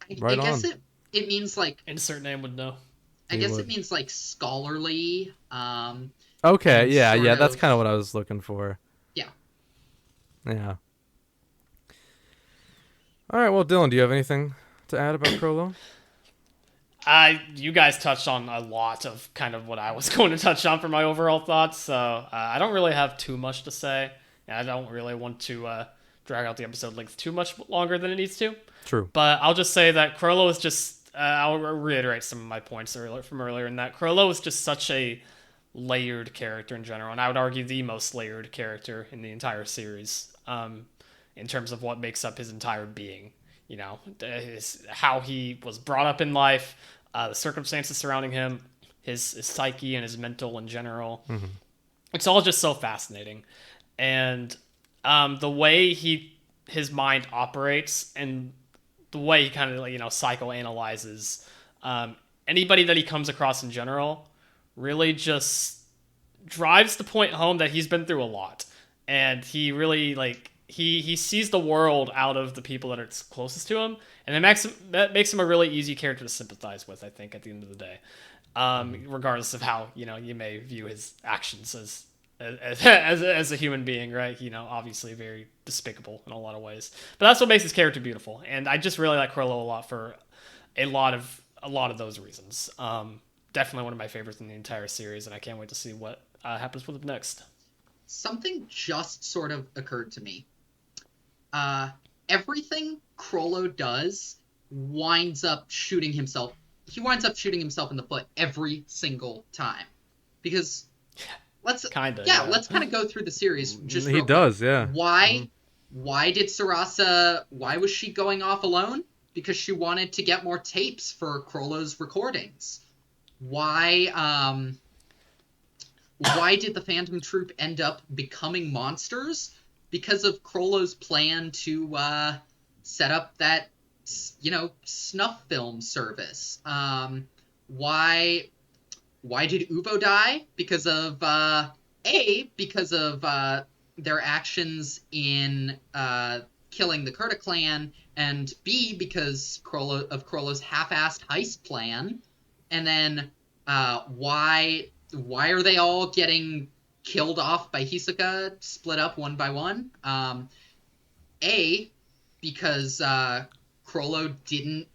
I guess it means like, insert name would know. I guess it means like scholarly. Okay, yeah, that's kind of what I was looking for. Yeah. Yeah. All right, well, Dylan, do you have anything to add about Chrollo? You guys touched on a lot of kind of what I was going to touch on for my overall thoughts, so I don't really have too much to say. I don't really want to drag out the episode length too much longer than it needs to. True. But I'll just say that Chrollo is just, I'll reiterate some of my points from earlier in that Chrollo is just such a layered character in general, and I would argue the most layered character in the entire series, in terms of what makes up his entire being. You know, how he was brought up in life, the circumstances surrounding him, his psyche and his mental in general. Mm-hmm. It's all just so fascinating. And the way his mind operates and the way he kind of, you know, psychoanalyzes anybody that he comes across in general really just drives the point home that he's been through a lot. And he really, like, he sees the world out of the people that are closest to him, and that makes him a really easy character to sympathize with, I think, at the end of the day. Regardless of how, you know, you may view his actions as a human being, right? You know, obviously very despicable in a lot of ways. But that's what makes his character beautiful. And I just really like Chrollo a lot for a lot of those reasons. Definitely one of my favorites in the entire series, and I can't wait to see what happens with him next. Something just sort of occurred to me. Everything Chrollo does winds up shooting himself. He winds up shooting himself in the foot every single time. Because let's kind of go through the series. Just he does, yeah. Why did Sarasa? Why was she going off alone? Because she wanted to get more tapes for Chrollo's recordings. Why did the Phantom Troupe end up becoming monsters? Because of Chrollo's plan to set up that, you know, snuff film service. Why did Uvo die? Because of their actions in killing the Kurta clan, and B, because of Chrollo's half-assed heist plan. And then why are they all getting killed off by Hisoka, split up one by one? Because Chrollo didn't,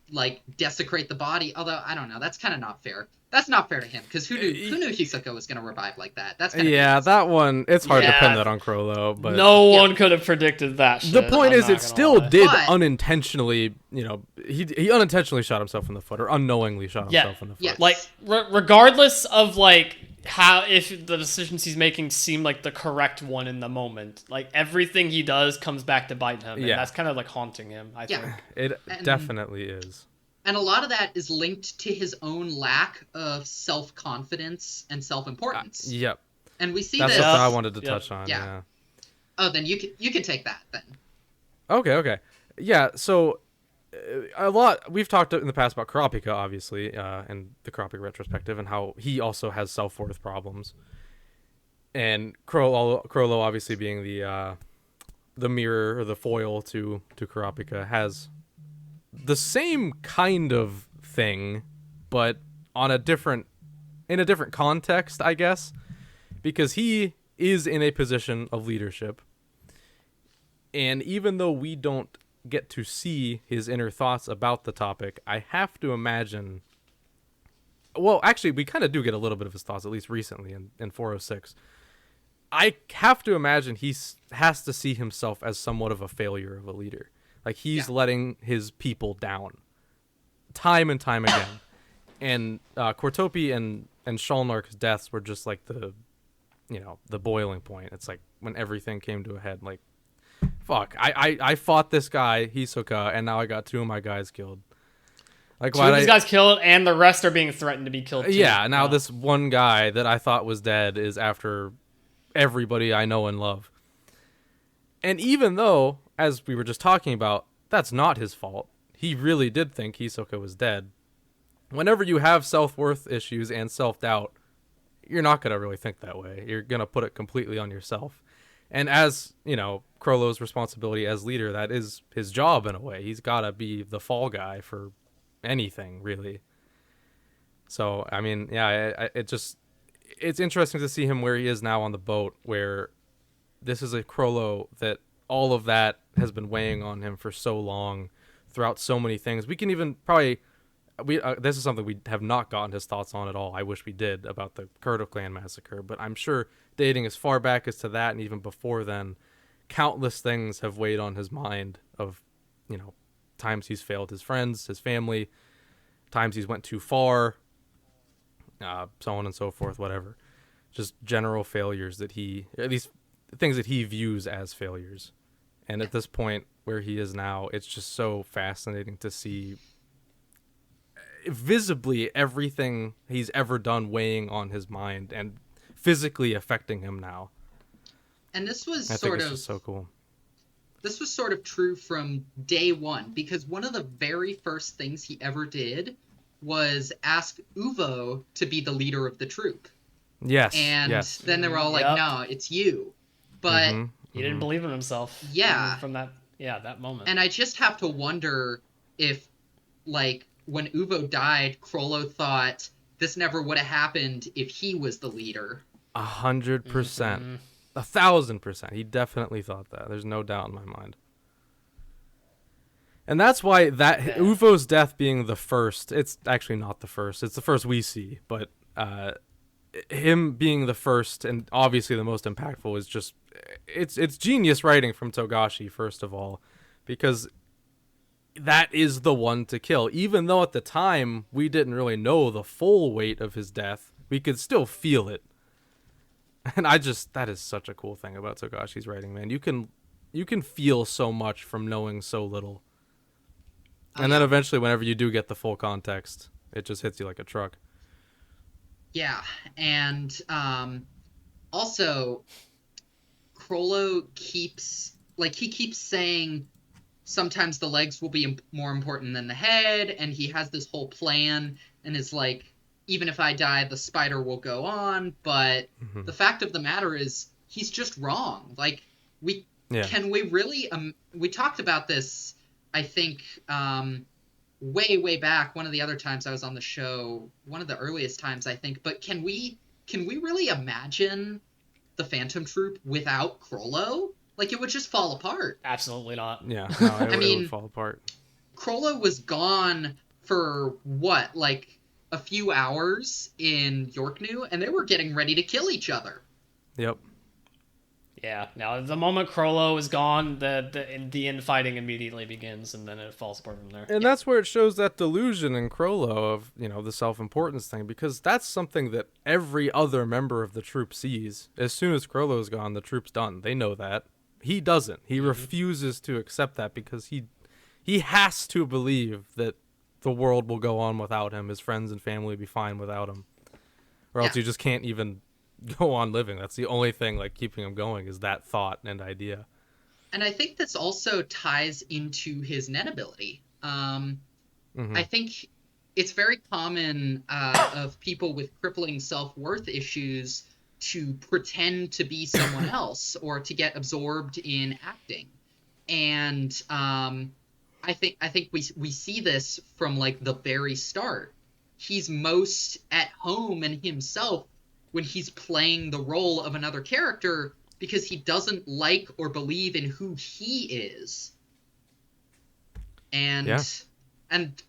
like, desecrate the body. Although, I don't know, that's kind of not fair. That's not fair to him, because who knew Hisoka was going to revive like that? That's that one, it's hard to Yeah. pin that on Chrollo, but No one could have predicted that shit. the point I'm is, not it gonna still lie. did But- unintentionally, he unintentionally shot himself in the foot, or unknowingly shot Yeah. himself in the foot. Yes. Like, regardless of, like, how, if the decisions he's making seem like the correct one in the moment, like, everything he does comes back to bite him, and Yeah. that's kind of, like, haunting him, I think. It definitely is. And a lot of that is linked to his own lack of self-confidence and self-importance. Yep. And we see That's this. something I wanted to Yep. touch on. Yeah. Yeah. Oh, then you can take that then. Okay. Yeah, so a lot we've talked in the past about Kurapika, obviously, and the Kurapika retrospective, and how he also has self-worth problems. And Chrollo obviously being the mirror or the foil to Kurapika, has the same kind of thing, but in a different context, I guess, because he is in a position of leadership. And even though we don't get to see his inner thoughts about the topic, I have to imagine... Well, actually, we kind of do get a little bit of his thoughts, at least recently in 406. I have to imagine he has to see himself as somewhat of a failure of a leader. Like, he's letting his people down time and time again. And Cortopi and Shalnark's deaths were just like the boiling point. It's like when everything came to a head, like, fuck, I fought this guy, Hisoka, and now I got 2 of my guys killed. Like, Two of these guys killed, and the rest are being threatened to be killed too. Yeah, now this one guy that I thought was dead is after everybody I know and love. And even though, as we were just talking about, that's not his fault. He really did think Hisoka was dead. Whenever you have self-worth issues and self-doubt, you're not going to really think that way. You're going to put it completely on yourself. And as, Chrollo's responsibility as leader, that is his job in a way. He's got to be the fall guy for anything, really. So, I mean, yeah, it's interesting to see him where he is now on the boat, where this is a Chrollo that all of that has been weighing on him for so long throughout so many things. We can even probably... this is something we have not gotten his thoughts on at all. I wish we did, about the Kurdo clan massacre, but I'm sure dating as far back as to that, and even before then, countless things have weighed on his mind of, times he's failed his friends, his family, times he's went too far, so on and so forth, whatever. Just general failures that at least things that he views as failures. And at this point where he is now, it's just so fascinating to see visibly everything he's ever done weighing on his mind and physically affecting him now. And this was I think it's just so cool. This was sort of true from day one, because one of the very first things he ever did was ask Uvo to be the leader of the troop. Yes. And yes. then they were all like, no, it's you. But he didn't believe in himself. Yeah. From that moment. And I just have to wonder if, like, when Uvo died, Chrollo thought this never would have happened if he was the leader. 100%. 1,000%. He definitely thought that. There's no doubt in my mind. And that's why Uvo's death being the first, it's actually not the first. It's the first we see, but him being the first and obviously the most impactful is just, it's genius writing from Togashi, first of all, because that is the one to kill. Even though at the time we didn't really know the full weight of his death, we could still feel it. And that is such a cool thing about Togashi's writing, man. You can feel so much from knowing so little. And then eventually, whenever you do get the full context, it just hits you like a truck. Yeah, and also, Chrollo keeps saying sometimes the legs will be more important than the head, and he has this whole plan, and is like, even if I die, the spider will go on, but the fact of the matter is, he's just wrong. Like, can we really, we talked about this, I think, way back, one of the other times I was on the show, one of the earliest times, I think, but can we really imagine the Phantom Troupe without Chrollo? Like, it would just fall apart. Absolutely not. Yeah, no, it would fall apart. Chrollo was gone for, what, like, a few hours in Yorknew, and they were getting ready to kill each other. Yep. Yeah. Now, the moment Chrollo is gone, the infighting immediately begins, and then it falls apart from there. And that's where it shows that delusion in Chrollo of, the self-importance thing, because that's something that every other member of the troop sees. As soon as Chrollo's gone, the troop's done. They know that. He doesn't. He refuses to accept that because he has to believe that the world will go on without him. His friends and family will be fine without him. Or else you just can't even go on living. That's the only thing keeping him going is that thought and idea. And I think this also ties into his net ability. I think it's very common of people with crippling self-worth issues to pretend to be someone else or to get absorbed in acting. And I think we see this from the very start. He's most at home in himself when he's playing the role of another character because he doesn't like or believe in who he is. And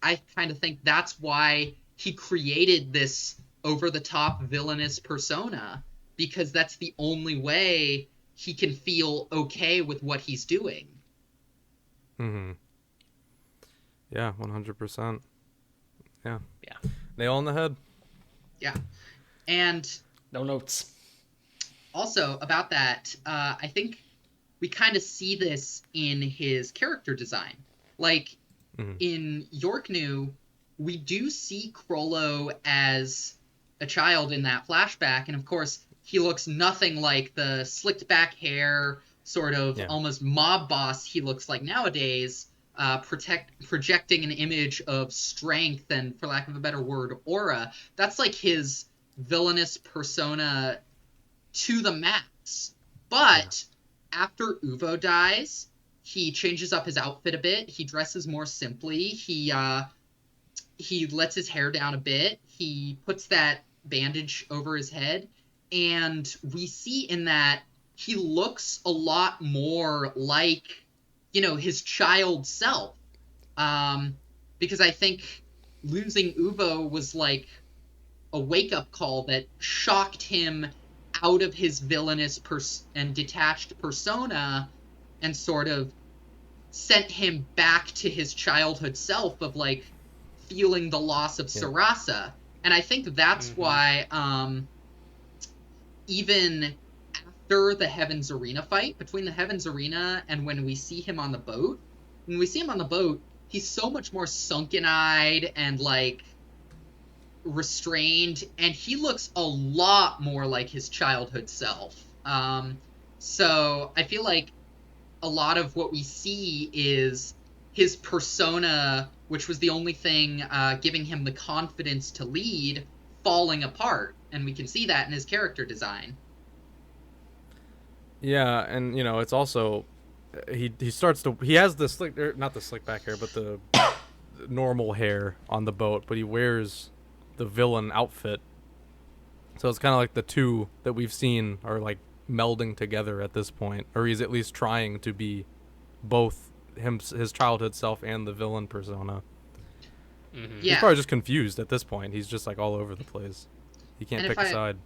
I kind of think that's why he created this over-the-top villainous persona, because that's the only way he can feel okay with what he's doing. Mm-hmm. Yeah, 100%. Yeah. Yeah. Nail on the head. Yeah. And no notes. Also, about that, I think we kind of see this in his character design. In Yorknew, we do see Chrollo as a child in that flashback, and of course, he looks nothing like the slicked back hair, sort of almost mob boss he looks like nowadays, projecting an image of strength and, for lack of a better word, aura. That's his villainous persona to the max. But after Uvo dies, he changes up his outfit a bit. He dresses more simply. He lets his hair down a bit. He puts that bandage over his head. And we see in that he looks a lot more like, his child self. Because I think losing Uvo was a wake-up call that shocked him out of his villainous and detached persona and sort of sent him back to his childhood self of feeling the loss of Sarasa. And I think that's why even after the Heaven's Arena fight, between the Heaven's Arena and when we see him on the boat, he's so much more sunken-eyed and restrained, and he looks a lot more like his childhood self. So I feel like a lot of what we see is his persona, which was the only thing giving him the confidence to lead, falling apart, and we can see that in his character design. Yeah, and it's also he has the not the slick back hair, but the normal hair on the boat, but he wears the villain outfit. So it's kind of the two that we've seen are melding together at this point, or he's at least trying to be both his childhood self and the villain persona. Mm-hmm. He's probably just confused at this point. He's just all over the place. He can't pick a side.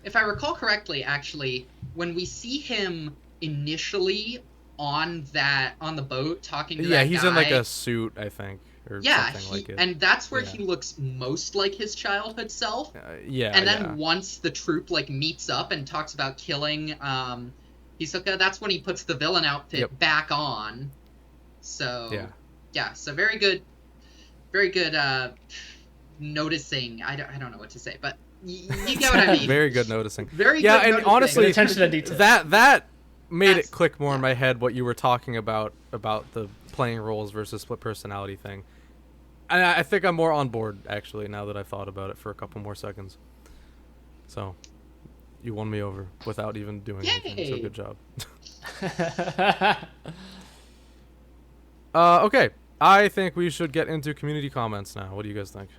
If I recall correctly, actually, when we see him initially on the boat talking to that guy, he's in a suit, I think, or something like it. And that's where he looks most like his childhood self. And then once the troop meets up and talks about killing Hisoka, that's when he puts the villain outfit back on. So so very good noticing. I don't know what to say, but you get what I mean. Very good noticing. Very good and noticing. honestly, attention to detail. That made it click more in my head what you were talking about the playing roles versus split personality thing. And I think I'm more on board, actually, now that I've thought about it for a couple more seconds. So, you won me over without even doing anything, so good job. Okay, I think we should get into community comments now. What do you guys think?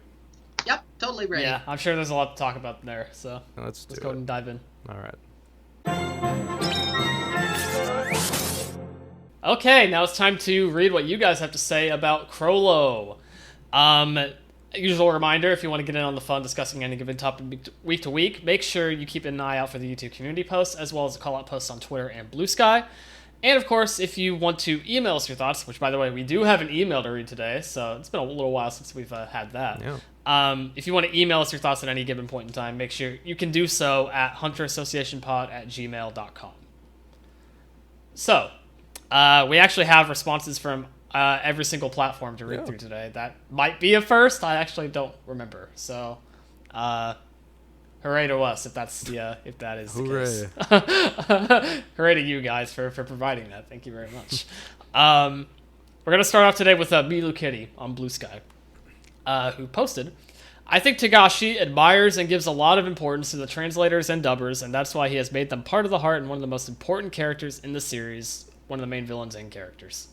Yep, totally ready. Yeah, I'm sure there's a lot to talk about there, so let's go ahead and dive in. All right. Okay, now it's time to read what you guys have to say about Chrollo. Usual reminder, if you want to get in on the fun discussing any given topic week to week, make sure you keep an eye out for the YouTube community posts, as well as the call-out posts on Twitter and Bluesky. And, of course, if you want to email us your thoughts, which, by the way, we do have an email to read today, so it's been a little while since we've had that. Yeah. If you want to email us your thoughts at any given point in time, make sure you can do so at hunterassociationpod@gmail.com. So, we actually have responses from every single platform to read through today. That might be a first. I actually don't remember. So, hooray to us if that is the case. Hooray to you guys for providing that. Thank you very much. We're gonna start off today with Milu Kitty on Bluesky, who posted, "I think Togashi admires and gives a lot of importance to the translators and dubbers, and that's why he has made them part of the heart and one of the most important characters in the series, one of the main villains and characters.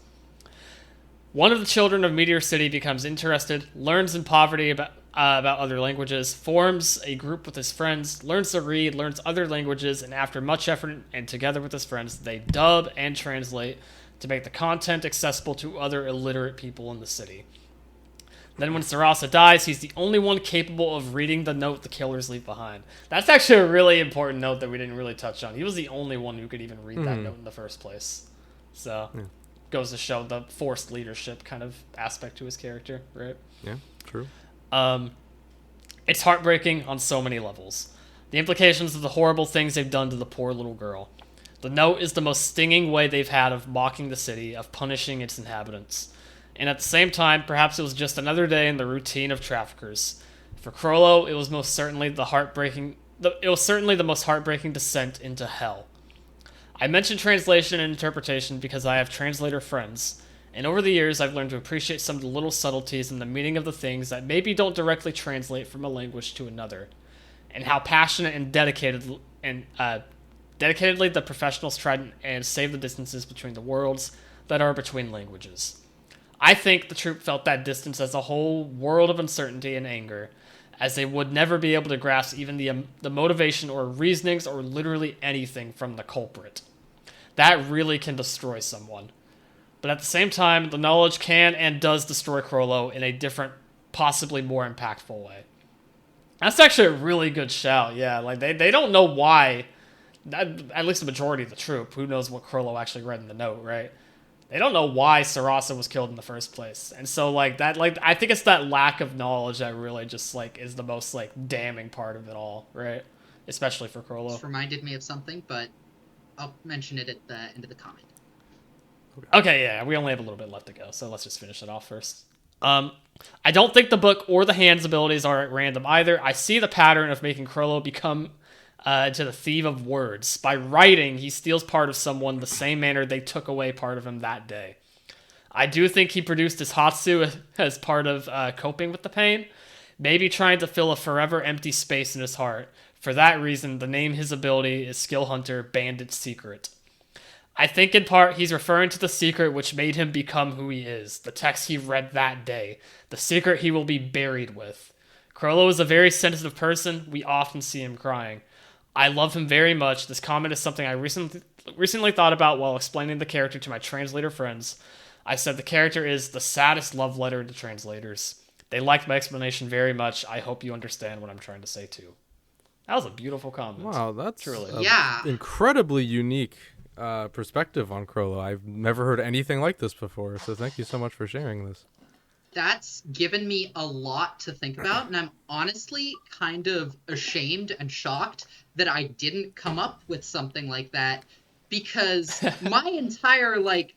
One of the children of Meteor City becomes interested, learns in poverty about other languages, forms a group with his friends, learns to read, learns other languages, and after much effort and together with his friends, they dub and translate to make the content accessible to other illiterate people in the city. Then when Sarasa dies, he's the only one capable of reading the note the killers leave behind." That's actually a really important note that we didn't really touch on. He was the only one who could even read that note in the first place. So, goes to show the forced leadership kind of aspect to his character, right? Yeah, true. It's heartbreaking on so many levels. The implications of the horrible things they've done to the poor little girl. The note is the most stinging way they've had of mocking the city, of punishing its inhabitants. And at the same time, perhaps it was just another day in the routine of traffickers. For Chrollo, it was most certainly the most heartbreaking descent into hell. I mention translation and interpretation because I have translator friends, and over the years I've learned to appreciate some of the little subtleties in the meaning of the things that maybe don't directly translate from a language to another, and how passionate and dedicatedly the professionals try and save the distances between the worlds that are between languages. I think the troupe felt that distance as a whole world of uncertainty and anger, as they would never be able to grasp even the motivation or reasonings or literally anything from the culprit. That really can destroy someone. But at the same time, the knowledge can and does destroy Chrollo in a different, possibly more impactful way. That's actually a really good shout, yeah. Like, they don't know why, at least the majority of the troupe, who knows what Chrollo actually read in the note, right? They don't know why Sarasa was killed in the first place. And so, like, that, like, I think it's that lack of knowledge that really just, like, is the most, like, damning part of it all, right? Especially for Chrollo. This reminded me of something, but I'll mention it at the end of the comment. Okay, yeah, we only have a little bit left to go, so let's just finish it off first. I don't think the book or the hand's abilities are at random either. I see the pattern of making Chrollo become to the thief of words. By writing, he steals part of someone the same manner they took away part of him that day. I do think he produced his Hatsu as part of coping with the pain, maybe trying to fill a forever empty space in his heart. For that reason, the name his ability is Skill Hunter Bandit Secret. I think in part he's referring to the secret which made him become who he is, the text he read that day, the secret he will be buried with. Chrollo is a very sensitive person. We often see him crying. I love him very much. This comment is something I recently thought about while explaining the character to my translator friends. I said the character is the saddest love letter to translators. They liked my explanation very much. I hope you understand what I'm trying to say too. That was a beautiful comment. Wow, that's truly incredibly unique perspective on Chrollo. I've never heard anything like this before, so thank you so much for sharing this. That's given me a lot to think about, and I'm honestly kind of ashamed and shocked that I didn't come up with something like that, because my entire, like,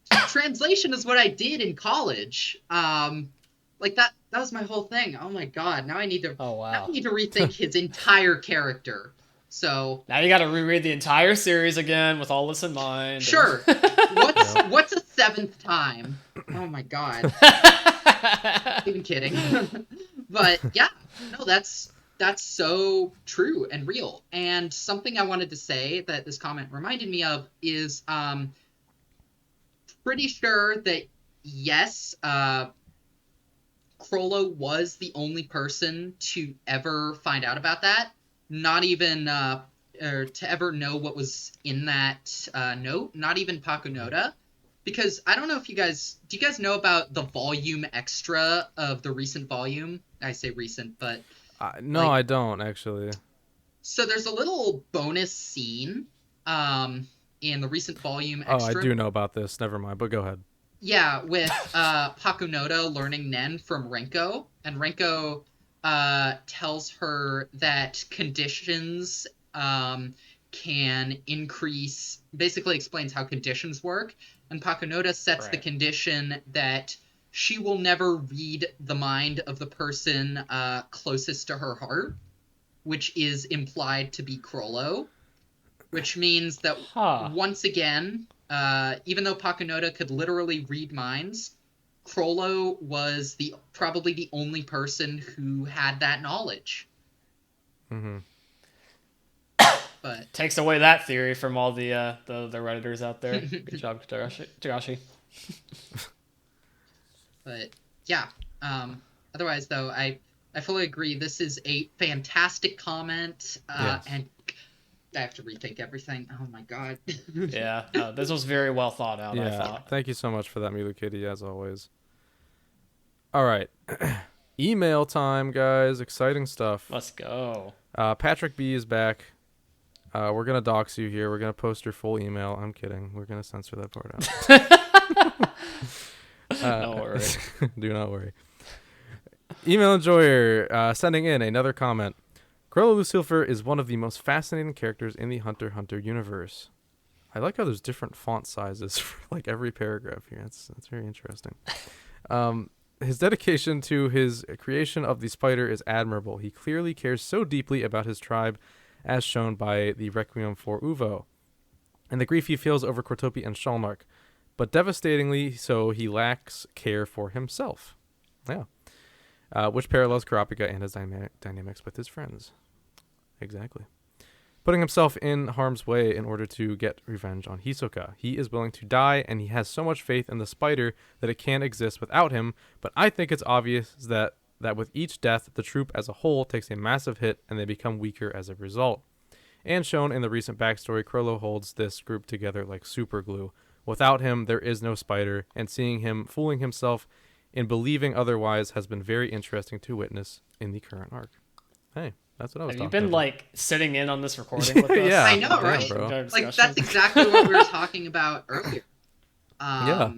translation is what I did in college. Like, that was my whole thing. Oh my god, now I need to rethink his entire character. So now you got to reread the entire series again with all this in mind. Sure. What's a seventh time? Oh my god. Even kidding. But yeah, no, that's so true and real. And something I wanted to say that this comment reminded me of is pretty sure that yes, Chrollo was the only person to ever find out about that. Not even or to ever know what was in that note, not even Pakunoda. Because I don't know if do you guys know about the volume extra of the recent volume? I say recent, but No, like, I don't actually. so there's a little bonus scene in the recent volume Oh, I extra. do know about this. Never mind, but go ahead. Yeah, with Pakunoda learning Nen from Renko, and Renko tells her that conditions can increase, basically explains how conditions work, and Pakunoda sets the Right. condition that she will never read the mind of the person closest to her heart, which is implied to be Chrollo, which means that Huh. once again, even though Pakunoda could literally read minds, Chrollo was probably the only person who had that knowledge. Mm-hmm. But Takes away that theory from all the Redditors out there. Good job, Tagashi. but yeah. Otherwise, though, I fully agree. This is a fantastic comment, Yes. and I have to rethink everything. Oh my god. Yeah, no, this was very well thought out, I Yeah. thought. Thank you so much for that, Milu Kitty, as always. All right. Email time, guys. Exciting stuff. Let's go. Patrick B is back. We're gonna dox you here. We're gonna post your full email. I'm kidding. We're gonna censor that part out. Don't worry. Do not worry. Email enjoyer sending in another comment. Chrollo Lucilfer is one of the most fascinating characters in the Hunter x Hunter universe. I like how there's different font sizes for like every paragraph here. That's very interesting. His dedication to his creation of the spider is admirable. He clearly cares so deeply about his tribe, as shown by the Requiem for Uvo, and the grief he feels over Cortopi and Shalmark. But devastatingly so, he lacks care for himself. Yeah. Which parallels Kurapika and his dynamics with his friends. Exactly. Putting himself in harm's way in order to get revenge on Hisoka. He is willing to die, and he has so much faith in the spider that it can't exist without him, but I think it's obvious that with each death, the troop as a whole takes a massive hit, and they become weaker as a result. And shown in the recent backstory, Chrollo holds this group together like super glue. Without him, there is no spider, and seeing him fooling himself in believing otherwise has been very interesting to witness in the current arc. Hey, that's what I was Have you talking been about. like sitting in on this recording with us? Yeah, I know, damn, right? bro. Like, that's exactly what we were talking about earlier. Yeah.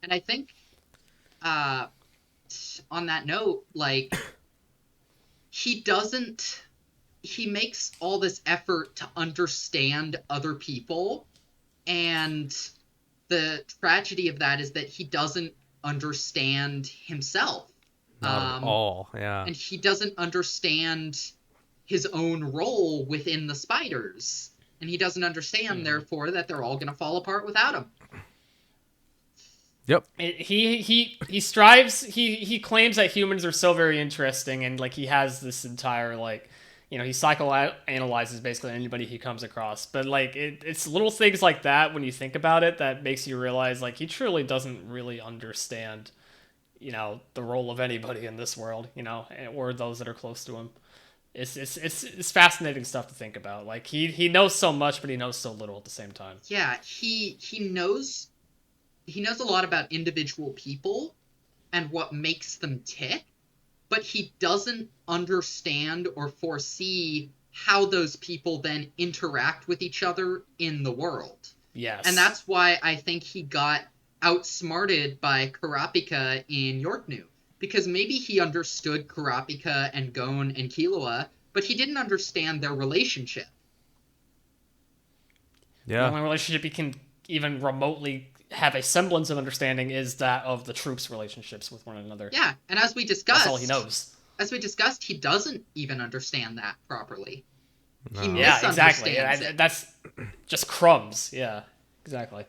And I think on that note, like, he makes all this effort to understand other people, and the tragedy of that is that he doesn't understand himself. Not at all, yeah. And he doesn't understand his own role within the spiders. And he doesn't understand, therefore, that they're all going to fall apart without him. Yep. He strives. He claims that humans are so very interesting, and like he has this entire like, he psychoanalyzes basically anybody he comes across. But like it's little things like that when you think about it that makes you realize like he truly doesn't really understand, the role of anybody in this world, or those that are close to him. It's fascinating stuff to think about. Like he knows so much, but he knows so little at the same time. Yeah, he knows a lot about individual people and what makes them tick, but he doesn't understand or foresee how those people then interact with each other in the world. Yes. And that's why I think he got outsmarted by Kurapika in Yorknu. Because maybe he understood Kurapika and Gon and Killua, but he didn't understand their relationship. Yeah. The only relationship he can even remotely have a semblance of understanding is that of the troops' relationships with one another. Yeah, and as we discussed... That's all he knows. As we discussed, he doesn't even understand that properly. No. He Yeah, exactly. misunderstands Yeah, it. that's just crumbs. Yeah, exactly.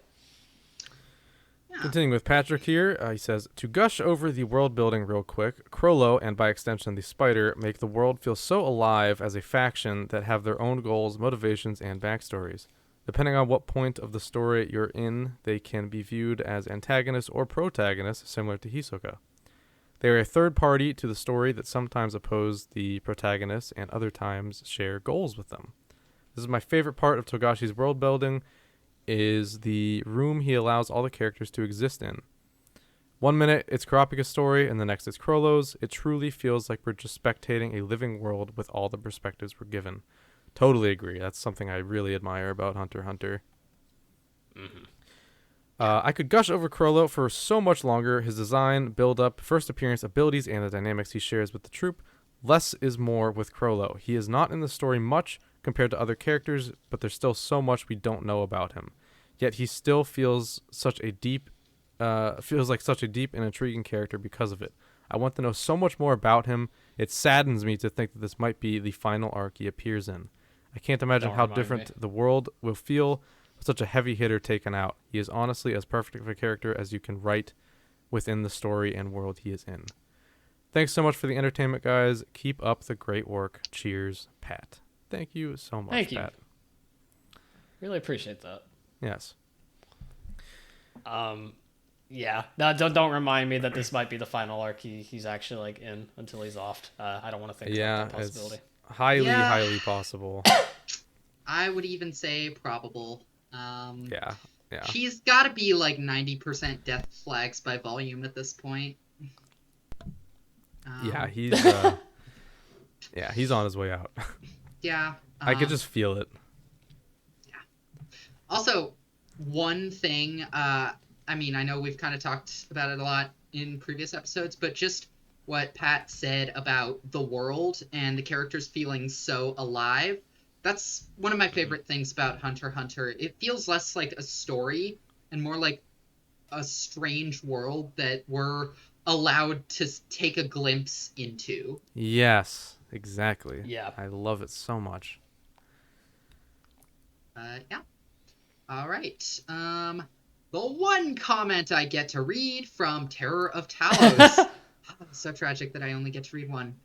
Yeah. Continuing with Patrick here, he says, to gush over the world building real quick, Chrollo, and by extension the Spider, make the world feel so alive as a faction that have their own goals, motivations, and backstories. Depending on what point of the story you're in, they can be viewed as antagonists or protagonists, similar to Hisoka. They are a third party to the story that sometimes oppose the protagonists and other times share goals with them. This is my favorite part of Togashi's world building. is the room he allows all the characters to exist in. 1 minute it's Kurapika's story, and the next it's Chrollo's. It truly feels like we're just spectating a living world with all the perspectives we're given. Totally agree. That's something I really admire about Hunter x Hunter. Mm-hmm. I could gush over Chrollo for so much longer. His design, build-up, first appearance, abilities, and the dynamics he shares with the troupe. Less is more with Chrollo. He is not in the story much compared to other characters, but there's still so much we don't know about him. Yet he still feels such a deep, such a deep and intriguing character because of it. I want to know so much more about him. It saddens me to think that this might be the final arc he appears in. I can't imagine how different the world will feel with such a heavy hitter taken out. He is honestly as perfect of a character as you can write within the story and world he is in. Thanks so much for the entertainment, guys. Keep up the great work. Cheers, Pat. Thank you so much, Thank you. Pat. Really appreciate that. Yes. Yeah. No, don't remind me that this might be the final arc he's actually like in until he's offed. I don't want to think about that possibility. It's highly possible. I would even say probable. Yeah. He's got to be like 90% death flags by volume at this point. He's he's on his way out. Yeah. I could just feel it. Yeah. Also, one thing, I know we've kind of talked about it a lot in previous episodes, but just what Pat said about the world and the characters feeling so alive, that's one of my favorite things about Hunter x Hunter. It feels less like a story and more like a strange world that we're allowed to take a glimpse into. Yes, exactly. Yeah. I love it so much. Yeah. All right. The one comment I get to read from Terror of Talos. So tragic that I only get to read one.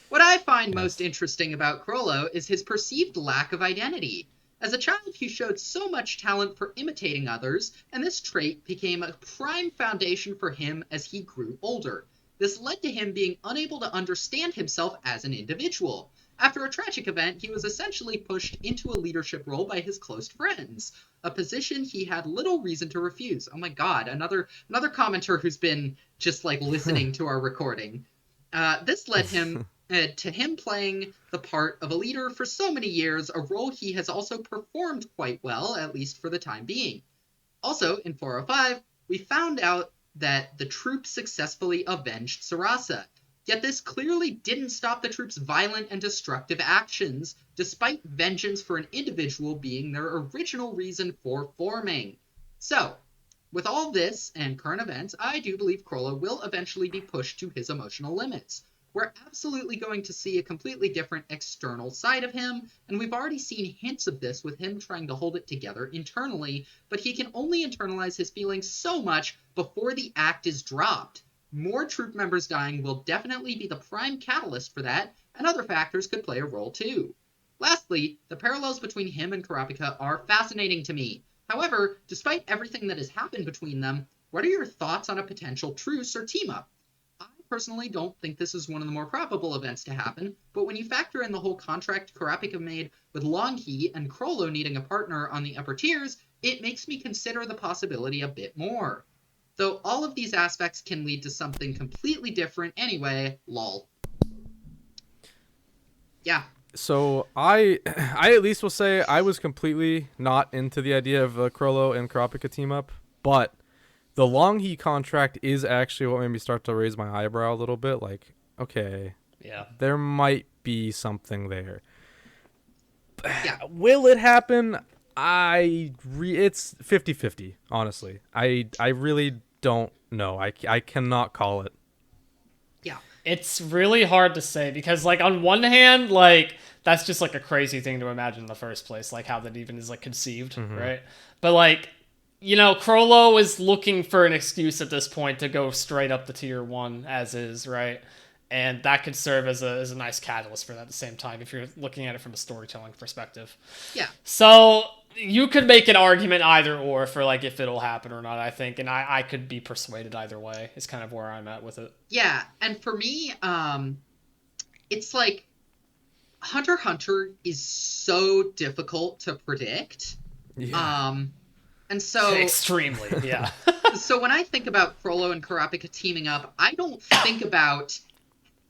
What I find most interesting about Chrollo is his perceived lack of identity. As a child, he showed so much talent for imitating others, and this trait became a prime foundation for him as he grew older. This led to him being unable to understand himself as an individual. After a tragic event, he was essentially pushed into a leadership role by his close friends, a position he had little reason to refuse. Oh my god, another commenter who's been just like listening to our recording. This led him to him playing the part of a leader for so many years, a role he has also performed quite well, at least for the time being. Also, in 405, we found out that the troupe successfully avenged Sarasa. Yet this clearly didn't stop the troupe's violent and destructive actions, despite vengeance for an individual being their original reason for forming. So, with all this and current events, I do believe Chrollo will eventually be pushed to his emotional limits. We're absolutely going to see a completely different external side of him, and we've already seen hints of this with him trying to hold it together internally, but he can only internalize his feelings so much before the act is dropped. More troupe members dying will definitely be the prime catalyst for that, and other factors could play a role too. Lastly, the parallels between him and Kurapika are fascinating to me. However, despite everything that has happened between them, what are your thoughts on a potential truce or team-up? I personally don't think this is one of the more probable events to happen, but when you factor in the whole contract Kurapika made with Longhi and Chrollo needing a partner on the upper tiers, it makes me consider the possibility a bit more. Though all of these aspects can lead to something completely different anyway, lol. Yeah. So I at least will say I was completely not into the idea of a Chrollo and Kurapika team up, but the Longhi contract is actually what made me start to raise my eyebrow a little bit. Like, okay, yeah, there might be something there. Yeah. Will it happen? It's 50-50, honestly. I really don't know. I cannot call it. Yeah. It's really hard to say because, like, on one hand, like, that's just, like, a crazy thing to imagine in the first place, like, how that even is, like, conceived, right? But, like, you know, Chrollo is looking for an excuse at this point to go straight up to tier 1 as is, right? And that could serve as a nice catalyst for that at the same time if you're looking at it from a storytelling perspective. Yeah. So you could make an argument either or for like if it'll happen or not, I think, and I could be persuaded either way is kind of where I'm at with it. Yeah, and for me, it's like Hunter x Hunter is so difficult to predict. Yeah. And so extremely, yeah. so when I think about Chrollo and Kurapika teaming up, I don't think about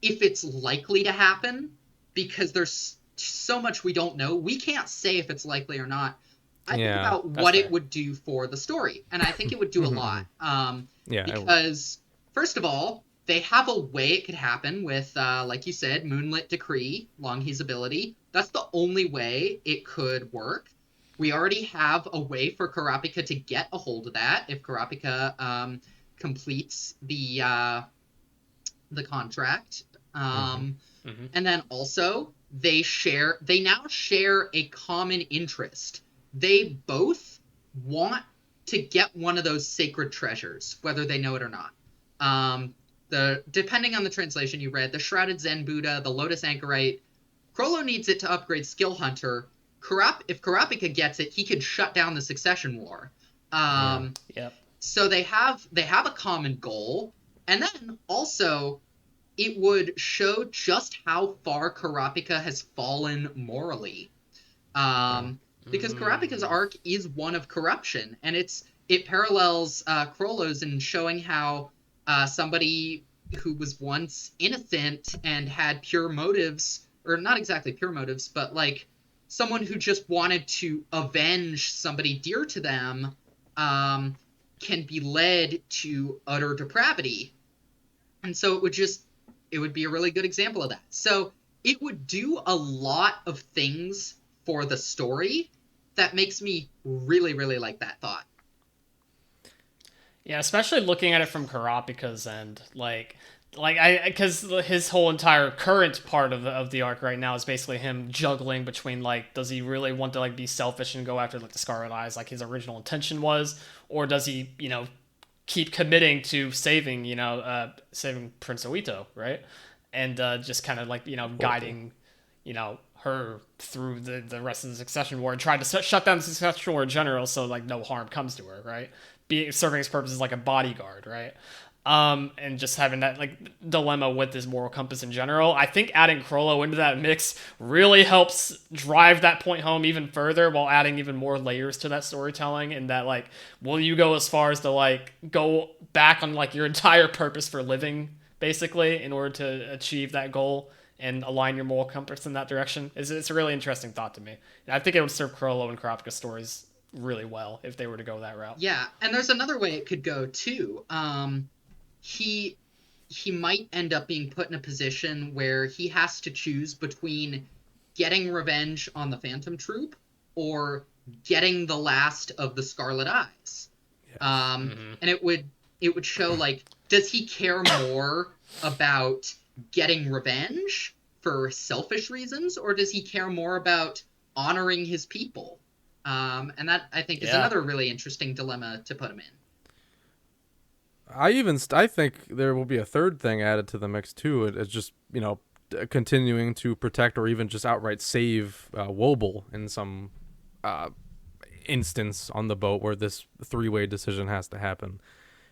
if it's likely to happen, because there's so much we don't know. We can't say if it's likely or not. I think about what it would do for the story, and I think it would do a lot. Because first of all, they have a way it could happen with, like you said, Moonlit Decree, Longhe's ability. That's the only way it could work. We already have a way for Kurapika to get a hold of that if Kurapika completes the contract. And then also they now share a common interest. They both want to get one of those sacred treasures, whether they know it or not. Depending on the translation you read, the Shrouded Zen Buddha, the Lotus Anchorite, Chrollo needs it to upgrade Skill Hunter. If Kurapika gets it, he could shut down the Succession War. So they have a common goal, and then also it would show just how far Kurapika has fallen morally. Because Kurapika's arc is one of corruption, and it parallels Chrollo's in showing how somebody who was once innocent and had pure motives, or not exactly pure motives, but like someone who just wanted to avenge somebody dear to them, can be led to utter depravity. And so it would be a really good example of that. So it would do a lot of things for the story that makes me really, really like that thought. Yeah, especially looking at it from Kurapika's end, because his whole entire current part of the arc right now is basically him juggling between, like, does he really want to, like, be selfish and go after, like, the Scarlet Eyes like his original intention was, or does he, keep committing to saving Prince Oito, right? And just kind of, like, guiding, her through the rest of the Succession War and trying to shut down the Succession War in general, so, like, no harm comes to her, right? Serving his purpose as, like, a bodyguard, right? And just having that, like, dilemma with his moral compass in general. I think adding Chrollo into that mix really helps drive that point home even further, while adding even more layers to that storytelling. And that, like, will you go as far as to, like, go back on, like, your entire purpose for living, basically, in order to achieve that goal and align your moral compass in that direction? It's a really interesting thought to me. And I think it would serve Chrollo and Kurapika stories really well if they were to go that route. Yeah, and there's another way it could go too. He might end up being put in a position where he has to choose between getting revenge on the Phantom Troupe or getting the last of the Scarlet Eyes. Yes. And it would show, like, does he care more about getting revenge for selfish reasons, or does he care more about honoring his people? And that, I think, is another really interesting dilemma to put him in. I think there will be a third thing added to the mix too. It's just, continuing to protect or even just outright save Wobble in some instance on the boat where this three-way decision has to happen.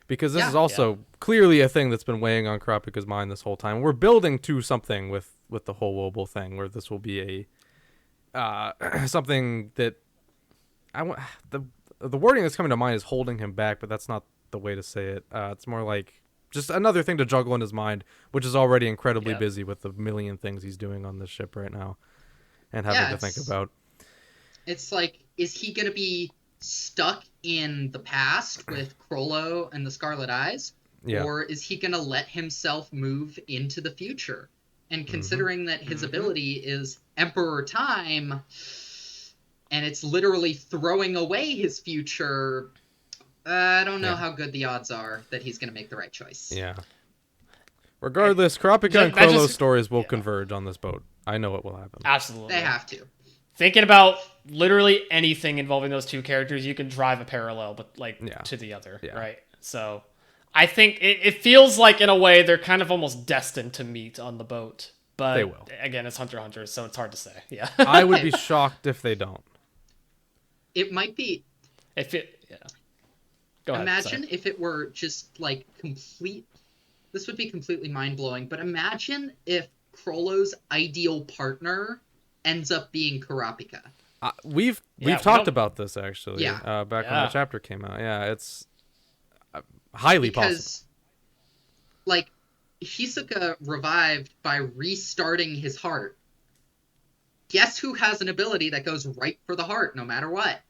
Because this is also clearly a thing that's been weighing on Kurapika's mind this whole time. We're building to something with the whole Wobble thing, where this will be a something that the wording that's coming to mind is holding him back, but that's not the way to say it. It's more like just another thing to juggle in his mind, which is already incredibly busy with the million things he's doing on this ship right now and having to think about. It's like, is he going to be stuck in the past with Chrollo and the Scarlet Eyes? Yeah. Or is he going to let himself move into the future? And considering that his ability is Emperor Time, and it's literally throwing away his future, I don't know how good the odds are that he's going to make the right choice. Yeah. Regardless, Kurapika and Chrollo's stories will converge on this boat. I know it will happen. Absolutely. They have to. Thinking about literally anything involving those two characters, you can drive a parallel, but to the other, right? So I think it feels like, in a way, they're kind of almost destined to meet on the boat. But they will. Again, it's Hunter x Hunter, so it's hard to say. Yeah. I would be shocked if they don't. It might be. Go ahead, imagine if it were just like complete. This would be completely mind blowing. But imagine if Chrollo's ideal partner ends up being Kurapika. We've Yeah, we talked don't- about this actually. Yeah. Back when Yeah. that chapter came out. Yeah, it's highly possible. Because, like, Hisoka revived by restarting his heart. Guess who has an ability that goes right for the heart no matter what?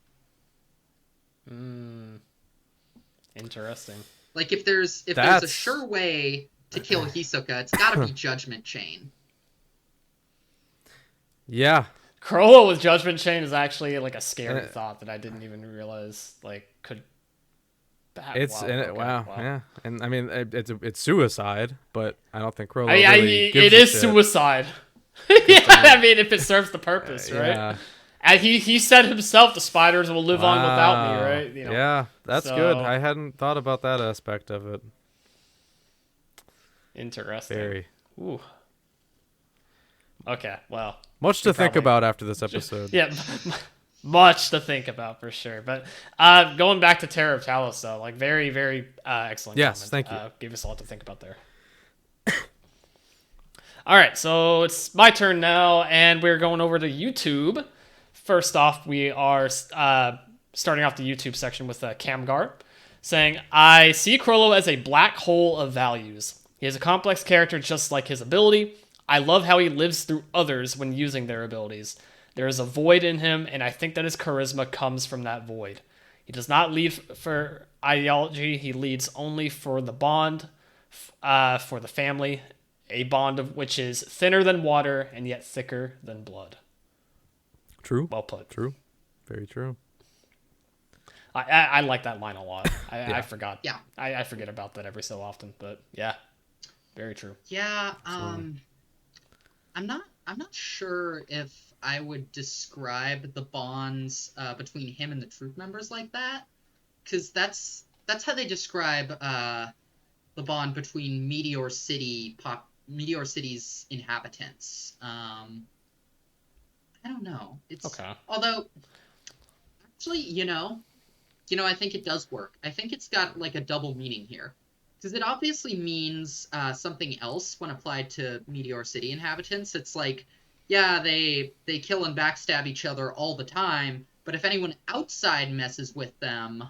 Interesting. Like, if there's a That's- sure way to kill Hisoka, it's gotta be Judgment Chain. Yeah, Chrollo with Judgment Chain is actually like a scary thought that I didn't even realize like could. it's okay, wow, yeah, and I mean it's suicide, but I don't think Chrollo I really gives it a is shit. suicide. Yeah, I mean, if it serves the purpose, right? Yeah. And he said himself, the spiders will live on without me, right? You know. Yeah, that's So- good. I hadn't thought about that aspect of it. Interesting. Very Ooh. Okay, well. much to think probably- about after this episode. Yeah, much to think about for sure. But going back to Terror of Talos, though, like very, very excellent. Yes, comment. thank you. Gave us a lot to think about there. All right, so it's my turn now, and we're going over to YouTube. First off, we are starting off the YouTube section with Camgar saying, I see Chrollo as a black hole of values. He is a complex character just like his ability. I love how he lives through others when using their abilities. There is a void in him, and I think that his charisma comes from that void. He does not lead for ideology. He leads only for the bond, for the family, a bond of which is thinner than water and yet thicker than blood. True. Well put. True. Very true. I like that line a lot. I forgot. Yeah. I forget about that every so often, but yeah, very true. Yeah, I'm not sure if I would describe the bonds between him and the troop members like that, because that's how they describe the bond between Meteor City's inhabitants. I don't know. It's Okay. Although, actually, I think it does work. I think it's got like a double meaning here. Because it obviously means something else when applied to Meteor City inhabitants. It's like, yeah, they kill and backstab each other all the time, but if anyone outside messes with them,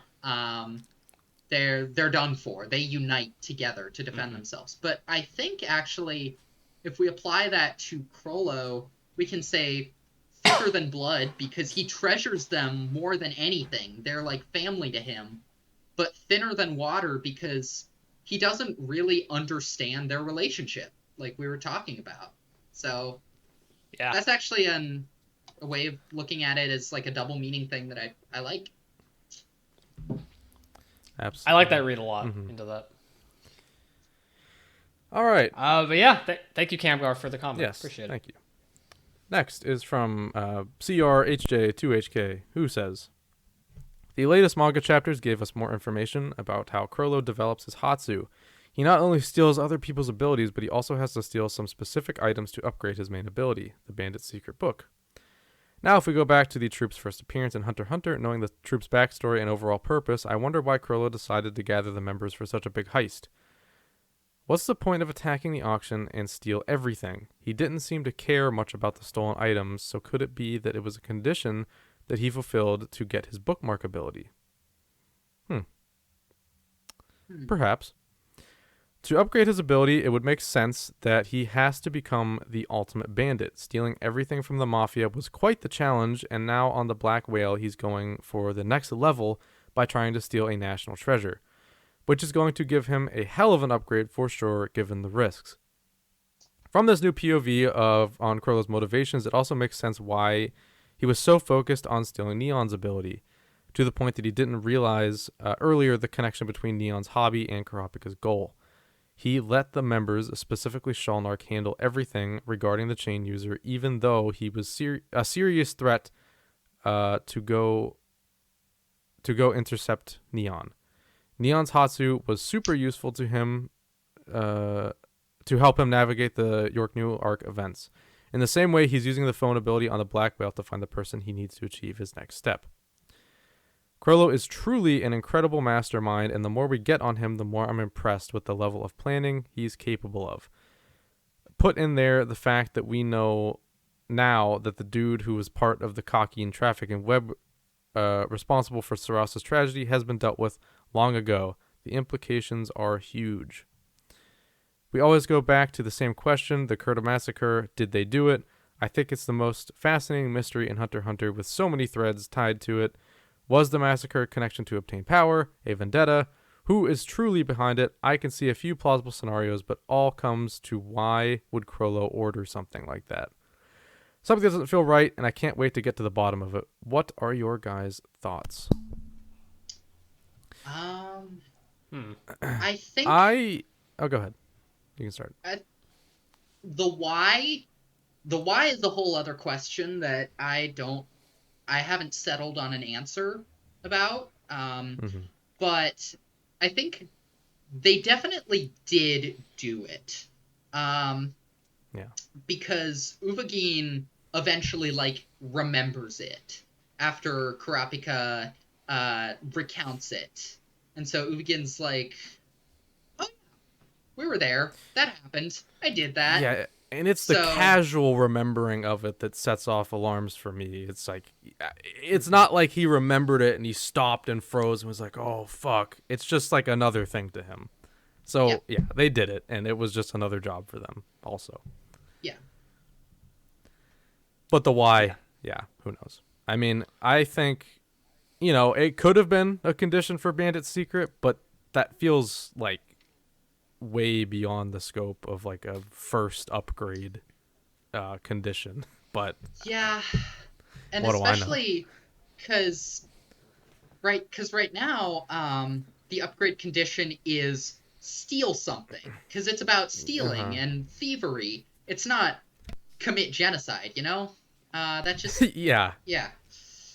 they're done for. They unite together to defend themselves. But I think actually, if we apply that to Chrollo, we can say thicker than blood because he treasures them more than anything. They're like family to him. But thinner than water because he doesn't really understand their relationship, like we were talking about. So Yeah. that's actually a way of looking at it as like a double meaning thing that I like. Absolutely. I like that read a lot into that. All right. But yeah, thank you, Camgar, for the comment. Yes. Appreciate it. Thank you. Next is from CRHJ2HK, who says, the latest manga chapters gave us more information about how Chrollo develops his Hatsu. He not only steals other people's abilities, but he also has to steal some specific items to upgrade his main ability, the Bandit's Secret Book. Now, if we go back to the troop's first appearance in Hunter x Hunter, knowing the troop's backstory and overall purpose, I wonder why Chrollo decided to gather the members for such a big heist. What's the point of attacking the auction and steal everything? He didn't seem to care much about the stolen items, so could it be that it was a condition that he fulfilled to get his bookmark ability? Perhaps. To upgrade his ability, it would make sense that he has to become the ultimate bandit. Stealing everything from the Mafia was quite the challenge, and now on the Black Whale, he's going for the next level by trying to steal a national treasure, which is going to give him a hell of an upgrade for sure, given the risks. From this new POV on Chrollo's motivations, it also makes sense why he was so focused on stealing Neon's ability, to the point that he didn't realize earlier the connection between Neon's hobby and Kurapika's goal. He let the members, specifically Shalnark, handle everything regarding the chain user, even though he was a serious threat to go intercept Neon. Neon's Hatsu was super useful to him to help him navigate the York New Arc events. In the same way, he's using the phone ability on the Black Whale to find the person he needs to achieve his next step. Chrollo is truly an incredible mastermind, and the more we get on him, the more I'm impressed with the level of planning he's capable of. Put in there the fact that we know now that the dude who was part of the cocky and trafficking web responsible for Saras's tragedy has been dealt with long ago. The implications are huge. We always go back to the same question, the Kurta massacre, did they do it? I think it's the most fascinating mystery in Hunter x Hunter with so many threads tied to it. Was the massacre a connection to obtain power, a vendetta? Who is truly behind it? I can see a few plausible scenarios, but all comes to why would Chrollo order something like that? Something doesn't feel right, and I can't wait to get to the bottom of it. What are your guys' thoughts? I think Oh, go ahead. You can start. The why is a whole other question that I haven't settled on an answer about. But I think they definitely did do it. Because Uvagin eventually remembers it after Kurapika recounts it. And so Uvagin's like, oh, we were there. That happened. I did that. Yeah, and it's the casual remembering of it that sets off alarms for me. It's like, it's not like he remembered it and he stopped and froze and was like, oh, fuck. It's just like another thing to him. So, yeah, they did it, and it was just another job for them also. Yeah. But the why, who knows? I mean, I think, it could have been a condition for Bandit's secret, but that feels like way beyond the scope of like a first upgrade condition. But yeah, and what especially because right now the upgrade condition is steal something, because it's about stealing and thievery. It's not commit genocide, that just yeah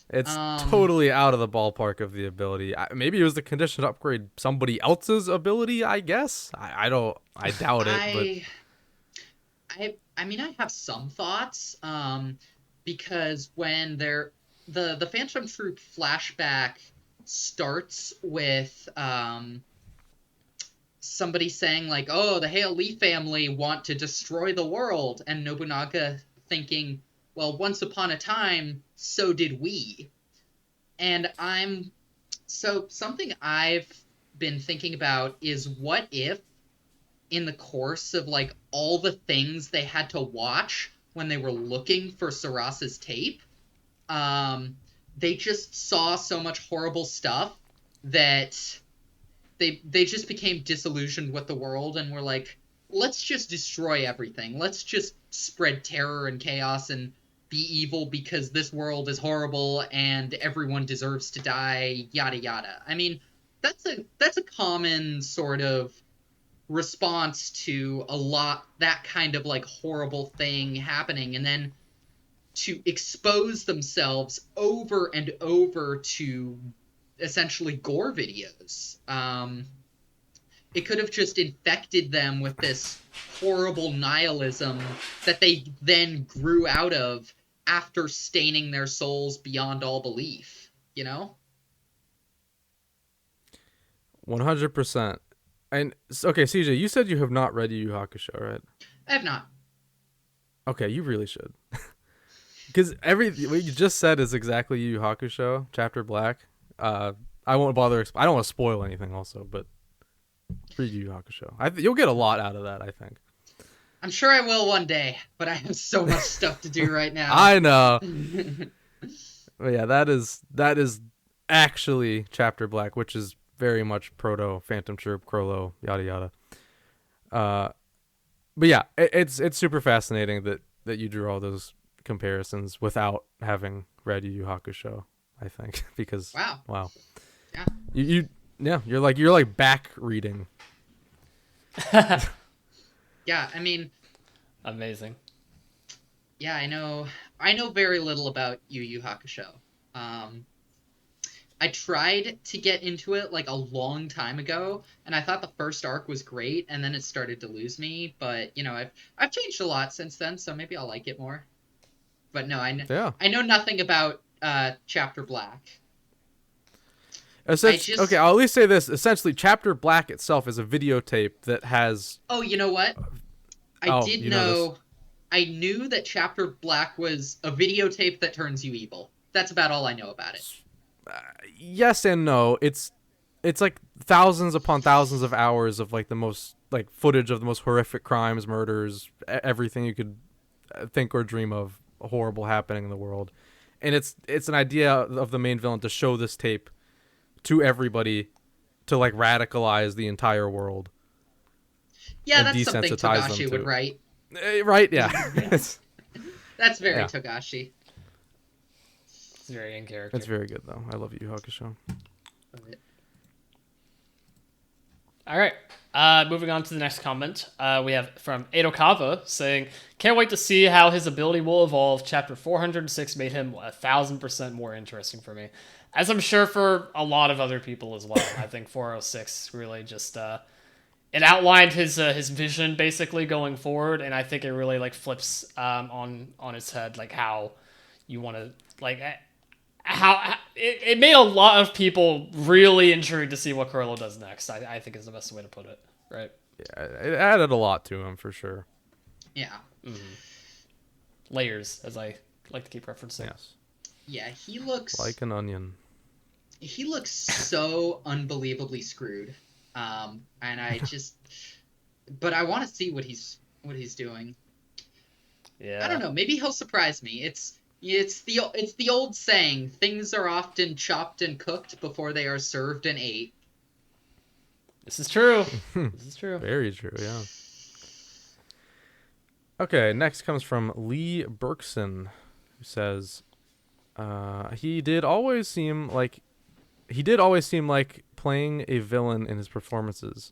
it's totally out of the ballpark of the ability. Maybe it was the condition to upgrade somebody else's ability, I guess. I doubt it. I mean, I have some thoughts, because when the Phantom Troupe flashback starts with somebody saying like, oh, the Hail Lee family want to destroy the world, and Nobunaga thinking, well, once upon a time, so did we. And something I've been thinking about is, what if in the course of like all the things they had to watch when they were looking for Saras's tape, they just saw so much horrible stuff that they just became disillusioned with the world and were like, let's just destroy everything. Let's just spread terror and chaos and be evil because this world is horrible and everyone deserves to die, yada yada. I mean, that's a common sort of response to that kind of like horrible thing happening, and then to expose themselves over and over to essentially gore videos. It could have just infected them with this horrible nihilism that they then grew out of after staining their souls beyond all belief, 100%. And okay, CJ, you said you have not read Yu Yu Hakusho, right? I have not. Okay, you really should. Because what you just said is exactly Yu Yu Hakusho, Chapter Black. I won't bother. I don't want to spoil anything also, but read Yu Yu Hakusho. You'll get a lot out of that, I think. I'm sure I will one day, but I have so much stuff to do right now. I know. But yeah, that is actually Chapter Black, which is very much proto Phantom Troupe, Chrollo, yada yada. But yeah, it's super fascinating that you drew all those comparisons without having read Yu Yu Hakusho, I think, because wow. Yeah. You're like back reading. Yeah, I mean, amazing. Yeah, I know very little about Yu Yu Hakusho. I tried to get into it like a long time ago, and I thought the first arc was great, and then it started to lose me. But I've changed a lot since then, so maybe I'll like it more. But no, I know nothing about Chapter Black. Okay, I'll at least say this. Essentially, Chapter Black itself is a videotape that has... Oh, you know what? I I knew that Chapter Black was a videotape that turns you evil. That's about all I know about it. Yes and no. It's like thousands upon thousands of hours of like the most like footage of the most horrific crimes, murders, everything you could think or dream of horrible happening in the world. And it's an idea of the main villain to show this tape to everybody to like radicalize the entire world. Yeah, that's something Togashi would write. Right? Yeah. That's very Togashi. It's very in character. It's very good though. I love Yu Hakusho. All right. Moving on to the next comment. We have from Edokawa saying, "Can't wait to see how his ability will evolve. Chapter 406 made him 1,000% more interesting for me, as I'm sure for a lot of other people as well. I think 406 really just it outlined his vision basically going forward, and I think it really like flips on its head like how you want to like." How it made a lot of people really intrigued to see what Chrollo does next. I think is the best way to put it, right? Yeah, it added a lot to him for sure. Yeah. Mm-hmm. Layers, as I like to keep referencing. Yes. Yeah, he looks like an onion. He looks so unbelievably screwed, and I just, but I want to see what he's doing. Yeah. I don't know. Maybe he'll surprise me. It's the old saying, things are often chopped and cooked before they are served and ate. This is true. This is true. Very true, yeah. Okay, next comes from Lee Berkson, who says, he did always seem like playing a villain in his performances.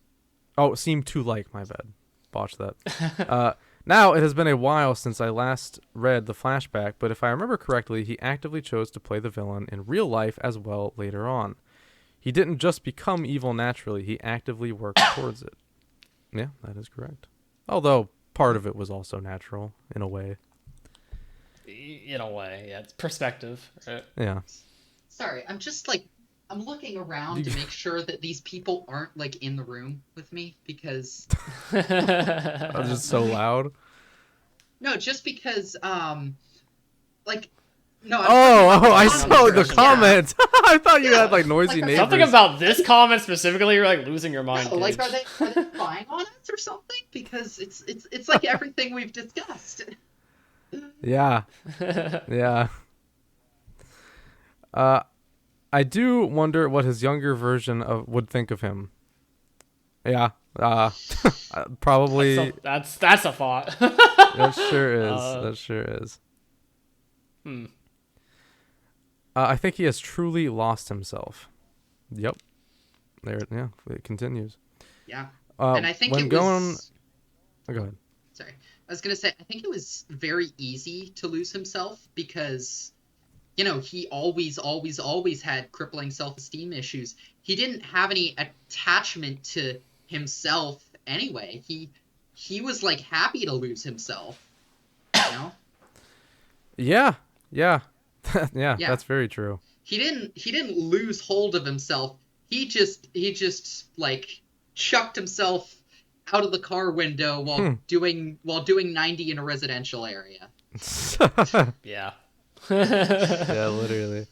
Oh, seemed to like, my bad. Botched that. Now, it has been a while since I last read the flashback, but if I remember correctly, he actively chose to play the villain in real life as well later on. He didn't just become evil naturally, he actively worked towards it. Yeah, that is correct. Although, part of it was also natural, in a way. In a way, yeah. It's perspective, right? Yeah. Sorry, I'm looking around to make sure that these people aren't like in the room with me because I was just so loud. No, just because no. I saw the comment. I thought you had like noisy neighbors. Something about this comment specifically, you're like losing your mind. No, like are they spying on us or something? Because it's like everything we've discussed. Yeah. Yeah. I do wonder what his younger version would think of him. Yeah. Probably. That's a thought. That sure is. That sure is. I think he has truly lost himself. Yep. There. Yeah. It continues. Yeah. And I think go ahead. Sorry. I was gonna say I think it was very easy to lose himself because, you know, he always had crippling self-esteem issues. He didn't have any attachment to himself anyway. He was like happy to lose himself, you know? Yeah. Yeah. Yeah, that's very true. He didn't lose hold of himself. He just like chucked himself out of the car window while doing 90 in a residential area. Yeah. Yeah, literally.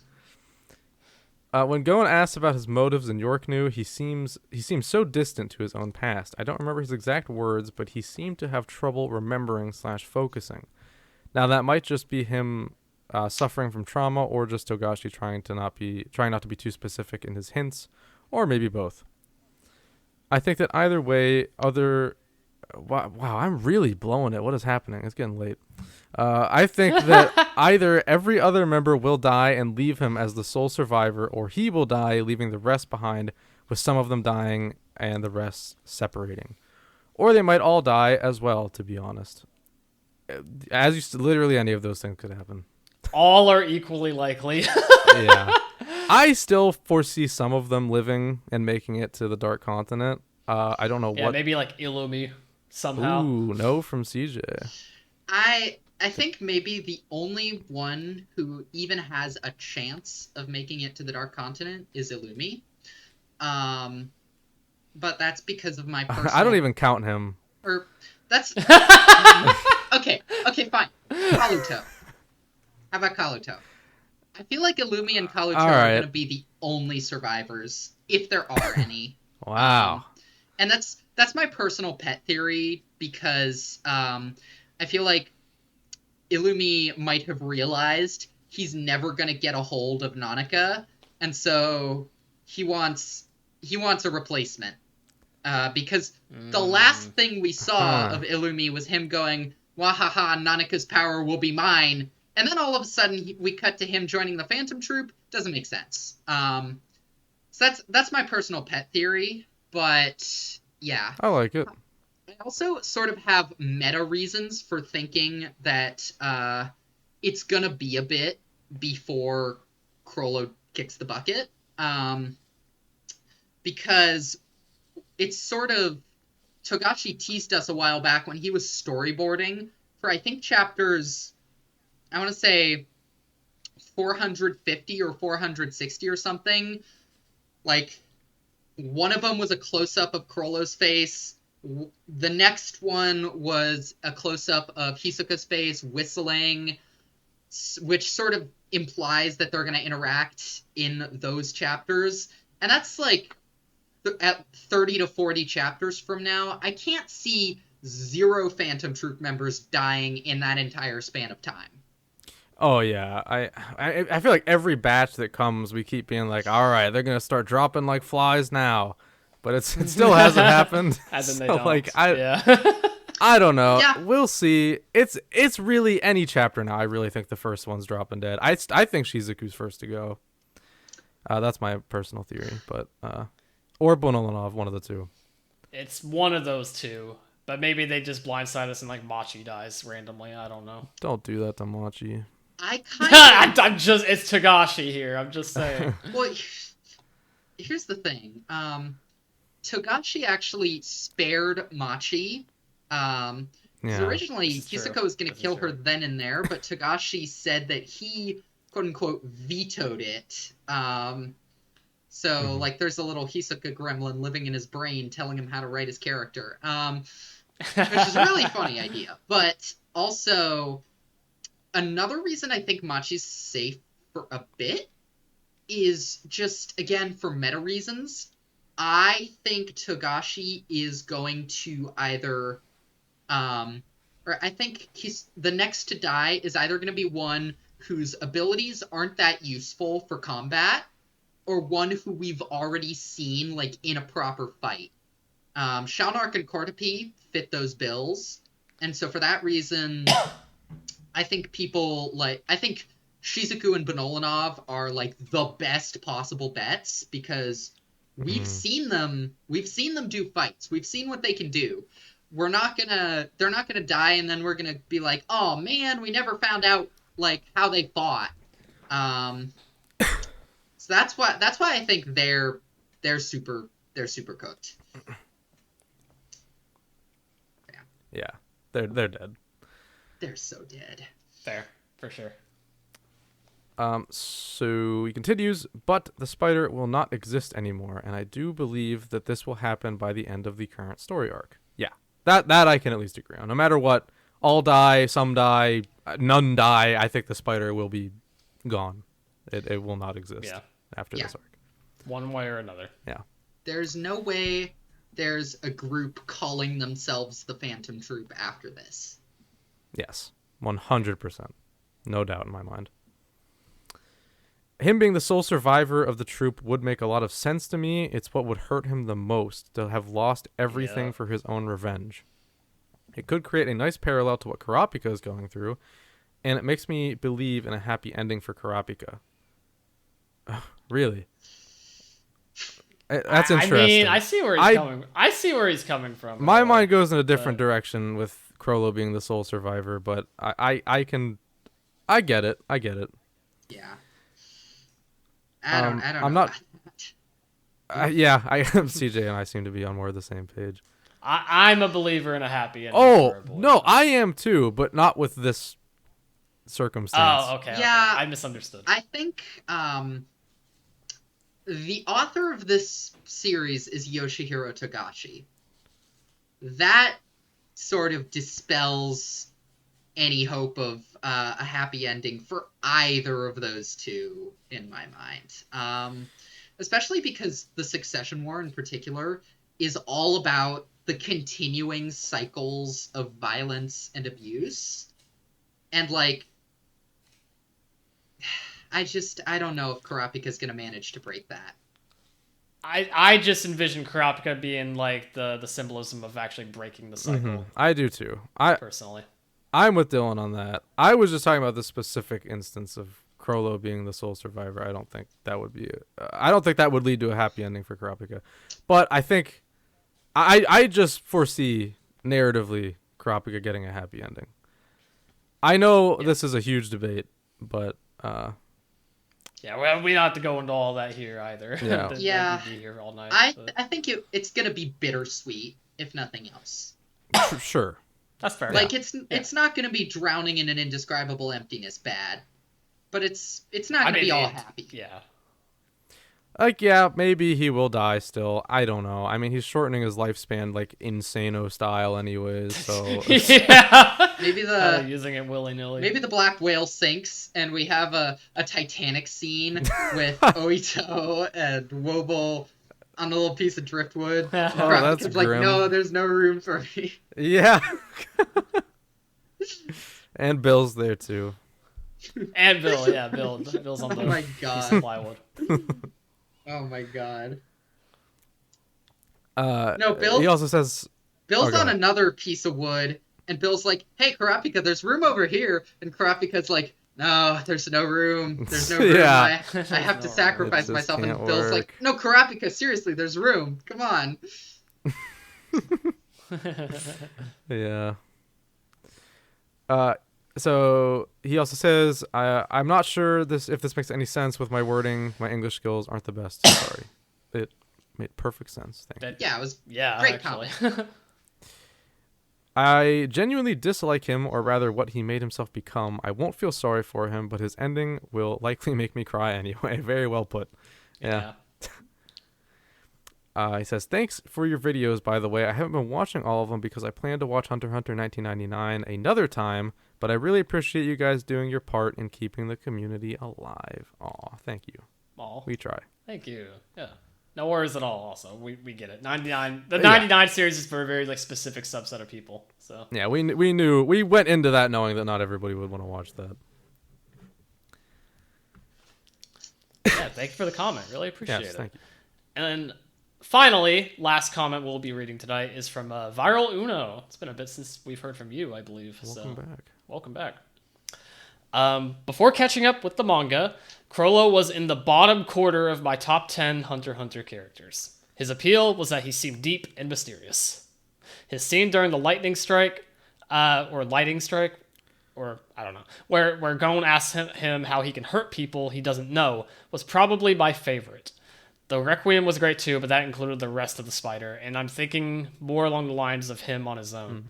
When Gohan asked about his motives in York knew, he seems so distant to his own past. I don't remember his exact words, but he seemed to have trouble remembering / focusing. Now that might just be him suffering from trauma, or just Togashi trying not to be too specific in his hints, or maybe both. I think that either way, wow, I'm really blowing it. What is happening? It's getting late. I think that either every other member will die and leave him as the sole survivor, or he will die, leaving the rest behind, with some of them dying and the rest separating. Or they might all die as well, to be honest. Literally any of those things could happen. All are equally likely. Yeah. I still foresee some of them living and making it to the Dark Continent. I don't know what. Yeah, maybe like Illumi somehow. Ooh, no from CJ. I think maybe the only one who even has a chance of making it to the Dark Continent is Illumi. But that's because of my personal... I don't even count him. Or that's Okay, fine. Kaluto. How about Kaluto? I feel like Illumi and Kaluto are going to be the only survivors, if there are any. Wow. And that's my personal pet theory, because I feel like Illumi might have realized he's never going to get a hold of Nanaka, and so he wants a replacement. Because the last thing we saw of Illumi was him going, "Wahaha, Nanaka's power will be mine," and then all of a sudden we cut to him joining the Phantom Troupe. Doesn't make sense. So that's my personal pet theory, but yeah. I like it. I also sort of have meta reasons for thinking that it's gonna be a bit before Chrollo kicks the bucket, because it's sort of, Togashi teased us a while back when he was storyboarding for, I think, chapters, I want to say 450 or 460 or something. Like, one of them was a close-up of Chrollo's face. The next one was a close-up of Hisoka's face whistling, which sort of implies that they're going to interact in those chapters. And that's like at 30 to 40 chapters from now. I can't see 0 Phantom Troupe members dying in that entire span of time. Oh yeah, I feel like every batch that comes, we keep being like, all right, they're gonna start dropping like flies now, but it still hasn't happened. And then they So, don't. like, Yeah. I don't know. Yeah. We'll see. It's really any chapter now. I really think the first one's dropping dead. I think Shizuku's first to go. That's my personal theory, but or Bonolanov, one of the two. It's one of those two, but maybe they just blindside us and like Machi dies randomly. I don't know. Don't do that to Machi. I kind of... I'm just, it's Togashi here. I'm just saying. Well, here's the thing. Togashi actually spared Machi. Yeah. Originally, This is true. Hisako was going to This is kill true. her then and there, but Togashi said that he, quote-unquote, vetoed it. So, like, there's a little Hisoka gremlin living in his brain telling him how to write his character. Which is a really funny idea. But also, another reason I think Machi's safe for a bit is just, again, for meta reasons. I think Togashi is going to either... or I think the next to die is either going to be one whose abilities aren't that useful for combat, or one who we've already seen, like, in a proper fight. Shalnark and Kortopi fit those bills, and so for that reason, I think I think Shizuku and Bonolanov are, like, the best possible bets, because we've seen them do fights. We've seen what they can do. They're not gonna die, and then we're gonna be like, oh man, we never found out, like, how they fought. So that's why I think they're super cooked. Yeah, they're dead. They're so dead. Fair, for sure. So he continues, but the spider will not exist anymore, and I do believe that this will happen by the end of the current story arc. Yeah, that I can at least agree on. No matter what, all die, some die, none die. I think the spider will be gone. It will not exist after this arc. One way or another. Yeah. There's no way there's a group calling themselves the Phantom Troupe after this. Yes, 100%. No doubt in my mind. Him being the sole survivor of the troupe would make a lot of sense to me. It's what would hurt him the most, to have lost everything for his own revenge. It could create a nice parallel to what Kurapika is going through, and it makes me believe in a happy ending for Kurapika. Really? That's interesting. I mean, I see where he's coming. I see where he's coming from. My mind goes in a different direction with Chrollo being the sole survivor, but I get it. Yeah. I don't I'm know. not. CJ and I seem to be on more of the same page. I'm a believer in a happy ending. Oh no, I am too, but not with this circumstance. Oh, okay. Yeah, I misunderstood. I think the author of this series is Yoshihiro Togashi. That sort of dispels any hope of a happy ending for either of those two in my mind. Especially because the Succession War in particular is all about the continuing cycles of violence and abuse. And, like, I don't know if Kurapika's going to manage to break that. I just envision Kurapika being, like, the symbolism of actually breaking the cycle. I do too. Personally. I'm with Dylan on that. I was just talking about the specific instance of Chrollo being the sole survivor. I don't think that would be. I don't think that would lead to a happy ending for Kurapika. But I think I just foresee narratively Kurapika getting a happy ending. I know this is a huge debate, but yeah, well, we don't have to go into all that here either. Yeah, We'd be here all night. I think it's gonna be bittersweet, if nothing else. Sure. That's fair. Like it's not gonna be drowning in an indescribable emptiness bad, but it's not gonna be all happy. Yeah. Like, yeah, maybe he will die still. I don't know. I mean, he's shortening his lifespan like Insano style anyways, so yeah. Maybe using it willy-nilly. Maybe the black whale sinks and we have a Titanic scene with Oito and Wobble on a little piece of driftwood. That's like, no, there's no room for me. Yeah. And Bill's there too. And Bill, yeah, Bill's on the my piece God. of plywood. Oh my God. No, Bill. He also says Bill's on another piece of wood, and Bill's like, "Hey, Kurapika, there's room over here." And Kurapika's like, "No, there's no room. There's no room. Yeah. I have to sacrifice myself." And Bill's work. like, "No, Kurapika, seriously, there's room. Come on." Yeah. So he also says, "I'm not sure if this makes any sense with my wording. My English skills aren't the best. Sorry." It made perfect sense. Thank you. Yeah, it was great actually. comment. I genuinely dislike him, or rather what he made himself become. I won't feel sorry for him, but his ending will likely make me cry anyway. Very well put. Yeah. He says, "Thanks for your videos, by the way. I haven't been watching all of them because I plan to watch Hunter x Hunter 1999 another time, but I really appreciate you guys doing your part in keeping the community alive." Aw, thank you. Aw. We try. Thank you. Yeah. No worries at all. Also, we get it. 99. The 99 series is for a very specific subset of people. So yeah, we knew, we went into that knowing that not everybody would want to watch that. Yeah, thank you for the comment. Really appreciate it. Thank you. And then finally, last comment we'll be reading tonight is from Viral Uno. It's been a bit since we've heard from you, I believe. Welcome back. Before catching up with the manga, Chrollo was in the bottom quarter of my top 10 Hunter x Hunter characters. His appeal was that he seemed deep and mysterious. His scene during the lighting strike, I don't know, where Gon asks him how he can hurt people he doesn't know, was probably my favorite. The Requiem was great too, but that included the rest of the spider, and I'm thinking more along the lines of him on his own.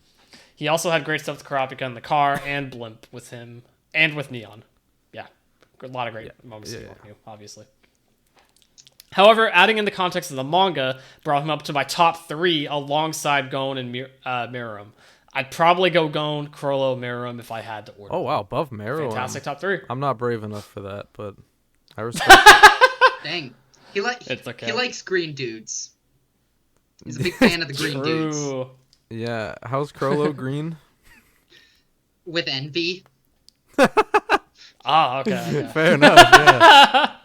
He also had great stuff with Kurapika in the car and Blimp with him, and with Neon. Yeah, a lot of great moments with you, obviously. However, adding in the context of the manga brought him up to my top 3 alongside Gon and Mirum. I'd probably go Gon, Chrollo, Mirum if I had to order. Oh wow, above Mirum. Fantastic top 3. I'm not brave enough for that, but I respect it. Dang. He likes green dudes. He's a big fan of the green True. dudes. Yeah, how's Chrollo green? With envy. Okay. Fair enough.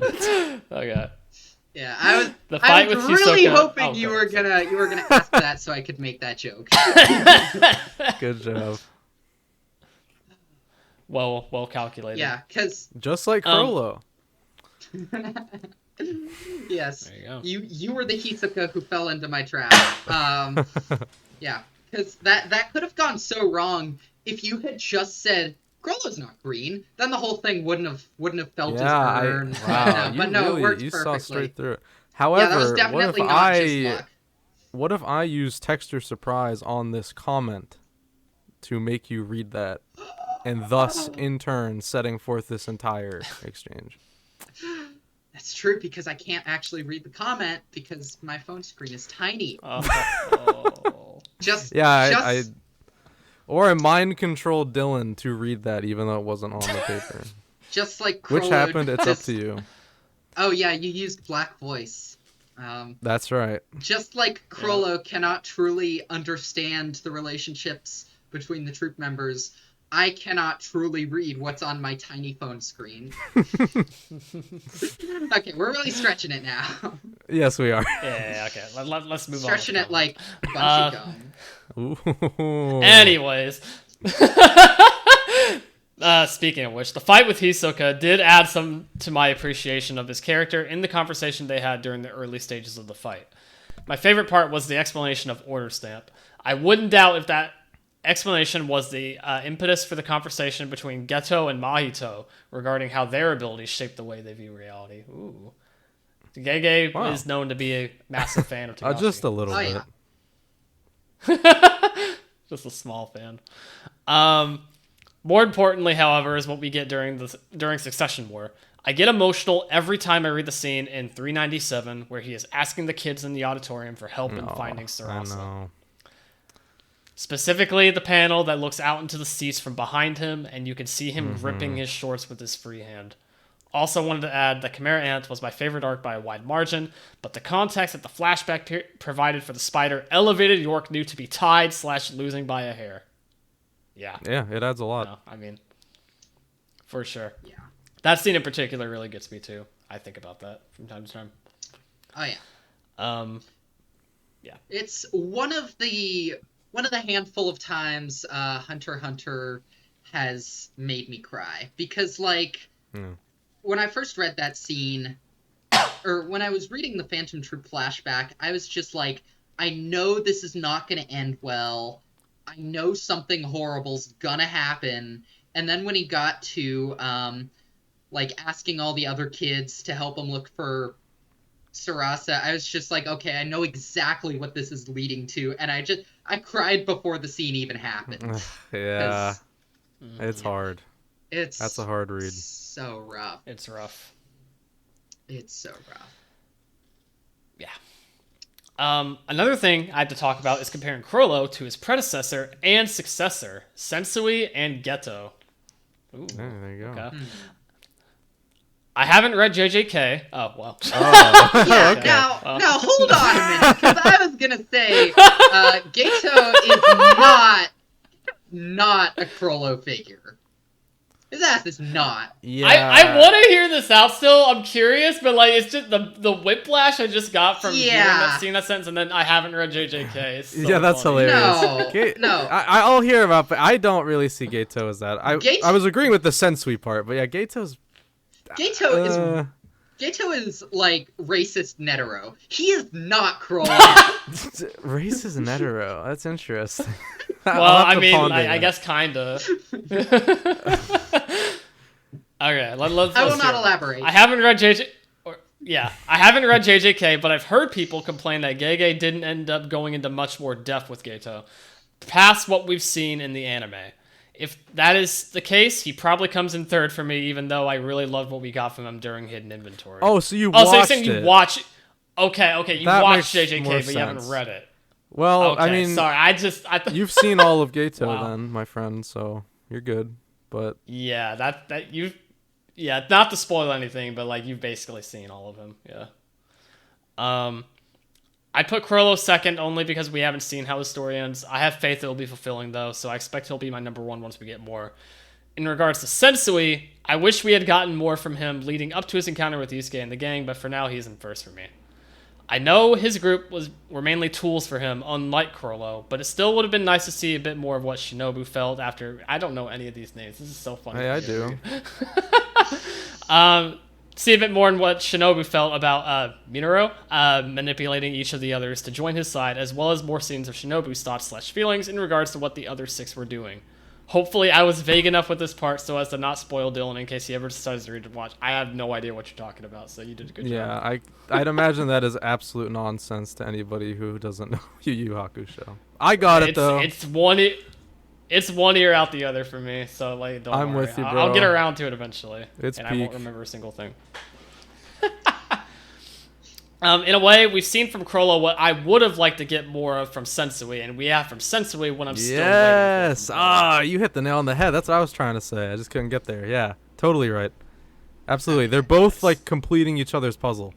Yeah. Okay. Yeah, I was with really Hisoka. hoping you were gonna ask that so I could make that joke. Good job. Well calculated. Yeah, because just like Chrollo. Yes. There you go. You were the Hisoka who fell into my trap. Yeah, because that could have gone so wrong if you had just said Chrollo's not green. Then the whole thing wouldn't have felt as earned. Wow, but no, really, it worked you perfectly. saw straight through it. However, that was definitely not just luck. What if I use texture surprise on this comment to make you read that, and thus in turn setting forth this entire exchange? That's true, because I can't actually read the comment because my phone screen is tiny. Oh. Or I mind-controlled Dylan to read that even though it wasn't on the paper. Just like Chrollo. Which happened, it's up to you. Oh yeah, you used Black Voice. That's right. Just like Chrollo cannot truly understand the relationships between the troop members, I cannot truly read what's on my tiny phone screen. Okay, we're really stretching it now. Yes, we are. Yeah, okay. Let's move Stretching on. it like bungee gum. Ooh. Anyways. Speaking of which, the fight with Hisoka did add some to my appreciation of his character in the conversation they had during the early stages of the fight. My favorite part was the explanation of Order Stamp. I wouldn't doubt if that explanation was the impetus for the conversation between Geto and Mahito regarding how their abilities shape the way they view reality. Ooh. Kaige is known to be a massive fan of Togashi. Just a little bit. Yeah. Just a small fan. More importantly, however, is what we get during Succession War. I get emotional every time I read the scene in 397 where he is asking the kids in the auditorium for help in finding Sarasa. Specifically, the panel that looks out into the seats from behind him, and you can see him ripping his shorts with his free hand. Also wanted to add that Chimera Ant was my favorite arc by a wide margin, but the context that the flashback provided for the spider elevated York New to be tied/losing by a hair. Yeah. Yeah, it adds a lot. No, I mean, for sure. Yeah. That scene in particular really gets me too. I think about that from time to time. Oh yeah. Yeah. It's one of the handful of times Hunter x Hunter has made me cry because when I first read that scene, or when I was reading the Phantom Troupe flashback, I was just like, I know this is not going to end well. I know something horrible's gonna happen. And then when he got to asking all the other kids to help him look for Sarasa, I was just like, okay, I know exactly what this is leading to, and I cried before the scene even happened. Yeah. It's hard. That's a hard read. So rough. It's rough. It's so rough. Yeah. Another thing I had to talk about is comparing Chrollo to his predecessor and successor, Sensui and Geto. Ooh, there you go. Okay. I haven't read JJK. Oh, well. Oh. Yeah, okay. Now, hold on a minute, because I was going to say, Geto is not a Chrollo figure. His ass is not. Yeah. I want to hear this out still. I'm curious, but it's just the whiplash I just got from seeing that sentence, and then I haven't read JJK. So that's funny. hilarious. No. I'll hear about, but I don't really see Geto as that. I was agreeing with the Sensui part, but yeah, Geto is like racist Netero. He is not Chrollo. Racist Netero. That's interesting. Well, I mean, I guess kinda. Okay, let's I will not elaborate. I haven't read JJK, but I've heard people complain that Kaige didn't end up going into much more depth with Geto, past what we've seen in the anime. If that is the case, he probably comes in third for me, even though I really loved what we got from him during Hidden Inventory. Oh, so you watched it. Oh, so you're saying you watch... Okay, you watched JJK, but you haven't read it. Well, okay, I mean... Sorry, you've seen all of Geto then, my friend, so you're good, but... Yeah, not to spoil anything, but, you've basically seen all of him, yeah. I'd put Chrollo second only because we haven't seen how his story ends. I have faith it'll be fulfilling, though, so I expect he'll be my number one once we get more. In regards to Sensui, I wish we had gotten more from him leading up to his encounter with Yusuke and the gang, but for now he's in first for me. I know his group were mainly tools for him, unlike Chrollo, but it still would have been nice to see a bit more of what Shinobu felt after... I don't know any of these names. This is so funny. Hey, I do. See a bit more in what Shinobu felt about Minoru manipulating each of the others to join his side, as well as more scenes of Shinobu's thoughts/feelings in regards to what the other six were doing. Hopefully I was vague enough with this part so as to not spoil Dylan in case he ever decides to read and watch. I have no idea what you're talking about, so you did a good job. Yeah, I'd imagine that is absolute nonsense to anybody who doesn't know Yu Yu Hakusho. I got it, though. It's one ear out the other for me, so don't I'm worry. with you, bro. I'll get around to it eventually. It's and peak. I won't remember a single thing. In a way, we've seen from Chrollo what I would have liked to get more of from Sensui, and we have from Sensui what I'm still waiting for. Yes! You hit the nail on the head. That's what I was trying to say. I just couldn't get there. Yeah, totally right. Absolutely. They're both, like, completing each other's puzzle.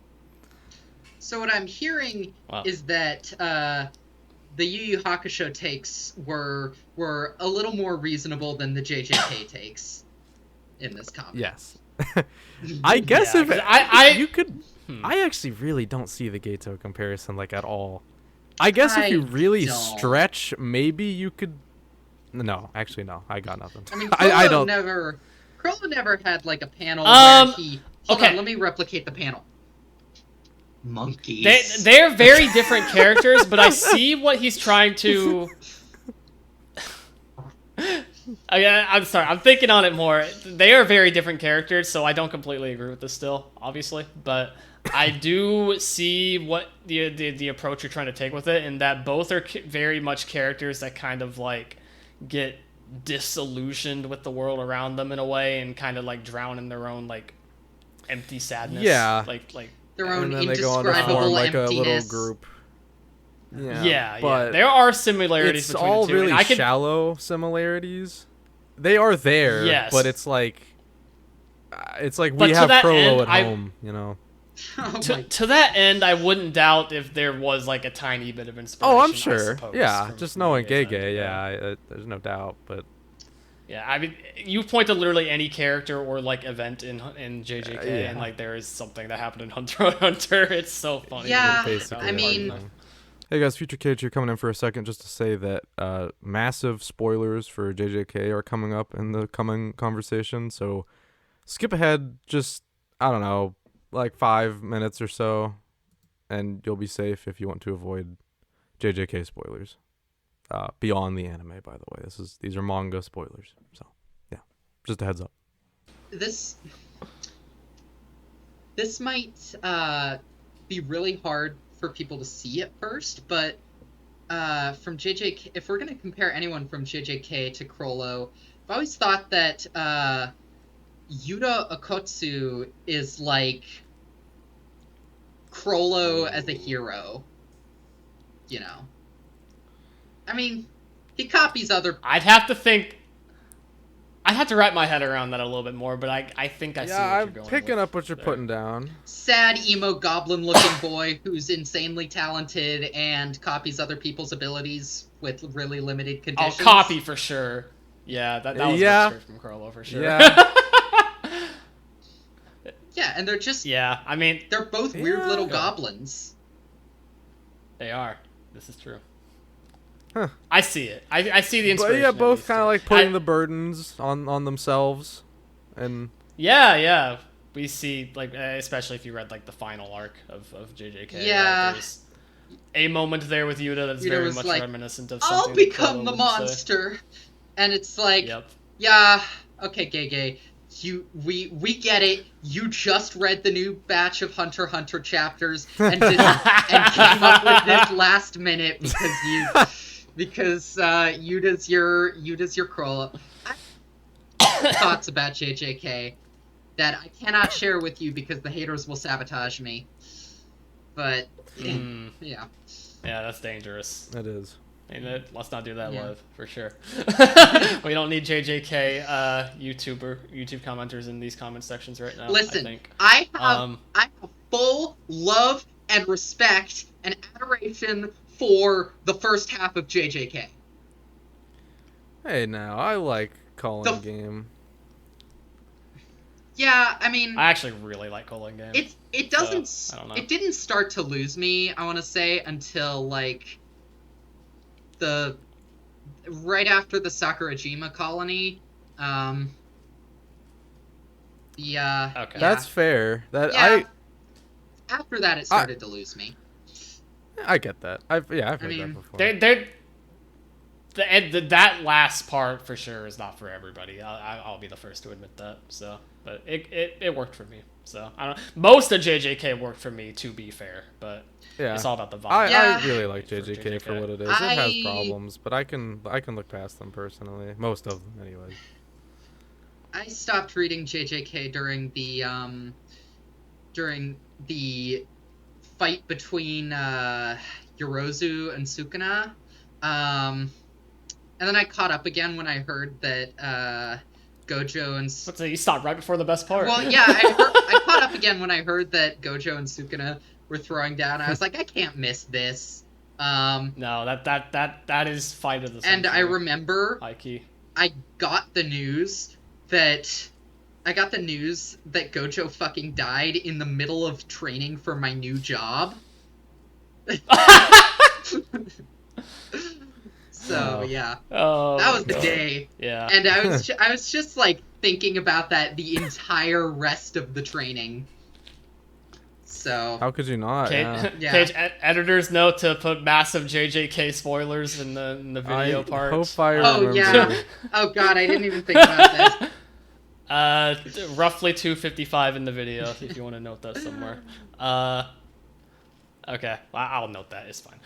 So what I'm hearing is that the Yu Yu Hakusho takes were a little more reasonable than the JJK takes in this comic. Yes. I guess if you could... I actually really don't see the Gato comparison, like, at all. I guess if you really stretch, maybe you could... No, actually, no. I got nothing. I mean, Chrollo never had, like, a panel where he... Hold on, let me replicate the panel. Monkeys. They're very different characters, but I see what he's trying to... I'm sorry, I'm thinking on it more. They are very different characters, so I don't completely agree with this still, obviously. But I do see what the approach you're trying to take with it, and that both are very much characters that kind of like get disillusioned with the world around them in a way, and kind of like drown in their own like empty sadness. Yeah, like their own and then indescribable they go on to form, like, emptiness. A little group. Yeah, but there are similarities it's between all the two. really shallow similarities. They are there, yes, but it's like we have Chrollo at home, you know. To that end, I wouldn't doubt if there was like a tiny bit of inspiration. Oh, I'm sure. Yeah, just knowing Kaige. Kaige, there's no doubt. But yeah, I mean, you point to literally any character or like event in JJK, and like there is something that happened in Hunter x Hunter. It's so funny. Yeah, I mean. Hey guys, Future Kaige here, coming in for a second just to say that massive spoilers for JJK are coming up in the coming conversation, so skip ahead just, I don't know, like 5 minutes or so, and you'll be safe if you want to avoid JJK spoilers. Beyond the anime, by the way. These are manga spoilers, so yeah, just a heads up. This might be really hard for people to see at first, but from JJK, if we're going to compare anyone from JJK to Chrollo, I've always thought that Yuta Okotsu is like Chrollo as a hero, you know. I mean, he copies other... I'd have to wrap my head around that a little bit more, but I think I see what you're going with. I'm picking up what you're putting down. Sad, emo, goblin-looking boy who's insanely talented and copies other people's abilities with really limited conditions. Oh, copy for sure. Yeah, that was straight from Chrollo for sure. Yeah. Yeah, and they're just... Yeah, I mean... They're both weird little goblins. They are. This is true. Huh. I see it. I see the inspiration. But yeah, both kind of like putting the burdens on themselves, and yeah, we see like especially if you read like the final arc of JJK. Yeah, there's a moment there with Yuta that's very much like, reminiscent of something. I'll become the monster, and it's like, yeah, okay, Kaige, we get it. You just read the new batch of Hunter x Hunter chapters and came up with this last minute because Yuta's your Chrollo. Thoughts about JJK that I cannot share with you because the haters will sabotage me. But yeah, that's dangerous. It is. And let's not do that live for sure. We don't need JJK YouTube commenters in these comment sections right now. Listen, I have full love and respect and adoration for the first half of JJK. Hey, now I like Calling Game. Yeah, I mean, I actually really like Calling Game. It doesn't. I don't know. It didn't start to lose me, I want to say, until like right after the Sakurajima colony. Yeah. Okay. That's fair. After that, it started to lose me. I get that. I've heard that before. That last part for sure is not for everybody. I'll be the first to admit that. So, but it worked for me. So I don't. Most of JJK worked for me, to be fair, but it's all about the vibe. I really like JJK for what it is. It has problems, but I can look past them personally. Most of them, anyways. I stopped reading JJK during the fight between Yorozu and Sukuna. And then I caught up again when I heard that Gojo and... So you stopped right before the best part. Well, yeah, I caught up again when I heard that Gojo and Sukuna were throwing down. I was like, I can't miss this. No, that is fight of the century. And I remember Hikey. I got the news that Gojo fucking died in the middle of training for my new job. So yeah, that was the day. Yeah, and I was just like thinking about that the entire rest of the training. So how could you not? Kaige, editor's note to put massive JJK spoilers in the video part. Hope I remember. Yeah. Oh god, I didn't even think about this. Roughly 2:55 in the video, if you want to note that somewhere. Okay, I'll note that. It's fine.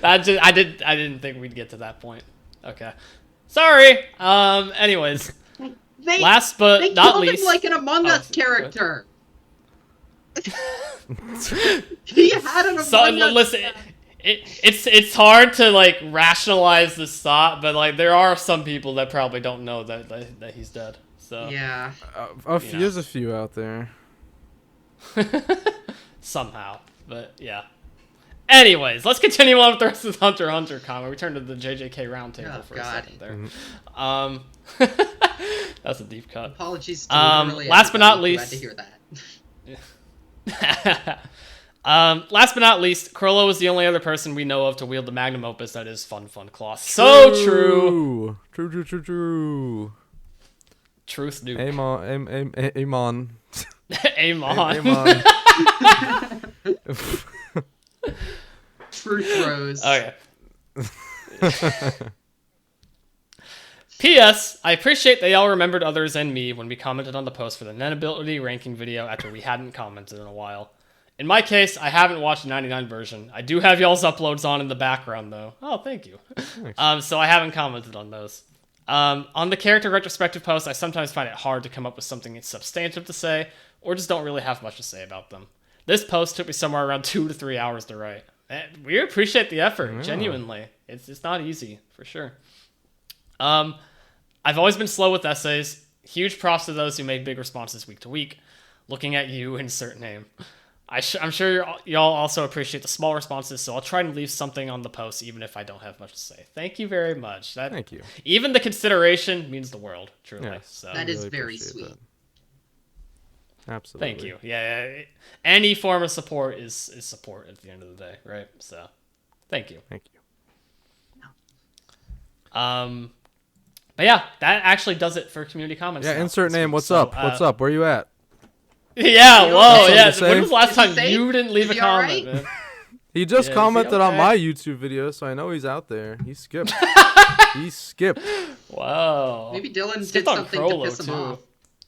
I didn't think we'd get to that point. Okay, sorry. Anyways, last but not least, him like an Among Us character. He had an Among Us. Listen, it's hard to like rationalize this thought, but like there are some people that probably don't know that he's dead. So yeah, there's a few out there. Somehow, but yeah. Anyways, let's continue on with the rest of the Hunter x Hunter comment. We turned to the JJK roundtable for a second there. That's a deep cut. Apologies to last but not least, glad to hear that. Last but not least, Chrollo is the only other person we know of to wield the magnum opus that is Fun Cloth. So true. True. Truth, dude. Amon. Amon. Truth Rose. Okay. P.S. I appreciate they all remembered others and me when we commented on the post for the Nenability ranking video after we hadn't commented in a while. In my case, I haven't watched the 99 version. I do have y'all's uploads on in the background, though. Oh, thank you. So I haven't commented on those. On the character retrospective post, I sometimes find it hard to come up with something substantive to say, or just don't really have much to say about them. This post took me somewhere around 2 to 3 hours to write. We appreciate the effort, genuinely. It's not easy, for sure. I've always been slow with essays. Huge props to those who make big responses week to week. Looking at you, insert name. I'm sure y'all also appreciate the small responses, so I'll try and leave something on the post, even if I don't have much to say. Thank you very much. Thank you. Even the consideration means the world, truly. Yeah, so that is very sweet. That. Absolutely. Thank you. Yeah. Any form of support is support at the end of the day, right? So, thank you. Thank you. But yeah, that actually does it for community comments. Yeah, insert name. What's up? What's up? Where you at? Yeah, whoa, yeah. When was the last time you didn't leave a comment, man? He just commented on my YouTube video, so I know he's out there. He skipped. Wow. Maybe Dylan did something to piss him off.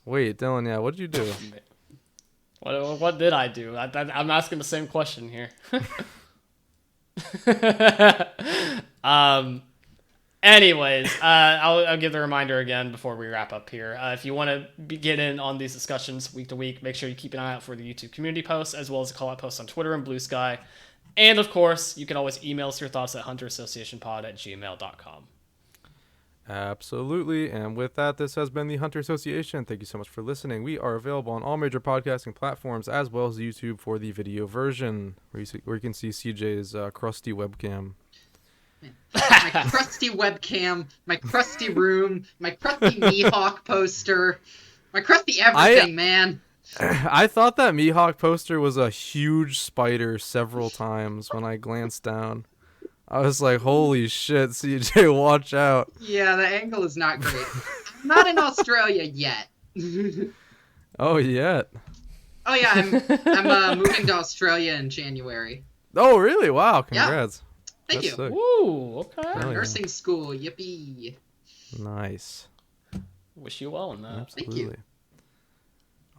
Wait, Dylan, yeah, what did you do? What did I do? I'm asking the same question here. Anyways, I'll give the reminder again before we wrap up here. If you want to get in on these discussions week to week, make sure you keep an eye out for the YouTube community posts, as well as a call-out post on Twitter and Bluesky. And, of course, you can always email us your thoughts at hunterassociationpod@gmail.com. Absolutely. And with that, this has been the Hunter Association. Thank you so much for listening. We are available on all major podcasting platforms, as well as YouTube for the video version, where you can see CJ's crusty webcam. My crusty webcam, my crusty room, my crusty Mihawk poster, my crusty everything, man. I thought that Mihawk poster was a huge spider several times when I glanced down. I was like, holy shit, CJ, watch out. Yeah, the angle is not great. I'm not in Australia yet. Oh, yet? Oh, yeah, I'm moving to Australia in January. Oh, really? Wow, congrats. Yeah. Thank you. Sick. Woo, okay. Nursing school, yippee. Nice. Wish you well in that. Absolutely. Thank you.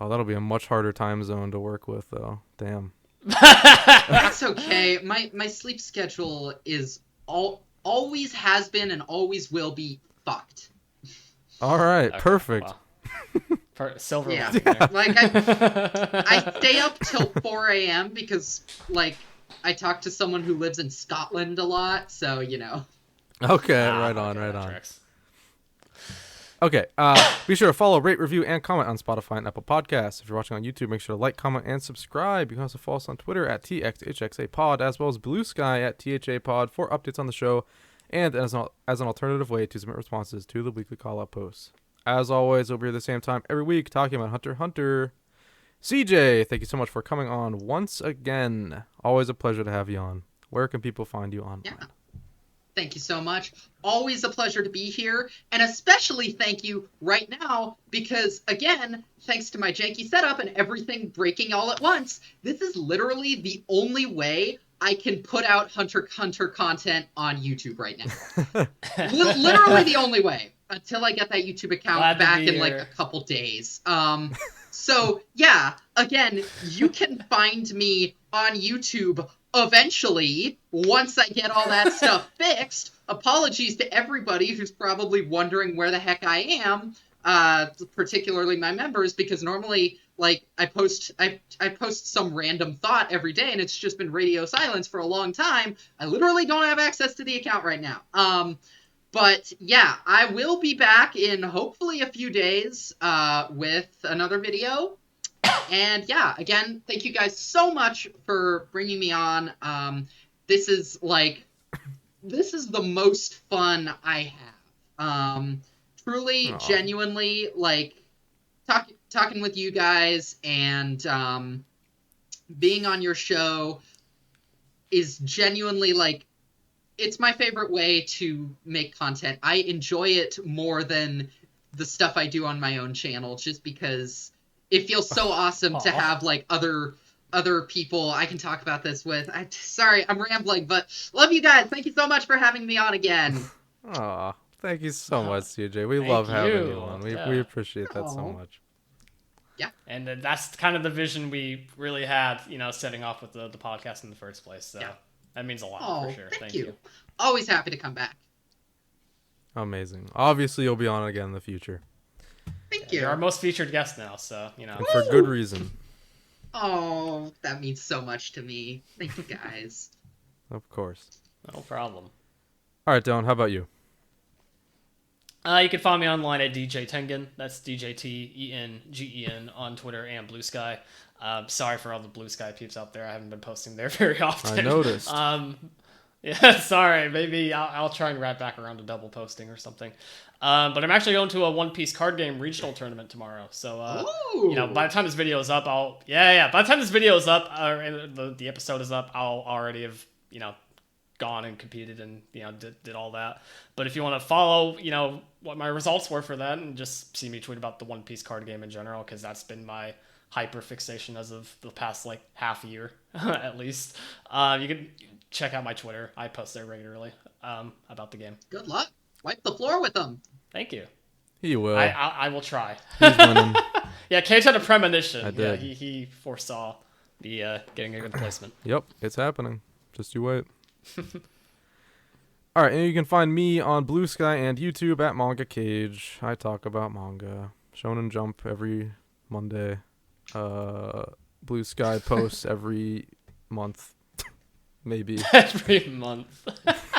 Oh, that'll be a much harder time zone to work with, though. Damn. That's okay. My sleep schedule is always has been and always will be fucked. All right, Okay, perfect. wow. Silver Yeah. lining there. Like, I stay up till 4 a.m. because, like, I talk to someone who lives in Scotland a lot, so, you know. Okay, Ah, right on, okay, right that on. tracks. Okay, be sure to follow, rate, review, and comment on Spotify and Apple Podcasts. If you're watching on YouTube, make sure to like, comment, and subscribe. You can also follow us on Twitter at TXHXAPod, as well as Bluesky at THAPod for updates on the show, and as an alternative way to submit responses to the weekly call-out posts. As always, we'll be here at the same time every week talking about Hunter x Hunter. CJ, thank you so much for coming on once again. Always a pleasure to have you on. Where can people find you online? Yeah. Thank you so much. Always a pleasure to be here. And especially thank you right now because, again, thanks to my janky setup and everything breaking all at once, this is literally the only way I can put out Hunter x Hunter content on YouTube right now. Literally the only way until I get that YouTube account back in like a couple days. So, yeah, again, you can find me on YouTube eventually, once I get all that stuff fixed. Apologies to everybody who's probably wondering where the heck I am, particularly my members, because normally, like, I post some random thought every day, and it's just been radio silence for a long time. I literally don't have access to the account right now. But yeah, I will be back in hopefully a few days with another video. And yeah, again, thank you guys so much for bringing me on. This is the most fun I have. Truly, Aww. genuinely, like talking with you guys and being on your show is genuinely like, it's my favorite way to make content. I enjoy it more than the stuff I do on my own channel, just because it feels so awesome to have like other people I can talk about this with. Sorry, I'm rambling, but love you guys. Thank you so much for having me on again. Aw, thank you so much, CJ. We love having you on. We appreciate that so much. Yeah. And that's kind of the vision we really had, setting off with the podcast in the first place. So yeah. That means a lot for sure. Thank you. Always happy to come back. Amazing. Obviously, you'll be on again in the future. Thank you. You're our most featured guest now, so, And for good reason. Oh, that means so much to me. Thank you, guys. Of course. No problem. All right, Dylan, how about you? You can find me online at DJ Tengen. That's DJTENGEN on Twitter and Bluesky. Sorry for all the Bluesky peeps out there. I haven't been posting there very often. I noticed. Yeah, sorry. Maybe I'll try and wrap back around to double posting or something. But I'm actually going to a One Piece card game regional tournament tomorrow. So, by the time this video is up, by the time this video is up, or the episode is up, I'll already have, gone and competed and, did all that. But if you want to follow, what my results were for that and just see me tweet about the One Piece card game in general, because that's been my hyper fixation as of the past, like, half year, at least. You can check out my Twitter. I post there regularly about the game. Good luck. Wipe the floor with them. Thank you. He will. I will try. He's winning. Yeah, Kaige had a premonition. I did. Yeah, he foresaw the getting a good placement. Yep, it's happening. Just you wait. All right, and you can find me on Bluesky and YouTube at Manga Kaige. I talk about manga. Shonen Jump every Monday. Bluesky posts every month. Maybe. Every month.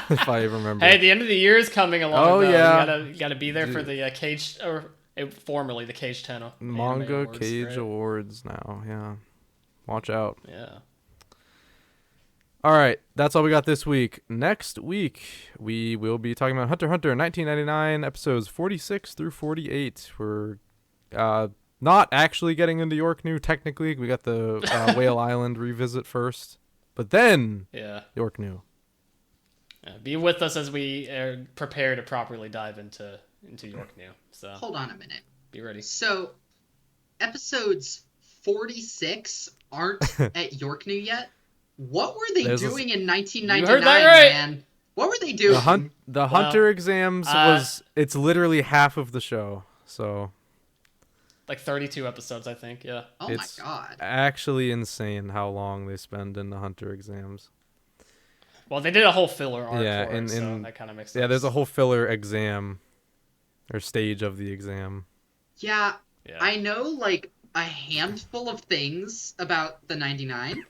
If I remember. Hey, the end of the year is coming along. Oh, yeah. You gotta be there for the Kaige, or formerly the Kaige 10 Manga Awards, Kaige right? Awards now, yeah. Watch out. Yeah. All right, that's all we got this week. Next week, we will be talking about Hunter x Hunter 1999, episodes 46 through 48. We're not actually getting into York New, technically. We got the Whale Island revisit first, but then York New. Be with us as we prepare to properly dive into York New. So hold on a minute. Be ready. So, episodes 46 aren't at York New yet? What were they doing in 1999, you heard that right. man? What were they doing? The Hunter exams it's literally half of the show, so like 32 episodes, I think. Yeah. Oh it's my god! Actually, insane how long they spend in the Hunter exams. Well, they did a whole filler arc for it, so that kind of makes sense. Yeah, there's a whole filler exam or stage of the exam. Yeah, Yeah. I know like a handful of things about the 99.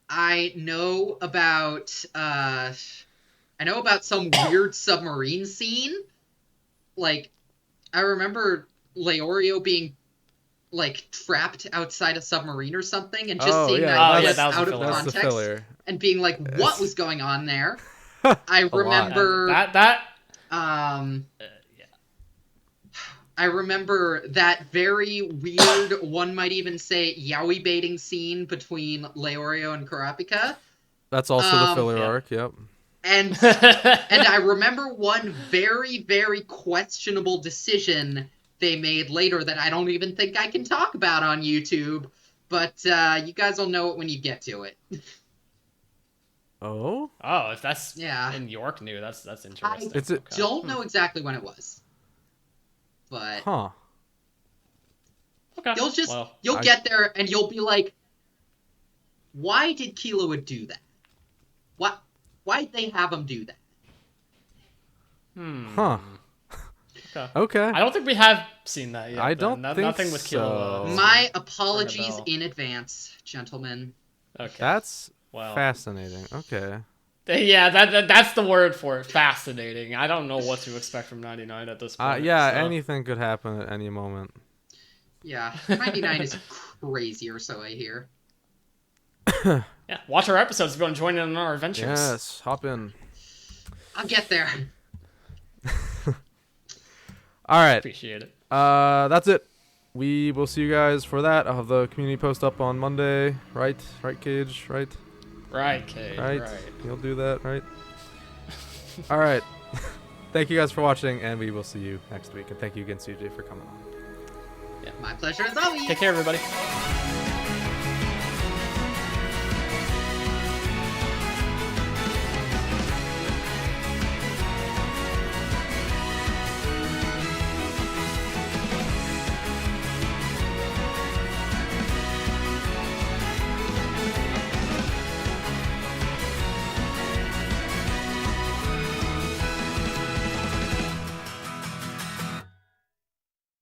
I know about some weird submarine scene. Like, I remember Leorio being like trapped outside a submarine or something, and just seeing that clip that was out of filler. That's the context filler. and being like, what was going on there? I remember I remember that very weird, one might even say yaoi baiting scene between Leorio and Kurapika. That's also the filler arc. Yep. And I remember one very, very questionable decision they made later that I don't even think I can talk about on YouTube, but you guys will know it when you get to it. Oh? Oh, if that's in York new, that's interesting. I don't know exactly when it was, but okay. You'll get there and you'll be like, why did Killua do that? Why'd they have him do that? Okay. I don't think we have seen that yet. I don't think nothing with so. Killua. My apologies in advance, gentlemen. Okay. That's fascinating. Okay. Yeah, that's the word for it. Fascinating. I don't know what to expect from 99 at this point. Anything could happen at any moment. Yeah, 99 is crazier, so I hear. Yeah, watch our episodes if you want to join in on our adventures. Yes, hop in. I'll get there. All right. Appreciate it. That's it. We will see you guys for that. I'll have the community post up on Monday. Right, Kaige? Right, Kaige. Right. You'll do that, right? All right. Thank you guys for watching, and we will see you next week. And thank you again, CJ, for coming on. Yeah, my pleasure as always. Take care, everybody.